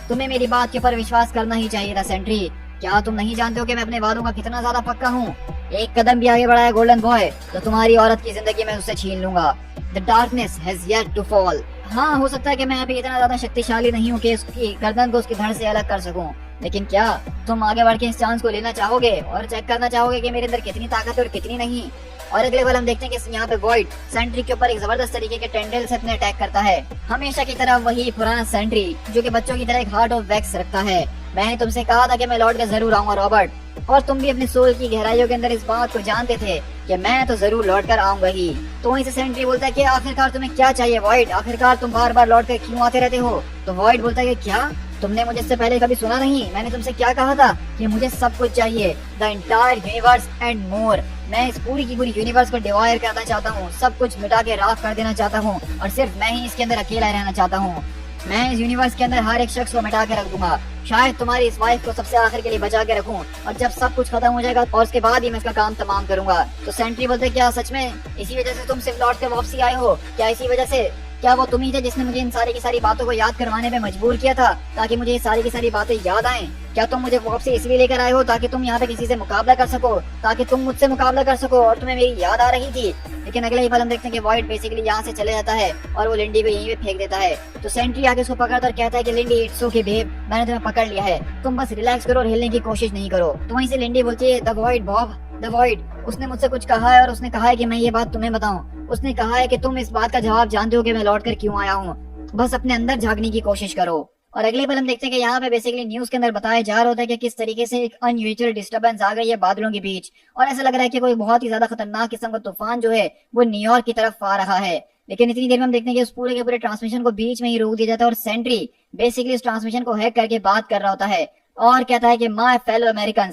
तुम्हें मेरी बात के ऊपर विश्वास करना ही चाहिए था सेंट्री, क्या तुम नहीं जानते हो कि मैं अपने वादों का कितना ज्यादा पक्का हूँ। एक कदम भी आगे बढ़ा है गोल्डन बॉय तो तुम्हारी औरत की जिंदगी में उससे छीन लूंगा। The darkness has yet to fall. हाँ, हो सकता है कि मैं अभी इतना ज्यादा शक्तिशाली नहीं हूँ कि उसकी गर्दन को उसकी धड़ से अलग कर सकूं, लेकिन क्या तुम आगे बढ़ के इस चांस को लेना चाहोगे और चेक करना चाहोगे कि मेरे अंदर कितनी ताकत है और कितनी नहीं। और अगले पल हम देखते हैं कि यहाँ पे वॉइड सेंट्री के ऊपर एक जबरदस्त तरीके के टेंडल से अपने अटैक करता है। हमेशा की तरह वही पुराना सेंट्री जो कि बच्चों की तरह एक हार्ट ऑफ वैक्स रखता है। मैंने तुमसे कहा था कि मैं लौट कर जरूर आऊंगा रॉबर्ट, और तुम भी अपनी सोल की गहराइयों के अंदर इस बात को जानते थे कि मैं तो जरूर लौट कर आऊंगा ही। तो वहीं से सेंट्री बोलता है कि आखिरकार तुम्हें क्या चाहिए वॉइड, आखिरकार तुम बार बार लौट कर क्यों आते रहते हो। तो वॉइड बोलता है कि क्या तुमने मुझे इससे पहले कभी सुना नहीं, मैंने तुमसे क्या कहा था कि मुझे सब कुछ चाहिए, the entire universe and more. मैं इस पूरी की पूरी यूनिवर्स को डिवाइड करना चाहता हूँ, सब कुछ मिटा के राख कर देना चाहता हूँ, और सिर्फ मैं ही इसके अंदर अकेला रहना चाहता हूँ। मैं इस यूनिवर्स के अंदर हर एक शख्स को मिटा के रख दूंगा, शायद तुम्हारी इस वाइफ को सबसे आखिर के लिए बचा के रखूं, और जब सब कुछ खत्म हो जाएगा और उसके बाद ही मैं इसका काम तमाम करूंगा। तो सेंट्री बोलते क्या सच में इसी वजह से तुम सिर्फ लौट के वापसी आए हो, क्या इसी वजह से, क्या वो तुम ही थे जिसने मुझे इन सारी की सारी बातों को याद करवाने में मजबूर किया था ताकि मुझे ये सारी की सारी बातें याद आएं। क्या तुम मुझे वापसी इसलिए लेकर आए हो ताकि तुम यहाँ पे किसी से मुकाबला कर सको, ताकि तुम मुझसे मुकाबला कर सको, और तुम्हें मेरी याद आ रही थी। लेकिन अगले ही पल हम देखते हैं कि वॉइड बेसिकली यहाँ से चले जाता है और वो लिंडी को यहीं पे फेंक देता है। तो सेंट्री आके उसको पकड़ता और कहता है कि लिंडी इट्स ओके बेब, मैंने तुम्हें पकड़ लिया है, तुम बस रिलैक्स करो और हिलने की कोशिश नहीं करो। तो वहीं से लिंडी बोलती है, the void Bob, the void. उसने मुझसे कुछ कहा है और उसने कहा है कि मैं ये बात तुम्हें बताऊं। उसने कहा है कि तुम इस बात का जवाब जानते हो कि मैं लौट कर क्यों आया हूँ, बस अपने अंदर झांकने की कोशिश करो। और अगले पल हम देखते हैं कि यहाँ पे बेसिकली न्यूज के अंदर बताया जा रहा होता है कि किस तरीके से एक अनयूजुअल डिस्टर्बेंस आ गई है बादलों के बीच, और ऐसा लग रहा है कि कोई बहुत ही ज्यादा खतरनाक किस्म का तूफान जो है वो न्यूयॉर्क की तरफ आ रहा है। लेकिन इतनी देर में हम देखते हैं कि उस पूरे के पूरे ट्रांसमिशन को बीच में ही रोक दिया जाता है और सेंट्री बेसिकली उस ट्रांसमिशन को हैक करके बात कर रहा होता है और कहता है कि माय फेलो अमेरिकन,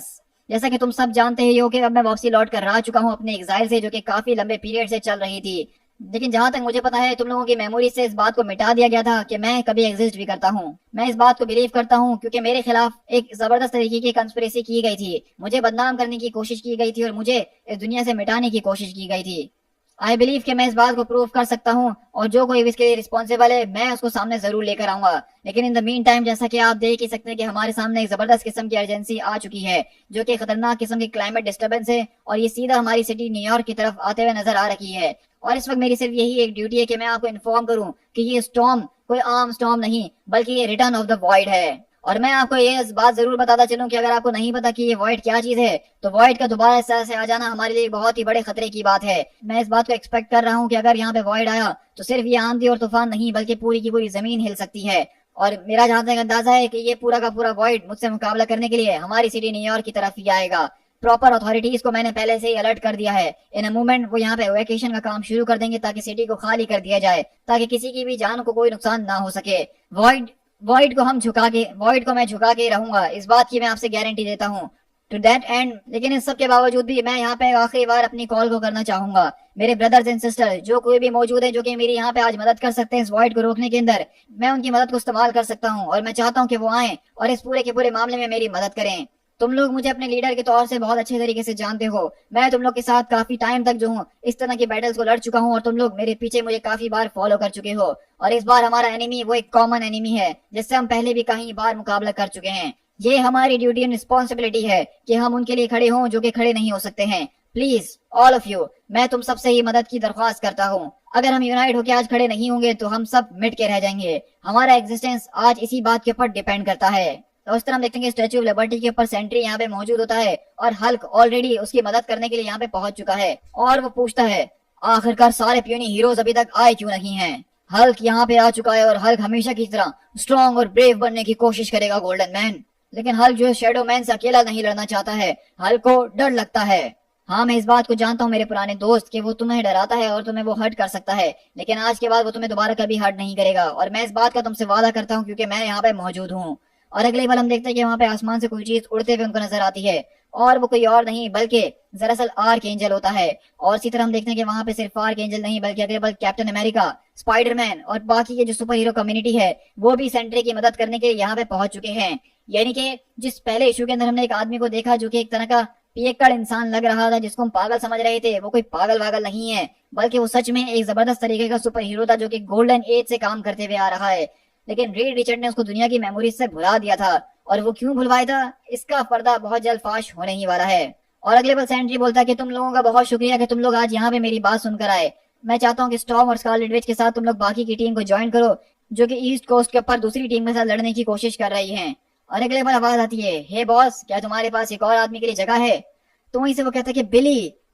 जैसा कि तुम सब जानते ही हो कि अब मैं वापसी लौट कर आ चुका हूँ अपने एग्जाइल से, जो कि काफी लंबे पीरियड से चल रही थी। लेकिन जहां तक मुझे पता है तुम लोगों की मेमोरी से इस बात को मिटा दिया गया था कि मैं कभी एग्जिस्ट भी करता हूँ। मैं इस बात को बिलीव करता हूँ क्योंकि मेरे खिलाफ एक जबरदस्त तरीके की कंस्पिरेसी की गई थी, मुझे बदनाम करने की कोशिश की गई थी और मुझे इस दुनिया से मिटाने की कोशिश की गई थी। आई बिलीव कि मैं इस बात को प्रूव कर सकता हूँ और जो कोई इसके लिए रिस्पॉन्सिबल है मैं उसको सामने जरूर लेकर आऊंगा। लेकिन इन द मीन टाइम जैसा कि आप देख ही सकते हैं कि हमारे सामने एक जबरदस्त किस्म की अर्जेंसी आ चुकी है, जो कि खतरनाक किस्म की क्लाइमेट डिस्टर्बेंस है और ये सीधा हमारी सिटी न्यूयॉर्क की तरफ आते हुए नजर आ रही है। और इस वक्त मेरी सिर्फ यही एक ड्यूटी है कि मैं आपको इन्फॉर्म करूं कि ये स्टॉर्म कोई आम स्टॉर्म नहीं बल्कि ये रिटर्न ऑफ द वॉइड है। और मैं आपको ये बात जरूर बताता चलूं कि अगर आपको नहीं पता कि ये वॉइड क्या चीज है तो वॉइड का दोबारा इस तरह से आ जाना हमारे लिए बहुत ही बड़े खतरे की बात है। मैं इस बात को एक्सपेक्ट कर रहा हूँ कि अगर यहाँ पे वॉइड आया तो सिर्फ ये आंधी और तूफान नहीं बल्कि पूरी की पूरी जमीन हिल सकती है। और मेरा जहां तक अंदाजा है कि ये पूरा का पूरा वॉइड मुझसे मुकाबला करने के लिए हमारी सिटी न्यूयॉर्क की तरफ ही आएगा। प्रॉपर अथॉरिटीज को मैंने पहले से ही अलर्ट कर दिया है। इन अ मोमेंट वो यहाँ पे इवैक्यूएशन का काम शुरू कर देंगे ताकि सिटी को खाली कर दिया जाए, ताकि किसी की भी जान को कोई नुकसान ना हो सके। वॉइड को मैं झुका के रहूंगा, इस बात की मैं आपसे गारंटी देता हूँ टू दैट एंड। लेकिन इन सब के बावजूद भी मैं यहाँ पे आखिरी बार अपनी कॉल को करना चाहूंगा। मेरे ब्रदर्स एंड सिस्टर जो कोई भी मौजूद है जो कि मेरी यहाँ पे आज मदद कर सकते हैं इस वॉइड को रोकने के अंदर, मैं उनकी मदद को इस्तेमाल कर सकता हूँ और मैं चाहता हूँ कि वो आए और इस पूरे के पूरे मामले में मेरी मदद करें। तुम लोग मुझे अपने लीडर के तौर से बहुत अच्छे तरीके से जानते हो। मैं तुम लोग के साथ काफी टाइम तक जो हूँ इस तरह की बैटल्स को लड़ चुका हूँ और तुम लोग मेरे पीछे मुझे काफी बार फॉलो कर चुके हो। और इस बार हमारा एनिमी वो एक कॉमन एनिमी है जिससे हम पहले भी कई बार मुकाबला कर चुके हैं। ये हमारी ड्यूटी एंड रिस्पॉन्सिबिलिटी है कि हम उनके लिए खड़े हों जो कि खड़े नहीं हो सकते हैं। प्लीज ऑल ऑफ यू, मैं तुम सबसे ही मदद की दरख्वास्त करता हूँ। अगर हम यूनाइट होकर आज खड़े नहीं होंगे तो हम सब मिट के रह जाएंगे। हमारा एग्जिस्टेंस आज इसी बात के ऊपर डिपेंड करता है। तो उस तरह हम देखेंगे स्टैच्यू ऑफ लिबर्टी के ऊपर सेंट्री यहाँ पे मौजूद होता है और हल्क ऑलरेडी उसकी मदद करने के लिए यहाँ पे पहुंच चुका है और वो पूछता है आखिरकार सारे प्यूनी हीरोज अभी तक आए क्यों नहीं हैं। हल्क यहाँ पे आ चुका है और हल्क हमेशा की तरह स्ट्रॉन्ग और ब्रेव बनने की कोशिश करेगा गोल्डन मैन। लेकिन हल्क जो है शैडो मैन से अकेला नहीं लड़ना चाहता है, हल्क को डर लगता है। हाँ मैं इस बात को जानता हूँ मेरे पुराने दोस्त कि वो तुम्हें डराता है और तुम्हें वो हर्ट कर सकता है, लेकिन आज के बाद वो तुम्हें दोबारा कभी हर्ट नहीं करेगा और मैं इस बात का तुमसे वादा करता हूँ क्योंकि मैं यहाँ पे मौजूद हूँ। और अगले पल हम देखते हैं कि वहाँ पे आसमान से कोई चीज उड़ते हुए उनको नजर आती है और वो कोई और नहीं बल्कि दरअसल आर्क एंजल होता है। और इसी तरह हम देखते हैं कि वहाँ पे सिर्फ आर्क एंजल नहीं बल्कि अगले पल कैप्टन अमेरिका, स्पाइडरमैन और बाकी के जो सुपर हीरो कम्युनिटी है वो भी सेंट्री की मदद करने के लिए यहाँ पे पहुंच चुके हैं। यानी कि जिस पहले इशू के अंदर हमने एक आदमी को देखा जो कि एक तरह का पियक्कड़ इंसान लग रहा था जिसको हम पागल समझ रहे थे, वो कोई पागल वागल नहीं है बल्कि वो सच में एक जबरदस्त तरीके का सुपर हीरो था जो कि गोल्डन एज से काम करते हुए आ रहा है। लेकिन रीड रिचर्ड ने उसको दुनिया की मेमोरीज से भुला दिया था और वो क्यों भुलवाया था इसका पर्दा बहुत जल्द फाश होने ही वाला है। और अगले पल सेंट्री बोलता है कि तुम लोगों का बहुत शुक्रिया कि तुम लोग आज यहाँ पे मेरी बात सुनकर आए। मैं चाहता हूँ कि स्टॉर्म और स्कारलेट विच के साथ तुम लोग बाकी की टीम को ज्वाइन करो जो कि ईस्ट कोस्ट के ऊपर दूसरी टीम के साथ लड़ने की कोशिश कर रही है। और अगले पल आवाज आती है, हे बॉस क्या तुम्हारे पास एक और आदमी के लिए जगह है। तो वहीं से वो कहता है कि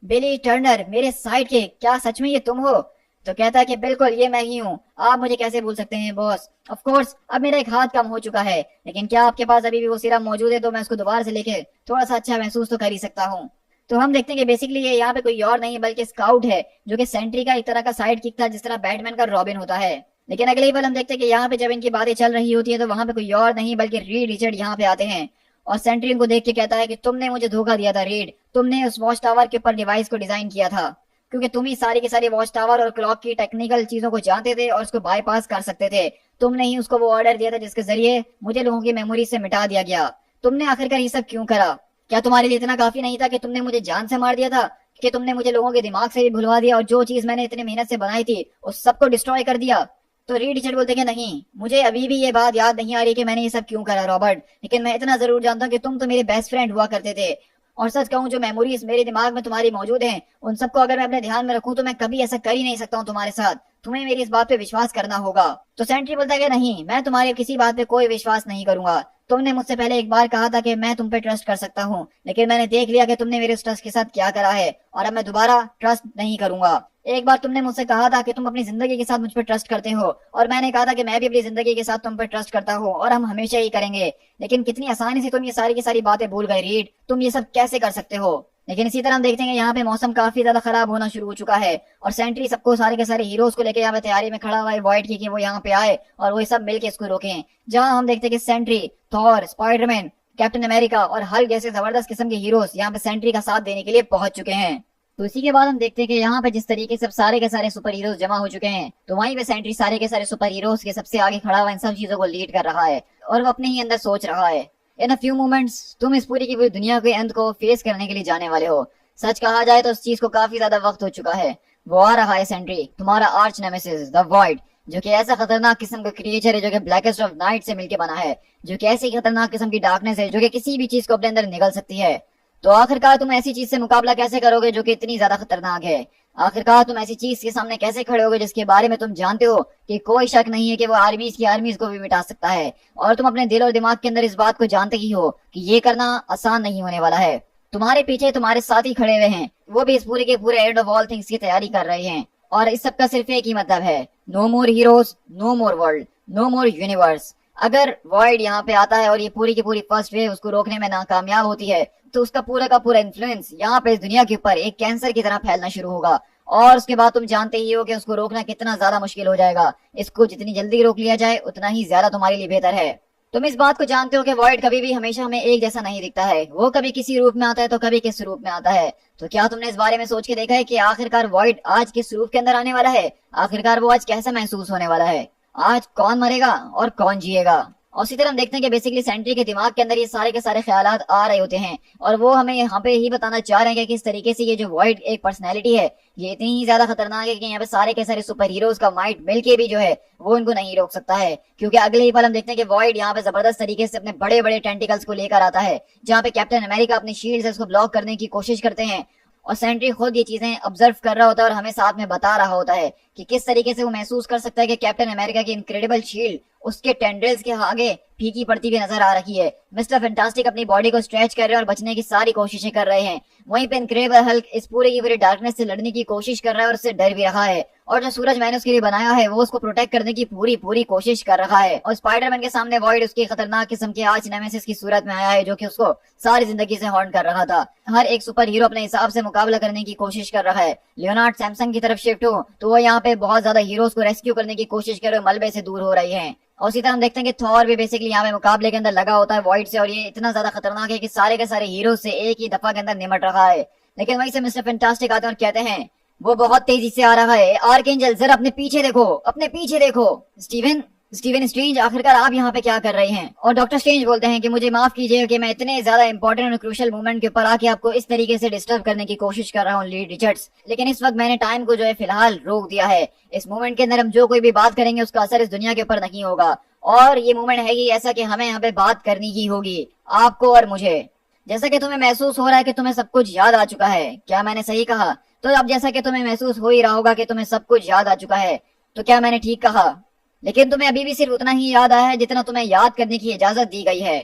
बिली टर्नर मेरे साइड के, क्या सच में ये तुम हो। तो कहता है कि बिल्कुल ये मैं ही हूँ, आप मुझे कैसे भूल सकते हैं बॉस। ऑफ कोर्स अब मेरा एक हाथ कम हो चुका है लेकिन क्या आपके पास अभी भी वो सीरम मौजूद है तो मैं उसको दोबारा से लेके थोड़ा सा अच्छा महसूस तो कर ही सकता हूँ। तो हम देखते हैं कि बेसिकली ये यहाँ पे कोई और नहीं बल्कि स्काउट है जो कि सेंट्री का एक तरह का साइड किक था जिस तरह बैटमैन का रॉबिन होता है। लेकिन अगले ही पल हम देखते हैं कि यहाँ पे जब इनकी बातें चल रही होती है तो वहां पे कोई और नहीं बल्कि रीड रिचर्ड यहाँ पे आते हैं और सेंट्री इनको देख के कहता है कि तुमने मुझे धोखा दिया था रीड, तुमने उस वॉच टावर के ऊपर डिवाइस को डिजाइन किया था क्योंकि तुम ही सारी की सारी वॉच टावर और क्लॉक की टेक्निकल चीजों को जानते थे और उसको बाईपास कर सकते थे। तुमने ही उसको वो ऑर्डर दिया था जिसके जरिए मुझे लोगों की मेमोरी से मिटा दिया गया। तुमने आखिरकार ये सब क्यों करा? क्या तुम्हारे लिए इतना काफी नहीं था कि तुमने मुझे जान से मार दिया था, कि तुमने मुझे लोगों के दिमाग से भी भुलवा दिया और जो चीज मैंने इतनी मेहनत से बनाई थी उस सबको डिस्ट्रॉय कर दिया? तो रीड रिचर्ड बोलते कि नहीं, मुझे अभी भी ये बात याद नहीं आ रही कि मैंने ये सब क्यों करा रॉबर्ट, लेकिन मैं इतना जरूर जानता हूँ कि तुम तो मेरे बेस्ट फ्रेंड हुआ करते थे और सच कहूँ जो मेमोरीज मेरे दिमाग में तुम्हारी मौजूद हैं उन सबको अगर मैं अपने ध्यान में रखूं तो मैं कभी ऐसा कर ही नहीं सकता हूँ तुम्हारे साथ। तुम्हें मेरी इस बात पे विश्वास करना होगा। तो सेंट्री बोलता है कि नहीं, मैं तुम्हारी किसी बात पे कोई विश्वास नहीं करूंगा। तुमने मुझसे पहले एक बार कहा था कि मैं तुम पे ट्रस्ट कर सकता हूँ, लेकिन मैंने देख लिया कि तुमने मेरे उस ट्रस्ट के साथ क्या करा है, और अब मैं दोबारा ट्रस्ट नहीं करूंगा। एक बार तुमने मुझसे कहा था कि तुम अपनी जिंदगी के साथ मुझ पर ट्रस्ट करते हो, और मैंने कहा था कि मैं भी अपनी जिंदगी के साथ तुम पर ट्रस्ट करता हूँ, और हम हमेशा ही करेंगे। लेकिन कितनी आसानी से तुम ये सारी की सारी बातें भूल गए रीड, तुम ये सब कैसे कर सकते हो। लेकिन इसी तरह हम देखते हैं यहाँ पे मौसम काफी ज्यादा खराब होना शुरू हो चुका है, और सेंट्री सबको सारे के सारे हीरोज को लेकर यहाँ पे तैयारी में खड़ा हुआ है वॉइड की कि वो यहाँ पे आए और वो सब मिलके इसको रोकें। जहाँ हम देखते हैं कि Sentry, Thor, Spiderman, Captain America और हल्क जैसे जबरदस्त किस्म के हीरोज यहाँ पे सेंट्री का साथ देने के लिए पहुंच चुके हैं। तो इसी के बाद हम देखते हैं कि यहाँ पे जिस तरीके से सारे के सारे सुपर हीरोज जमा हो चुके हैं, तो वहीं पे सेंट्री सारे के सारे सुपर हीरोज के सबसे आगे खड़ा हुआ इन सब चीजों को लीड कर रहा है, और वो अपने ही अंदर सोच रहा है, इन अ फ्यू मोमेंट्स तुम इस पूरी की पूरी दुनिया के अंत को फेस करने के लिए जाने वाले हो। सच कहा जाए तो उस चीज को काफी ज्यादा वक्त हो चुका है। वो आ रहा है सेंट्री, तुम्हारा आर्च नेमेसिस द वॉइड, जो कि ऐसा खतरनाक किस्म का क्रिएचर है जो कि ब्लैकेस्ट ऑफ नाइट से मिलके बना है, जो कि ऐसी खतरनाक किस्म की डार्कनेस है जो कि किसी भी चीज को अपने अंदर निगल सकती है। तो आखिरकार तुम ऐसी चीज से मुकाबला कैसे करोगे जो कि इतनी ज्यादा खतरनाक है? आखिरकार तुम ऐसी चीज के सामने कैसे खड़े होगे जिसके बारे में तुम जानते हो कि कोई शक नहीं है कि वो आर्मीज की आर्मीज को भी मिटा सकता है, और तुम अपने दिल और दिमाग के अंदर इस बात को जानते ही हो कि ये करना आसान नहीं होने वाला है। तुम्हारे पीछे तुम्हारे साथी खड़े हुए हैं, वो भी इस पूरे के पूरे एंड ऑफ ऑल थिंग्स की तैयारी कर रहे हैं, और इस सब का सिर्फ एक ही मतलब है, नो मोर हीरोज, नो मोर वर्ल्ड, नो मोर यूनिवर्स। अगर वॉइड यहाँ पे आता है और ये पूरी की पूरी फर्स्ट वेव उसको रोकने में नाकामयाब होती है, तो उसका पूरा का पूरा इन्फ्लुएंस यहाँ पे इस दुनिया के ऊपर एक कैंसर की तरह फैलना शुरू होगा, और उसके बाद तुम जानते ही हो कि उसको रोकना कितना ज्यादा मुश्किल हो जाएगा। इसको जितनी जल्दी रोक लिया जाए उतना ही ज्यादा तुम्हारे लिए बेहतर है। तुम इस बात को जानते हो कि वॉइड कभी भी हमेशा हमें एक जैसा नहीं दिखता है, वो कभी किसी रूप में आता है तो कभी किस रूप में आता है। तो क्या तुमने इस बारे में सोच के देखा है कि आखिरकार वॉइड आज किस रूप के अंदर आने वाला है? आखिरकार वो आज कैसा महसूस होने वाला है? आज कौन मरेगा और कौन जिएगा? और इसी तरह हम देखते हैं कि बेसिकली सेंट्री के दिमाग के अंदर ये सारे के सारे ख्यालात आ रहे होते हैं, और वो हमें यहाँ पे ही बताना चाह रहे हैं कि किस तरीके से ये जो वॉइड एक पर्सनैलिटी है ये इतनी ही ज्यादा खतरनाक है कि यहाँ पे सारे के सारे सुपर हीरोज का माइट मिलके भी जो है वो इनको नहीं रोक सकता है। क्योंकि अगले ही पल हम देखते हैं कि वॉइड यहाँ पे जबरदस्त तरीके से अपने बड़े बड़े टेंटिकल्स को लेकर आता है, जहाँ पे कैप्टन अमेरिका अपनी शील्ड से उसको ब्लॉक करने की कोशिश करते हैं, और सेंट्री खुद ये चीजें ऑब्जर्व कर रहा होता है और हमें साथ में बता रहा होता है कि किस तरीके से वो महसूस कर सकता है कि कैप्टन अमेरिका की इनक्रेडिबल शील्ड उसके टेंड्रिल्स के आगे फीकी पड़ती हुई नजर आ रही है। मिस्टर फैंटास्टिक अपनी बॉडी को स्ट्रेच कर रहे हैं और बचने की सारी कोशिशें कर रहे हैं। वहीं पे इनक्रेडिबल हल्क इस पूरे की पूरी डार्कनेस से लड़ने की कोशिश कर रहा है और उससे डर भी रहा है, और जो सूरज मैंने उसके लिए बनाया है वो उसको प्रोटेक्ट करने की पूरी पूरी कोशिश कर रहा है। और स्पाइडरमैन के सामने वॉइड उसकी खतरनाक किस्म के आर्च नेमेसिस की सूरत में आया है, जो कि उसको सारी जिंदगी से हॉन्ट कर रहा था। हर एक सुपर हीरो अपने हिसाब से मुकाबला करने की कोशिश कर रहा है। लियोनार्ड सैमसंग की तरफ शिफ्ट हो तो वो यहाँ पे बहुत ज्यादा हीरोज को रेस्क्यू करने की कोशिश कर रहे, मलबे से दूर हो रही है। और उसी तरह हम देखते हैं कि थॉर भी बेसिकली यहाँ पे मुकाबले के अंदर लगा होता है वॉइड से, और ये इतना ज्यादा खतरनाक है कि सारे के सारे हीरो से एक ही दफा के अंदर निमट रहा है। लेकिन वहीं से मिस्टर फैंटास्टिक आते हैं और कहते हैं वो बहुत तेजी से आ रहा है, आर्कएंजल जरा अपने पीछे देखो, अपने पीछे देखो। स्टीवन स्ट्रेंज आखिरकार आप यहाँ पे क्या कर रहे हैं? और डॉक्टर स्ट्रेंज बोलते हैं कि मुझे माफ कीजिएगा कि मैं इतने ज्यादा इंपॉर्टेंट और क्रूशियल मोमेंट के ऊपर आके आपको इस तरीके से डिस्टर्ब करने की कोशिश कर रहा हूँ रीड रिचर्ड्स, लेकिन इस वक्त मैंने टाइम को जो है फिलहाल रोक दिया है। इस मोमेंट के अंदर हम जो कोई भी बात करेंगे उसका असर इस दुनिया के ऊपर नहीं होगा, और ये मोमेंट है कि ऐसा कि हमें यहाँ पे बात करनी ही होगी, आपको और मुझे। जैसा कि तुम्हें महसूस हो रहा है कि तुम्हें सब कुछ याद आ चुका है, क्या मैंने सही कहा? तो अब जैसा कि तुम्हें महसूस हो ही रहा होगा कि तुम्हें सब कुछ याद आ चुका है, तो क्या मैंने ठीक कहा? लेकिन तुम्हें अभी भी सिर्फ उतना ही याद आया है जितना तुम्हें याद करने की इजाजत दी गई है।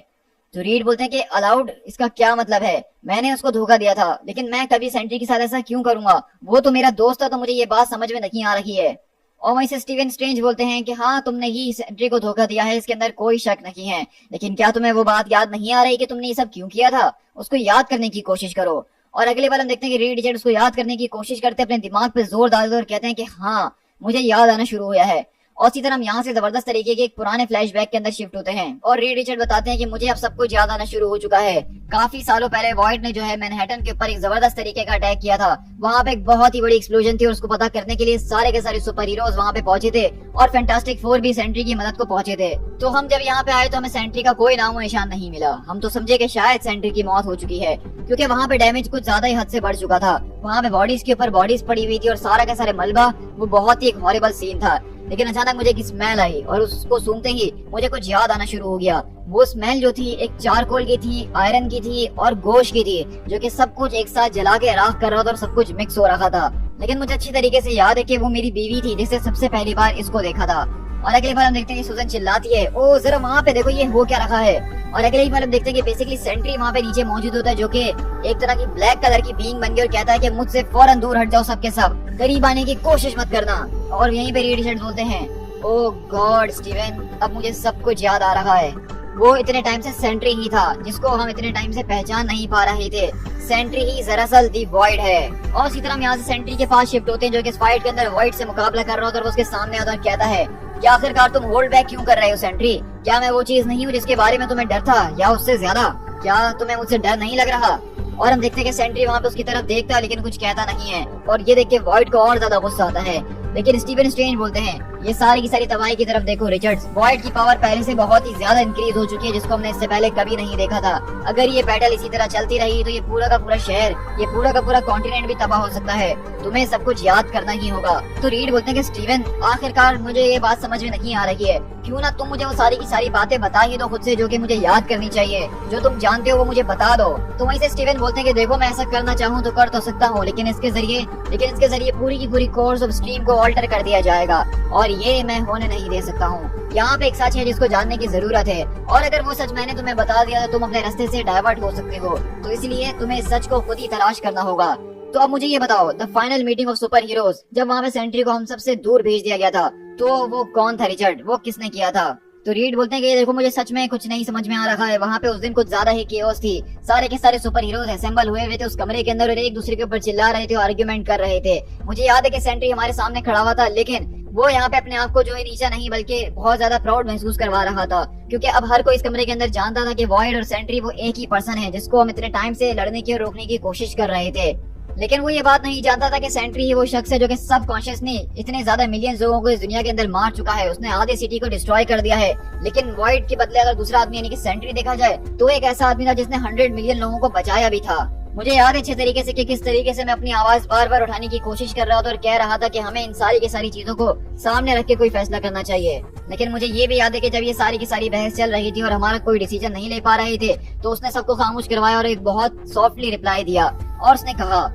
तो रीड बोलते हैं कि अलाउड, इसका क्या मतलब है? मैंने उसको धोखा दिया था, लेकिन मैं कभी सेंट्री के साथ ऐसा क्यों करूंगा? वो तो मेरा दोस्त था, तो मुझे ये बात समझ में नहीं आ रही है। और वहीं से स्टीवन स्ट्रेंज बोलते हैं कि हाँ, तुमने ही सेंट्री को धोखा दिया है, इसके अंदर कोई शक नहीं है, लेकिन क्या तुम्हें वो बात याद नहीं आ रही कि तुमने ये सब क्यों किया था? उसको याद करने की कोशिश करो। और अगले बार हम देखते हैं कि रीड रिचर्ड उसको याद करने की कोशिश करते, अपने दिमाग पे जोर डालते और कहते हैं कि हाँ, मुझे याद आना शुरू हुआ है। और इसी तरह हम यहाँ से जबरदस्त तरीके के एक पुराने फ्लैशबैक के अंदर शिफ्ट होते हैं, और रीड रिचर्ड बताते हैं कि मुझे अब सब कुछ याद आना शुरू हो चुका है। काफी सालों पहले वॉइड ने जो है मैनहट्टन के ऊपर एक जबरदस्त तरीके का अटैक किया था। वहाँ पे एक बहुत ही बड़ी एक्सप्लोजन थी, और उसको पता करने के लिए सारे के सारे सुपर हीरोज वहाँ पे पहुंचे थे, और फैंटास्टिक फोर भी सेंट्री की मदद को पहुंचे थे। तो हम जब यहाँ पे आए तो हमें सेंट्री का कोई नामो निशान नहीं मिला। हम तो समझे कि शायद सेंट्री की मौत हो चुकी है, क्योंकि वहाँ पे डैमेज कुछ ज्यादा ही हद से बढ़ चुका था। वहाँ पे बॉडीज के ऊपर बॉडीज पड़ी हुई थी, और सारा का सारे मलबा, वो बहुत ही एक हॉरिबल सीन था। लेकिन अचानक मुझे एक स्मेल आई, और उसको सूंघते ही मुझे कुछ याद आना शुरू हो गया। वो स्मेल जो थी एक चारकोल की थी, आयरन की थी और गोश्त की थी, जो कि सब कुछ एक साथ जला के राख कर रहा था और सब कुछ मिक्स हो रहा था। लेकिन मुझे अच्छी तरीके से याद है कि वो मेरी बीवी थी जिससे सबसे पहली बार इसको देखा था। और अगली बार हम देखते हैं कि सुजन चिल्लाती है, ओ जरा वहाँ पे देखो ये हो क्या रखा है। और अगली बार हम देखते हैं कि बेसिकली सेंट्री वहाँ पे नीचे मौजूद होता है, जो कि एक तरह की ब्लैक कलर की बीइंग बन गई और कहता है कि मुझसे फौरन दूर हट जाओ, सबके सब करीब आने की कोशिश मत करना। और यहीं पे रेड शर्ट बोलते हैं, ओ गॉड स्टीवन, अब मुझे सब कुछ याद आ रहा है। वो इतने टाइम से सेंट्री ही था जिसको हम इतने टाइम से पहचान नहीं पा रहे थे। सेंट्री ही दरअसल दी वॉइड है। और इसी तरह हम यहाँ से सेंट्री के पास शिफ्ट होते हैं, जो कि इस फाइट के अंदर वॉइड से मुकाबला कर रहा होता है। और उसके सामने आता और कहता है, क्या आखिरकार तुम होल्ड बैक क्यों कर रहे हो सेंट्री? क्या मैं वो चीज नहीं हूँ जिसके बारे में तुम्हें डर था, या उससे ज्यादा? क्या तुम्हें मुझसे डर नहीं लग रहा? और हम देखते हैं कि सेंट्री वहाँ पे उसकी तरफ देखता है लेकिन कुछ कहता नहीं है। और ये देख के वॉइड को और ज्यादा गुस्सा आता है। लेकिन स्टीवन स्ट्रेंज बोलते हैं, ये सारी की सारी तबाही की तरफ देखो रिचर्ड्स, वॉइड की पावर पहले से बहुत ही ज्यादा इंक्रीज हो चुकी है, जिसको हमने इससे पहले कभी नहीं देखा था। अगर ये बैटल इसी तरह चलती रही तो ये पूरा का पूरा शहर, ये पूरा का पूरा कॉन्टिनेंट भी तबाह हो सकता है। तुम्हें सब कुछ याद करना ही होगा। तो रीड बोलते हैं कि स्टीवन, आखिरकार मुझे ये बात समझ में नहीं आ रही है, क्यों ना तुम मुझे वो सारी की सारी बातें बता ही दो खुद से, जो कि मुझे याद करनी चाहिए। जो तुम जानते हो वो मुझे बता दो। तो वहीं से स्टीवन बोलते हैं कि देखो, मैं ऐसा करना चाहूँ तो कर तो सकता हूँ, लेकिन इसके जरिए पूरी की पूरी कोर्स ऑफ स्ट्रीम को ऑल्टर कर दिया जाएगा, और ये मैं होने नहीं दे सकता हूँ। यहाँ पे एक सच है जिसको जानने की जरूरत है, और अगर वो सच मैंने तुम्हें बता दिया तो तुम अपने रास्ते से डाइवर्ट हो सकते हो। तो इसलिए तुम्हें इस सच को खुद ही तलाश करना होगा। तो अब मुझे ये बताओ, the final meeting of super heroes, जब वहाँ पे सेंट्री को हम सबसे दूर भेज दिया गया था, तो वो कौन था रिचर्ड? वो किसने किया था? तो रीड बोलते हैं कि देखो, मुझे सच में कुछ नहीं समझ में आ रहा है। वहाँ पे उस दिन कुछ ज्यादा ही केओस थी। सारे के सारे सुपर हीरोज असेंबल हुए हुए थे उस कमरे के अंदर और एक दूसरे के ऊपर चिल्ला रहे थे और आर्ग्यूमेंट कर रहे थे। मुझे याद है कि सेंट्री हमारे सामने खड़ा हुआ था, लेकिन वो यहाँ पे अपने आप को जो है नीचा नहीं बल्कि बहुत ज्यादा प्राउड महसूस करवा रहा था, क्योंकि अब हर कोई इस कमरे के अंदर जानता था कि वॉइड और सेंट्री वो एक ही पर्सन है जिसको हम इतने टाइम से लड़ने की और रोकने की कोशिश कर रहे थे। लेकिन वो ये बात नहीं जानता था कि सेंट्री ही वो शख्स है जो कि सब कॉन्शियसली इतने ज्यादा मिलियन लोगों को इस दुनिया के अंदर मार चुका है। उसने आधे सिटी को डिस्ट्रॉय कर दिया है। लेकिन वॉइड के बदले अगर दूसरा आदमी यानी कि सेंट्री देखा जाए तो एक ऐसा आदमी था जिसने 100 मिलियन लोगों को बचाया भी था। मुझे याद है अच्छे तरीके से कि किस तरीके से मैं अपनी आवाज बार बार उठाने की कोशिश कर रहा था और कह रहा था कि हमें इन सारी की सारी चीजों को सामने रख के कोई फैसला करना चाहिए। लेकिन मुझे ये भी याद है कि जब ये सारी की सारी बहस चल रही थी और हमारा कोई डिसीजन नहीं ले पा रहे थे, तो उसने सबको खामोश करवाया और एक बहुत सॉफ्टली रिप्लाई दिया और उसने कहा,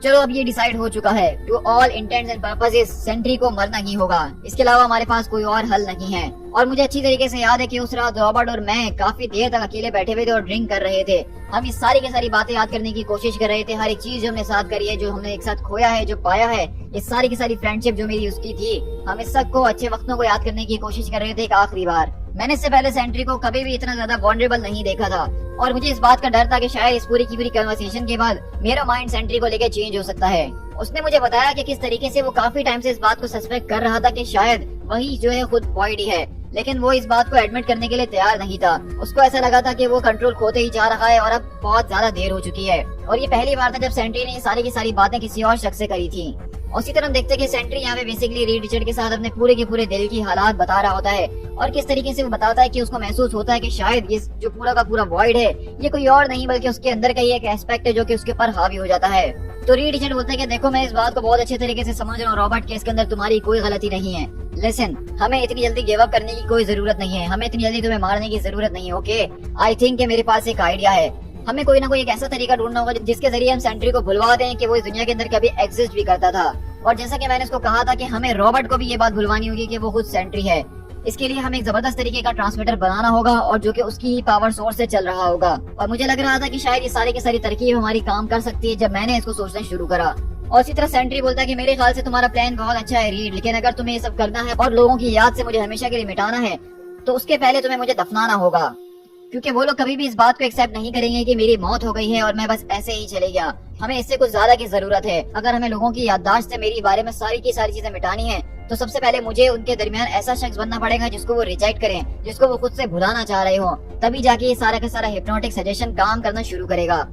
चलो अब ये डिसाइड हो चुका है, to all intents and purposes Sentry को मरना ही होगा। इसके अलावा हमारे पास कोई और हल नहीं है। और मुझे अच्छी तरीके से याद है कि उस रात रॉबर्ट और मैं काफी देर तक अकेले बैठे हुए थे और ड्रिंक कर रहे थे। हम इस सारी की सारी बातें याद करने की कोशिश कर रहे थे। हर एक चीज जो हमने साथ करी है, जो हमने एक साथ खोया है, जो पाया है, ये सारी की सारी फ्रेंडशिप जो मेरी उसकी थी, हम इस सबको अच्छे वक्तों को याद करने की कोशिश कर रहे थे। एक आखिरी बार मैंने इससे पहले सेंट्री को कभी भी इतना ज्यादा वल्नरेबल नहीं देखा था, और मुझे इस बात का डर था कि शायद इस पूरी की पूरी कन्वर्सेशन के बाद मेरा माइंड सेंट्री को लेकर चेंज हो सकता है। उसने मुझे बताया कि किस तरीके से वो काफी टाइम से इस बात को सस्पेक्ट कर रहा था कि शायद वही जो है खुद वॉइड ही है, लेकिन वो इस बात को एडमिट करने के लिए तैयार नहीं था। उसको ऐसा लगा था कि वो कंट्रोल खोते ही जा रहा है और अब बहुत ज्यादा देर हो चुकी है। और ये पहली बार था जब सेंट्री ने ये सारी की सारी बातें किसी और शख्स से करी थी। उसी तरह हम देखते हैं कि सेंट्री यहाँ पे बेसिकली रीड रिचर्ड के साथ अपने पूरे के पूरे दिल की हालात बता रहा होता है, और किस तरीके से वो बताता है कि उसको महसूस होता है कि शायद ये जो पूरा का पूरा वॉइड है ये कोई और नहीं बल्कि उसके अंदर का ही एक एस्पेक्ट है जो कि उसके ऊपर हावी हो जाता है। तो रीड रिचर्ड बोलते हैं कि देखो, मैं इस बात को बहुत अच्छे तरीके से समझ रहा हूँ रॉबर्ट, के इसके अंदर तुम्हारी कोई गलती नहीं है। लिसन, हमें इतनी जल्दी गिव अप करने की कोई जरूरत नहीं है, हमें इतनी जल्दी तुम्हें मारने की जरूरत नहीं है। ओके, आई थिंक कि मेरे पास एक आइडिया है। हमें कोई ना कोई एक ऐसा तरीका ढूंढना होगा जिसके जरिए हम सेंट्री को भुलवा दें कि वो इस दुनिया के अंदर कभी एग्जिस्ट भी करता था। और जैसा कि मैंने उसको कहा था कि हमें रॉबर्ट को भी ये बात भुलवानी होगी कि वो खुद सेंट्री है। इसके लिए हमें एक जबरदस्त तरीके का ट्रांसमीटर बनाना होगा और जो कि उसकी ही पावर सोर्स से चल रहा होगा। और मुझे लग रहा था कि शायद ये सारी की सारी तरकीब हमारी काम कर सकती है जब मैंने इसको सोचना शुरू करा। और इसी तरह सेंट्री बोलता है कि मेरे ख्याल से तुम्हारा प्लान बहुत अच्छा है रीड, लेकिन अगर तुम्हें ये सब करना है और लोगों की याद से मुझे हमेशा के लिए मिटाना है, तो उसके पहले तुम्हें मुझे दफनाना होगा, क्योंकि वो लोग कभी भी इस बात को एक्सेप्ट नहीं करेंगे कि मेरी मौत हो गई है और मैं बस ऐसे ही चले गया। हमें इससे कुछ ज्यादा की जरूरत है। अगर हमें लोगों की याददाश्त से मेरी बारे में सारी की सारी चीजें मिटानी है, तो सबसे पहले मुझे उनके दरमियान ऐसा शख्स बनना पड़ेगा जिसको वो रिजेक्ट करें, जिसको वो खुद से भुलाना चाह रहे हो। तभी जाके ये सारा का सारा हिप्नोटिक सजेशन काम करना शुरू करेगा।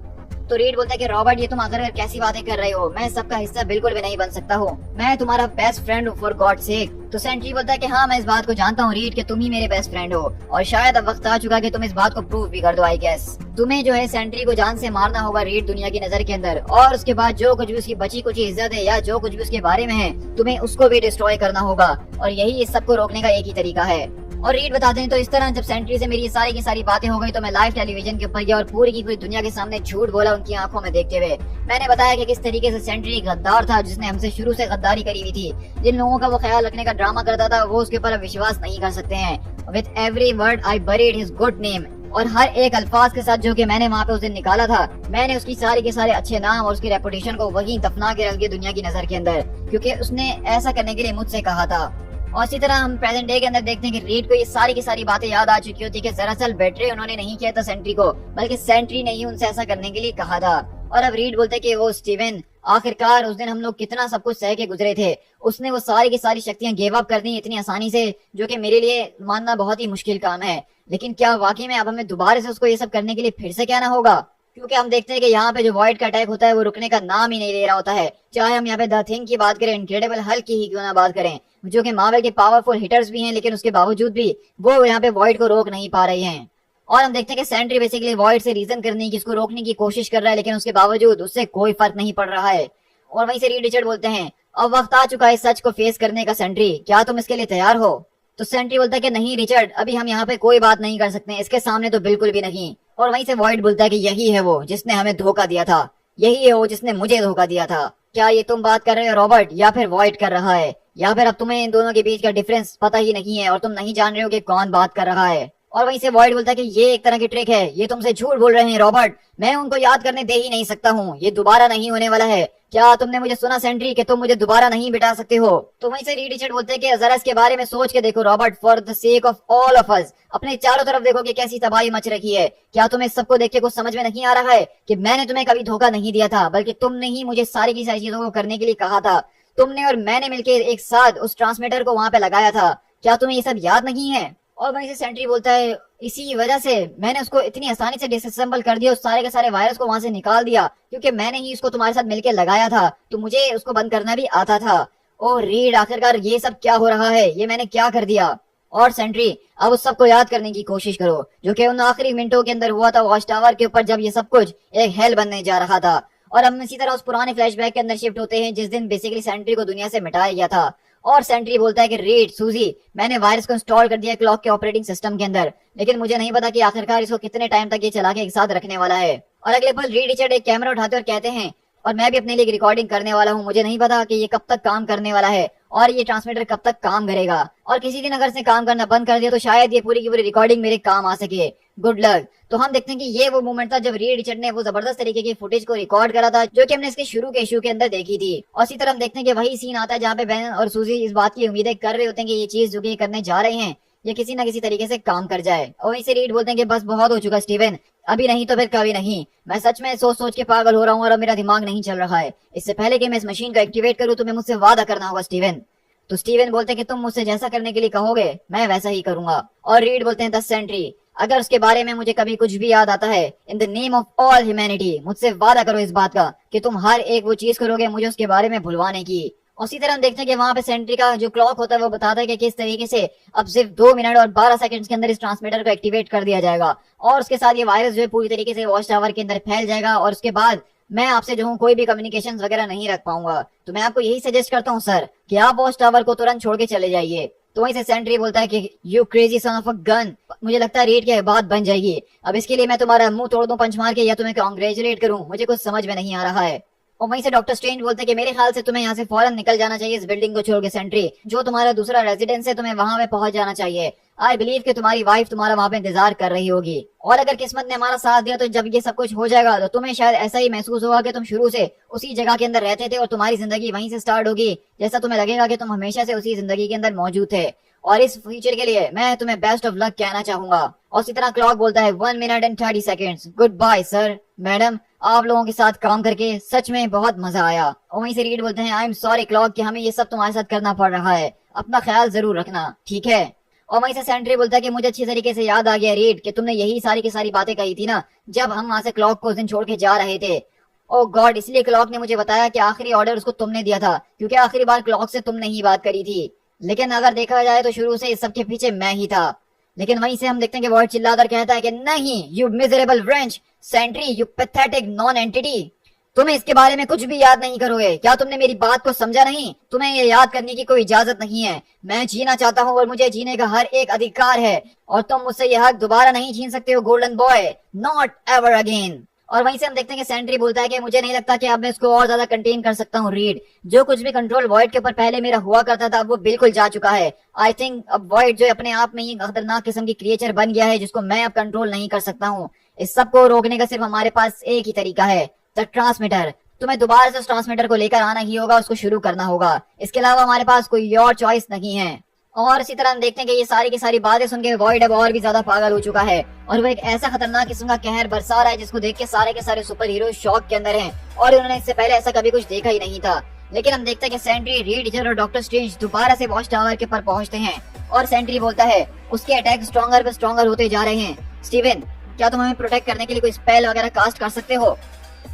तो रीड बोलता है कि रॉबर्ट, ये तुम आकर कैसी बातें कर रहे हो? मैं सबका हिस्सा बिल्कुल भी नहीं बन सकता हूँ। मैं तुम्हारा बेस्ट फ्रेंड हूँ, फॉर गॉड सेक। तो सेंट्री बोलता है कि हाँ, मैं इस बात को जानता हूँ रीड कि तुम ही मेरे बेस्ट फ्रेंड हो, और शायद अब वक्त आ चुका कि तुम इस बात को प्रूव भी कर दो। आई गेस तुम्हें जो है सेंट्री को जान से मारना होगा रीड दुनिया की नजर के अंदर, और उसके बाद जो कुछ भी उसकी बची कुछ इज्जत है या जो कुछ भी उसके बारे में है, तुम्हें उसको भी डिस्ट्रॉय करना होगा। और यही इस सब को रोकने का एक ही तरीका है। और रीड बताते हैं तो इस तरह जब सेंट्री से मेरी सारी की सारी बातें हो गई तो मैं लाइव टेलीविजन के ऊपर गया और पूरी की पूरी दुनिया के सामने झूठ बोला उनकी आंखों में देखते हुए। मैंने बताया कि किस तरीके से सेंट्री गद्दार था जिसने हमसे शुरू से गद्दारी करी हुई थी। जिन लोगों का वो ख्याल रखने का ड्रामा करता था वो उसके ऊपर विश्वास नहीं कर सकते हैं। With every word I buried his good name, और हर एक अल्फाज के साथ जो कि मैंने वहाँ पे उस दिन निकाला था, मैंने उसकी सारी के सारे अच्छे नाम और उसकी रेपुटेशन को वहीं दफना के रख दिया दुनिया की नजर के अंदर, क्योंकि उसने ऐसा करने के लिए मुझसे कहा था। और इसी तरह हम प्रेजेंट डे के अंदर देखते हैं कि रीड को ये सारी की सारी बातें याद आ चुकी होती है कि दरअसल बेट्रे उन्होंने नहीं किया था सेंट्री को, बल्कि सेंट्री ने ही उनसे ऐसा करने के लिए कहा था। और अब रीड बोलते कि वो स्टीवन, आखिरकार उस दिन हम लोग कितना सब कुछ सह के गुजरे थे, उसने वो सारी की सारी शक्तियां गिव अप कर दी इतनी आसानी से, जो कि मेरे लिए मानना बहुत ही मुश्किल काम है। लेकिन क्या वाकई में अब हमें दोबारा से उसको ये सब करने के लिए फिर से क्या ना होगा? क्योंकि हम देखते हैं कि यहाँ पे जो वॉइड का अटैक होता है वो रुकने का नाम ही नहीं ले रहा होता है। चाहे हम यहाँ पे द थिंग की बात करें, इनक्रेडिबल हल्क की ही क्यों ना बात करें, जो कि मार्वल के पावरफुल हिटर्स भी हैं, लेकिन उसके बावजूद भी वो यहाँ पे वॉइड को रोक नहीं पा रहे हैं। और हम देखते हैं कि सेंट्री बेसिकली वॉइड से रीजन करने की, इसको रोकने की कोशिश कर रहा है, लेकिन उसके बावजूद उससे कोई फर्क नहीं पड़ रहा है। और वहीं से रीड रिचर्ड बोलते हैं, अब वक्त आ चुका है सच को फेस करने का सेंट्री, क्या तुम इसके लिए तैयार हो? तो सेंट्री बोलता है कि नहीं रिचर्ड, अभी हम यहाँ पे कोई बात नहीं कर सकते, इसके सामने तो बिल्कुल भी नहीं। और वहीं से वॉइड बोलता है कि यही है वो जिसने हमें धोखा दिया था, यही है वो जिसने मुझे धोखा दिया था। क्या ये तुम बात कर रहे हो रॉबर्ट, या फिर वॉइड कर रहा है, या फिर अब तुम्हें इन दोनों के बीच का डिफरेंस पता ही नहीं है और तुम नहीं जान रहे हो कि कौन बात कर रहा है? और वहीं से वॉइड बोलता है कि ये एक तरह की ट्रिक है, ये तुमसे झूठ बोल रहे हैं रॉबर्ट, मैं उनको याद करने दे ही नहीं सकता हूँ, ये दोबारा नहीं होने वाला है। क्या तुमने मुझे सुना सेंट्री कि तुम मुझे दोबारा नहीं बिठा सकते हो? तो वहीं से रीड रिचर्ड बोलते हैं कि जरा इसके बारे में सोच के देखो Robert, for the sake of all of us, अपने चारों तरफ देखो कि कैसी तबाही मच रखी है। क्या तुम्हें सबको देख के कुछ समझ में नहीं आ रहा है कि मैंने तुम्हें कभी धोखा नहीं दिया था, बल्कि तुमने ही मुझे सारी की सारी चीजों को करने के लिए कहा था। तुमने और मैंने मिलकर एक साथ उस ट्रांसमीटर को वहां पे लगाया था, क्या तुम्हें ये सब याद नहीं है? और वहीं से सेंट्री बोलता है, इसी वजह से मैंने उसको इतनी आसानी से डिसअसेंबल कर दिया, उस सारे के सारे वायरस को वहां से निकाल दिया, क्योंकि मैंने ही उसको तुम्हारे साथ मिलकर लगाया था, तो मुझे उसको बंद करना भी आता था। ओ रीड, आखिरकार ये सब क्या हो रहा है, ये मैंने क्या कर दिया? और सेंट्री, अब उस सबको याद करने की कोशिश करो जो कि उन आखिरी मिनटों के अंदर हुआ था वॉच टावर के ऊपर, जब ये सब कुछ एक हेल बनने जा रहा था। और हम इसी तरह उस पुराने फ्लैशबैक के अंदर शिफ्ट होते हैं जिस दिन बेसिकली सेंट्री को दुनिया से मिटाया गया था। और सेंट्री बोलता है कि रीड, सूजी, मैंने वायरस को इंस्टॉल कर दिया क्लॉक के ऑपरेटिंग सिस्टम के अंदर, लेकिन मुझे नहीं पता कि आखिरकार इसको कितने टाइम तक ये चला के एक साथ रखने वाला है। और अगले पल रीड रिचर्ड एक कैमरा उठाते और कहते हैं, और मैं भी अपने लिए रिकॉर्डिंग करने वाला हूँ, मुझे नहीं पता कि ये कब तक काम करने वाला है और ये ट्रांसमीटर कब तक काम करेगा, और किसी दिन अगर इसने काम करना बंद कर दिया तो शायद ये पूरी की पूरी रिकॉर्डिंग मेरे काम आ सके। Good luck. तो हम देखते हैं कि ये वो मोमेंट था जब रीड रिचर्ड ने वो जबरदस्त तरीके की फुटेज को रिकॉर्ड करा था जो कि हमने इसके शुरू के इशू के अंदर देखी थी। और इसी तरह हम देखते हैं कि वही सीन आता है जहाँ पे बेन और सूजी इस बात की उम्मीदें कर रहे होते हैं कि ये चीज जो कि करने जा रहे हैं ये किसी ना किसी तरीके से काम कर जाए। और वहीं से रीड बोलते हैं कि बस बहुत हो चुका स्टीवन, अभी नहीं तो फिर कभी नहीं, मैं सच में सोच सोच के पागल हो रहा हूँ और अब मेरा दिमाग नहीं चल रहा है। इससे पहले कि मैं इस मशीन को एक्टिवेट करूँ तुम्हें मुझसे वादा करना होगा स्टीवन। तो स्टीवन बोलते हैं कि तुम मुझसे जैसा करने के लिए कहोगे मैं वैसा ही करूंगा। और रीड बोलते हैं 10 सेंट्री, अगर उसके बारे में मुझे कभी कुछ भी याद आता है, in the name of all humanity, मुझसे वादा करो इस बात का कि तुम हर एक वो चीज करोगे मुझे उसके बारे में भुलवाने की। उसी तरह हम देखते हैं कि वहां पे सेंट्री का जो क्लॉक होता है वो बताता है कि किस तरीके से अब सिर्फ 2 मिनट और 12 सेकंड्स के अंदर इस ट्रांसमीटर को एक्टिवेट कर दिया जाएगा और उसके साथ ये वायरस जो है पूरी तरीके से वॉच टावर के अंदर फैल जाएगा और उसके बाद मैं आपसे जो हूँ कोई भी कम्युनिकेशन वगैरह नहीं रख पाऊंगा। तो मैं आपको यही सजेस्ट करता हूँ सर कि आप वॉच टावर को तुरंत छोड़ के चले जाइए। तो वहीं से सेंट्री बोलता है कि you crazy son of a gun, मुझे लगता है रीड की बात बन जाएगी, अब इसके लिए मैं तुम्हारा मुंह तोड़ दूं पंच मार के या तुम्हें कांग्रेचुलेट करूं, मुझे कुछ समझ में नहीं आ रहा है। और वहीं से डॉक्टर स्ट्रेंज बोलते हैं कि मेरे ख्याल से तुम्हें यहाँ से फौरन निकल जाना चाहिए इस बिल्डिंग को छोड़ के सेंट्री, जो तुम्हारा दूसरा रेजिडेंस है तुम्हें वहां पे पहुंच जाना चाहिए। आई बिलीव कि तुम्हारी वाइफ तुम्हारा वहां पे इंतजार कर रही होगी और अगर किस्मत ने हमारा साथ दिया तो जब ये सब कुछ हो जाएगा तो तुम्हें शायद ऐसा ही महसूस होगा कि तुम शुरू से उसी जगह के अंदर रहते थे और तुम्हारी जिंदगी वहीं से स्टार्ट होगी, जैसा तुम्हें लगेगा कि तुम हमेशा से उसी जिंदगी के अंदर मौजूद थे। और इस फ्यूचर के लिए मैं तुम्हें बेस्ट ऑफ लक कहना चाहूंगा। और इसी तरह क्लॉक बोलता है 1 minute and 30 seconds, good bye sir, madam, आप लोगों के साथ काम करके सच में बहुत मजा आया। और वहीं से रीड बोलते हैं आई एम सॉरी क्लॉक कि हमें ये सब तुम्हारे साथ करना पड़ रहा है, अपना ख्याल जरूर रखना, ठीक है। और वहीं से सेंट्री बोलता है कि मुझे अच्छी तरीके से याद आ गया रीड कि तुमने यही सारी की सारी बातें कही थी ना जब हम वहां से क्लॉक को उस दिन छोड़ के जा रहे थे। ओ गॉड, इसलिए क्लॉक ने मुझे बताया कि आखिरी ऑर्डर उसको तुमने दिया था क्योंकि आखिरी बार क्लॉक से तुमने ही बात करी थी, लेकिन अगर देखा जाए तो शुरू से इस सब के पीछे मैं ही था। लेकिन वहीं से हम देखते हैं कि वॉइड चिल्लाकर कहता है कि नहीं, you miserable wretch, Sentry, you pathetic non entity, तुम इसके बारे में कुछ भी याद नहीं करोगे। क्या तुमने मेरी बात को समझा नहीं? तुम्हें ये याद करने की कोई इजाजत नहीं है। मैं जीना चाहता हूँ और मुझे जीने का हर एक अधिकार है और तुम मुझसे यह हक दोबारा नहीं छीन सकते हो golden boy, not ever again. और वहीं से हम देखते हैं कि सेंट्री बोलता है कि मुझे नहीं लगता कि अब मैं इसको और ज्यादा कंटेन कर सकता हूँ रीड। जो कुछ भी कंट्रोल वॉइड के ऊपर पहले मेरा हुआ करता था वो बिल्कुल जा चुका है। आई थिंक अब वॉइड जो अपने आप में ही खतरनाक किस्म की क्रिएचर बन गया है जिसको मैं अब कंट्रोल नहीं कर सकता हूँ। इस सब को रोकने का सिर्फ हमारे पास एक ही तरीका है, द ट्रांसमीटर। तुम्हें दोबारा से उस ट्रांसमीटर को लेकर आना ही होगा, उसको शुरू करना होगा। इसके अलावा हमारे पास कोई और चॉइस नहीं है। और इसी तरह हम देखते हैं कि ये सारी की सारी बातें सुन के वॉइड अब और भी ज्यादा पागल हो चुका है और वो एक ऐसा खतरनाक किस्म का कहर बरसा रहा है जिसको देख के सारे के सारे सुपर हीरो शॉक के अंदर हैं और उन्होंने इससे पहले ऐसा कभी कुछ देखा ही नहीं था। लेकिन हम देखते हैं कि सेंट्री, रीड टीचर और डॉक्टर स्ट्रेंज दोबारा से वॉच टावर के ऊपर पहुंचते हैं और सेंट्री बोलता है उसके अटैक स्ट्रॉन्गर पे स्ट्रॉन्गर होते जा रहे हैं। स्टीवन, क्या तुम हमें प्रोटेक्ट करने के लिए कोई स्पेल वगैरह कास्ट कर सकते हो?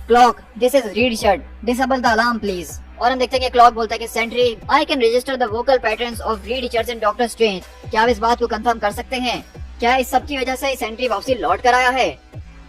Clock, this is Reed shut, disable the alarm please. और हम देखते हैं कि क्लॉक बोलता है कि Sentry, I can register the vocal patterns of Reed Richards and Doctor Strange. क्या आप इस बात को कंफर्म कर सकते हैं? क्या इस सब की वजह से सेंट्री वापसी लौट कर आया है?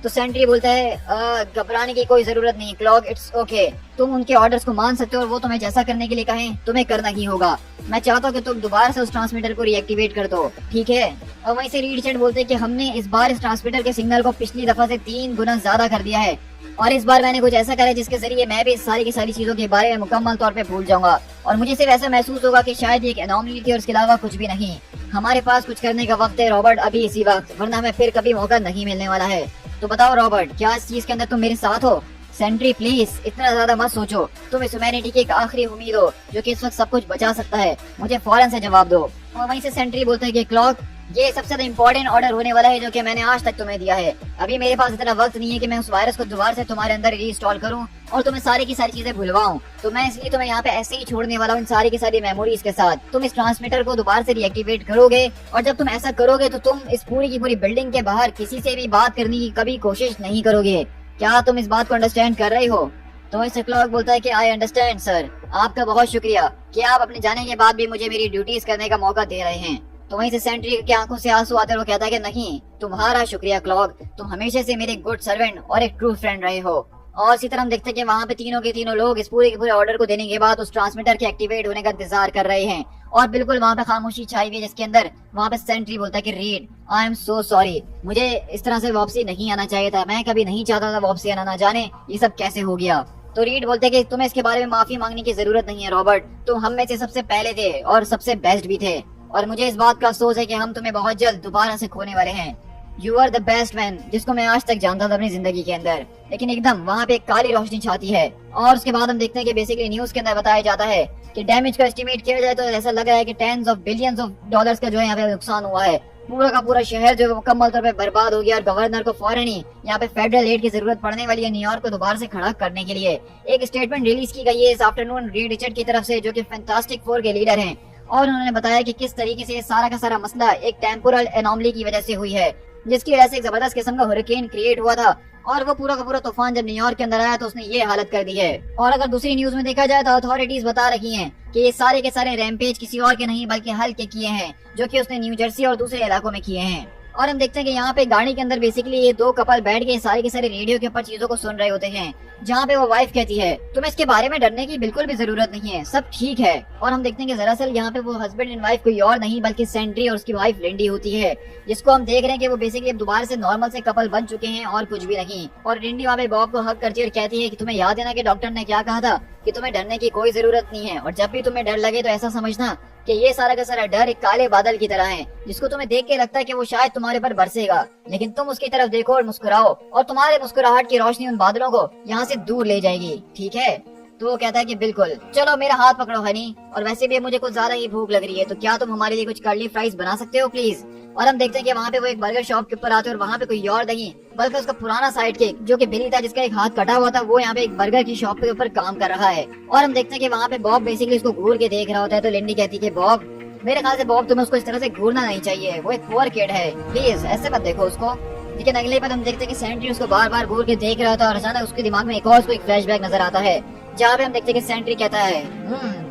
तो सेंट्री बोलता है घबराने की कोई जरूरत नहीं क्लॉक, इट्स ओके। तुम उनके ऑर्डर्स को मान सकते हो और वो तुम्हें जैसा करने के लिए कहें तुम्हें करना ही होगा। मैं चाहता हूँ कि तुम दोबारा से उस ट्रांसमीटर को रीएक्टिवेट कर दो, ठीक है? और वहीं से रीड चैट बोलते हैं कि हमने इस बार इस ट्रांसमीटर के सिग्नल को पिछली दफा से 3 गुना ज्यादा कर दिया है और इस बार मैंने कुछ ऐसा करा जिसके जरिए मैं भी इस सारी की सारी चीजों के बारे में मुकम्मल तौर पे भूल जाऊंगा और मुझे सिर्फ ऐसा महसूस होगा कि शायद ये एक एनोमली थी और इसके अलावा कुछ भी नहीं। हमारे पास कुछ करने का वक्त है रॉबर्ट, अभी इसी वक्त, वरना हमें फिर कभी मौका नहीं मिलने वाला है। तो बताओ रॉबर्ट, क्या इस चीज के अंदर तुम मेरे साथ हो? सेंट्री प्लीज इतना ज्यादा मत सोचो, तुम इस ह्यूमैनिटी की एक आखिरी उम्मीद हो जो कि इस वक्त सब कुछ बचा सकता है। मुझे फौरन से जवाब दो। और वहीं से सेंट्री बोलते हैं कि क्लॉक, ये सबसे ज्यादा इम्पोर्टेंट ऑर्डर होने वाला है जो कि मैंने आज तक तुम्हें दिया है। अभी मेरे पास इतना वक्त नहीं है कि मैं उस वायरस को दोबारा से तुम्हारे अंदर रीइंस्टॉल करूं और तुम्हें सारी की सारी चीजें भुलवाऊं। तो मैं इसलिए तुम्हें यहाँ पे ऐसे ही छोड़ने वाला हूँ इन सारी की सारी मेमोरीज के साथ। तुम इस ट्रांसमीटर को दोबारा से रीएक्टिवेट करोगे और जब तुम ऐसा करोगे तो तुम इस पूरी की पूरी बिल्डिंग के बाहर किसी से भी बात करने की कभी कोशिश नहीं करोगे। क्या तुम इस बात को अंडरस्टैंड कर रहे हो? तो इस क्लॉक बोलता है कि आई अंडरस्टैंड सर, आपका बहुत शुक्रिया कि आप अपने जाने के बाद भी मुझे मेरी ड्यूटीज करने का मौका दे रहे हैं। तो वहीं से सेंट्री की आंखों से आंसू आते हुए कहता है कि नहीं, तुम्हारा शुक्रिया क्लॉक, तुम हमेशा से मेरे गुड सर्वेंट और एक ट्रू फ्रेंड रहे हो। और इसी तरह हम देखते हैं कि वहाँ पे तीनों के तीनों लोग इस पूरे के पूरे ऑर्डर को देने के बाद उस ट्रांसमीटर के एक्टिवेट होने का इंतजार कर रहे हैं और बिल्कुल वहाँ पे खामोशी छाई हुई है जिसके अंदर वहाँ पे सेंट्री बोलता है कि read, I am so sorry, मुझे इस तरह से वापसी नहीं आना चाहिए था, मैं कभी नहीं चाहता था वापसी आना, ना जाने ये सब कैसे हो गया। तो रीड बोलते हैं कि तुम्हें इसके बारे में माफी मांगने की जरूरत नहीं है रॉबर्ट, तुम हम में से सबसे पहले थे और सबसे बेस्ट भी थे और मुझे इस बात का अफसोस है कि हम तुम्हें बहुत जल्द दोबारा से खोने वाले हैं। You are the best man जिसको मैं आज तक जानता था अपनी जिंदगी के अंदर। लेकिन एकदम वहाँ पे एक काली रोशनी छाती है और उसके बाद हम देखते हैं कि बेसिकली न्यूज के अंदर बताया जाता है कि डैमेज का एस्टिमेट किया जाए तो ऐसा लग रहा है कि tens of billions of dollars का जो है यहाँ पे नुकसान हुआ है। पूरा का पूरा शहर जो है मुकम्मल तौर पे बर्बाद हो गया और गवर्नर को फौरन ही यहाँ पे फेडरल एड की जरूरत पड़ने वाली है न्यूयॉर्क को दोबारा से खड़ा करने के लिए। एक स्टेटमेंट रिलीज की गई है इस आफ्टरनून रीड रिचर्ड की तरफ से जो कि फैंटास्टिक फोर के लीडर हैं और उन्होंने बताया कि किस तरीके से सारा का सारा मसला एक टेम्पोरल एनोमली की वजह से हुई है जिसकी वजह से एक जबरदस्त किस्म का हरिकेन क्रिएट हुआ था और वो पूरा का पूरा तूफान जब न्यूयॉर्क के अंदर आया तो उसने ये हालत कर दी है। और अगर दूसरी न्यूज में देखा जाए तो अथॉरिटीज बता रही हैं कि ये सारे के सारे रैमपेज किसी और के नहीं बल्कि हल के किए हैं जो कि उसने न्यू जर्सी और दूसरे इलाकों में किए हैं। और हम देखते हैं कि यहाँ पे गाड़ी के अंदर बेसिकली ये दो कपल बैठ के सारे के सारे रेडियो के ऊपर चीजों को सुन रहे होते हैं जहाँ पे वो वाइफ कहती है तुम्हें इसके बारे में डरने की बिल्कुल भी जरूरत नहीं है, सब ठीक है। और हम देखते हैं कि दरअसल यहाँ पे वो हस्बैंड एंड वाइफ कोई और नहीं बल्कि सेंट्री और उसकी वाइफ लिंडी होती है जिसको हम देख रहे हैं कि वो बेसिकली अब दोबारा से नॉर्मल से कपल बन चुके हैं और कुछ भी नहीं। और लिंडी वहाँ पे बॉब को हक करती है और कहती है कि तुम्हें याद है ना कि डॉक्टर ने क्या कहा था कि तुम्हें डरने की कोई जरूरत नहीं है और जब भी तुम्हें डर लगे तो ऐसा समझना कि ये सारा का सारा डर एक काले बादल की तरह है जिसको तुम्हें देख के लगता है कि वो शायद तुम्हारे पर बरसेगा, लेकिन तुम उसकी तरफ देखो और मुस्कुराओ और तुम्हारे मुस्कुराहट की रोशनी उन बादलों को यहाँ से दूर ले जाएगी, ठीक है? तो वो कहता है कि बिल्कुल, चलो मेरा हाथ पकड़ो हनी, और वैसे भी मुझे कुछ ज्यादा ही भूख लग रही है तो क्या तुम हमारे लिए कुछ कर्ली फ्राइज बना सकते हो प्लीज? और हम देखते हैं कि वहाँ पे वो एक बर्गर शॉप के ऊपर आते हैं और वहाँ पे कोई और नहीं बल्कि उसका पुराना साइड केक जो कि बिली था जिसका एक हाथ कटा हुआ था वो यहाँ पे एक बर्गर की शॉप के ऊपर काम कर रहा है। और हम देखते हैं कि वहाँ पे बॉब बेसिकली उसको घूर के देख रहा होता है तो लिंडी कहती है कि बॉब, मेरे ख्याल से बॉब तुम्हें उसको इस तरह से घूरना नहीं चाहिए, वो एक पुअर किड है, प्लीज ऐसे मत देखो उसको। लेकिन अगले बार हम देखते हैं कि सेंट्री उसको बार बार घूर के देख रहा था और अचानक उसके दिमाग में एक और उसको एक फ्लैशबैक नजर आता है जहाँ पे हम देखते हैं कि सेंट्री कहता है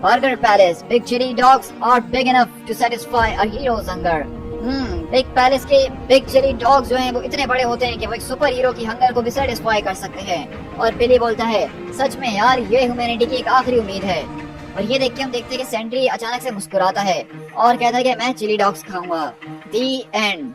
Burger Palace, big chili dogs are big enough to satisfy a hero's hunger. Big palace के बिग चिली डॉग्स जो हैं वो इतने बड़े होते हैं कि वो एक सुपर हीरो की हंगर को भी सेटिस्फाई कर सकते हैं। और बिली बोलता है, सच में यार ये ह्यूमैनिटी की एक आखिरी उम्मीद है। और ये देख के हम देखते हैं कि सेंट्री अचानक से मुस्कुराता है और कहता है कि मैं चिली डॉग्स खाऊंगा। दी एंड।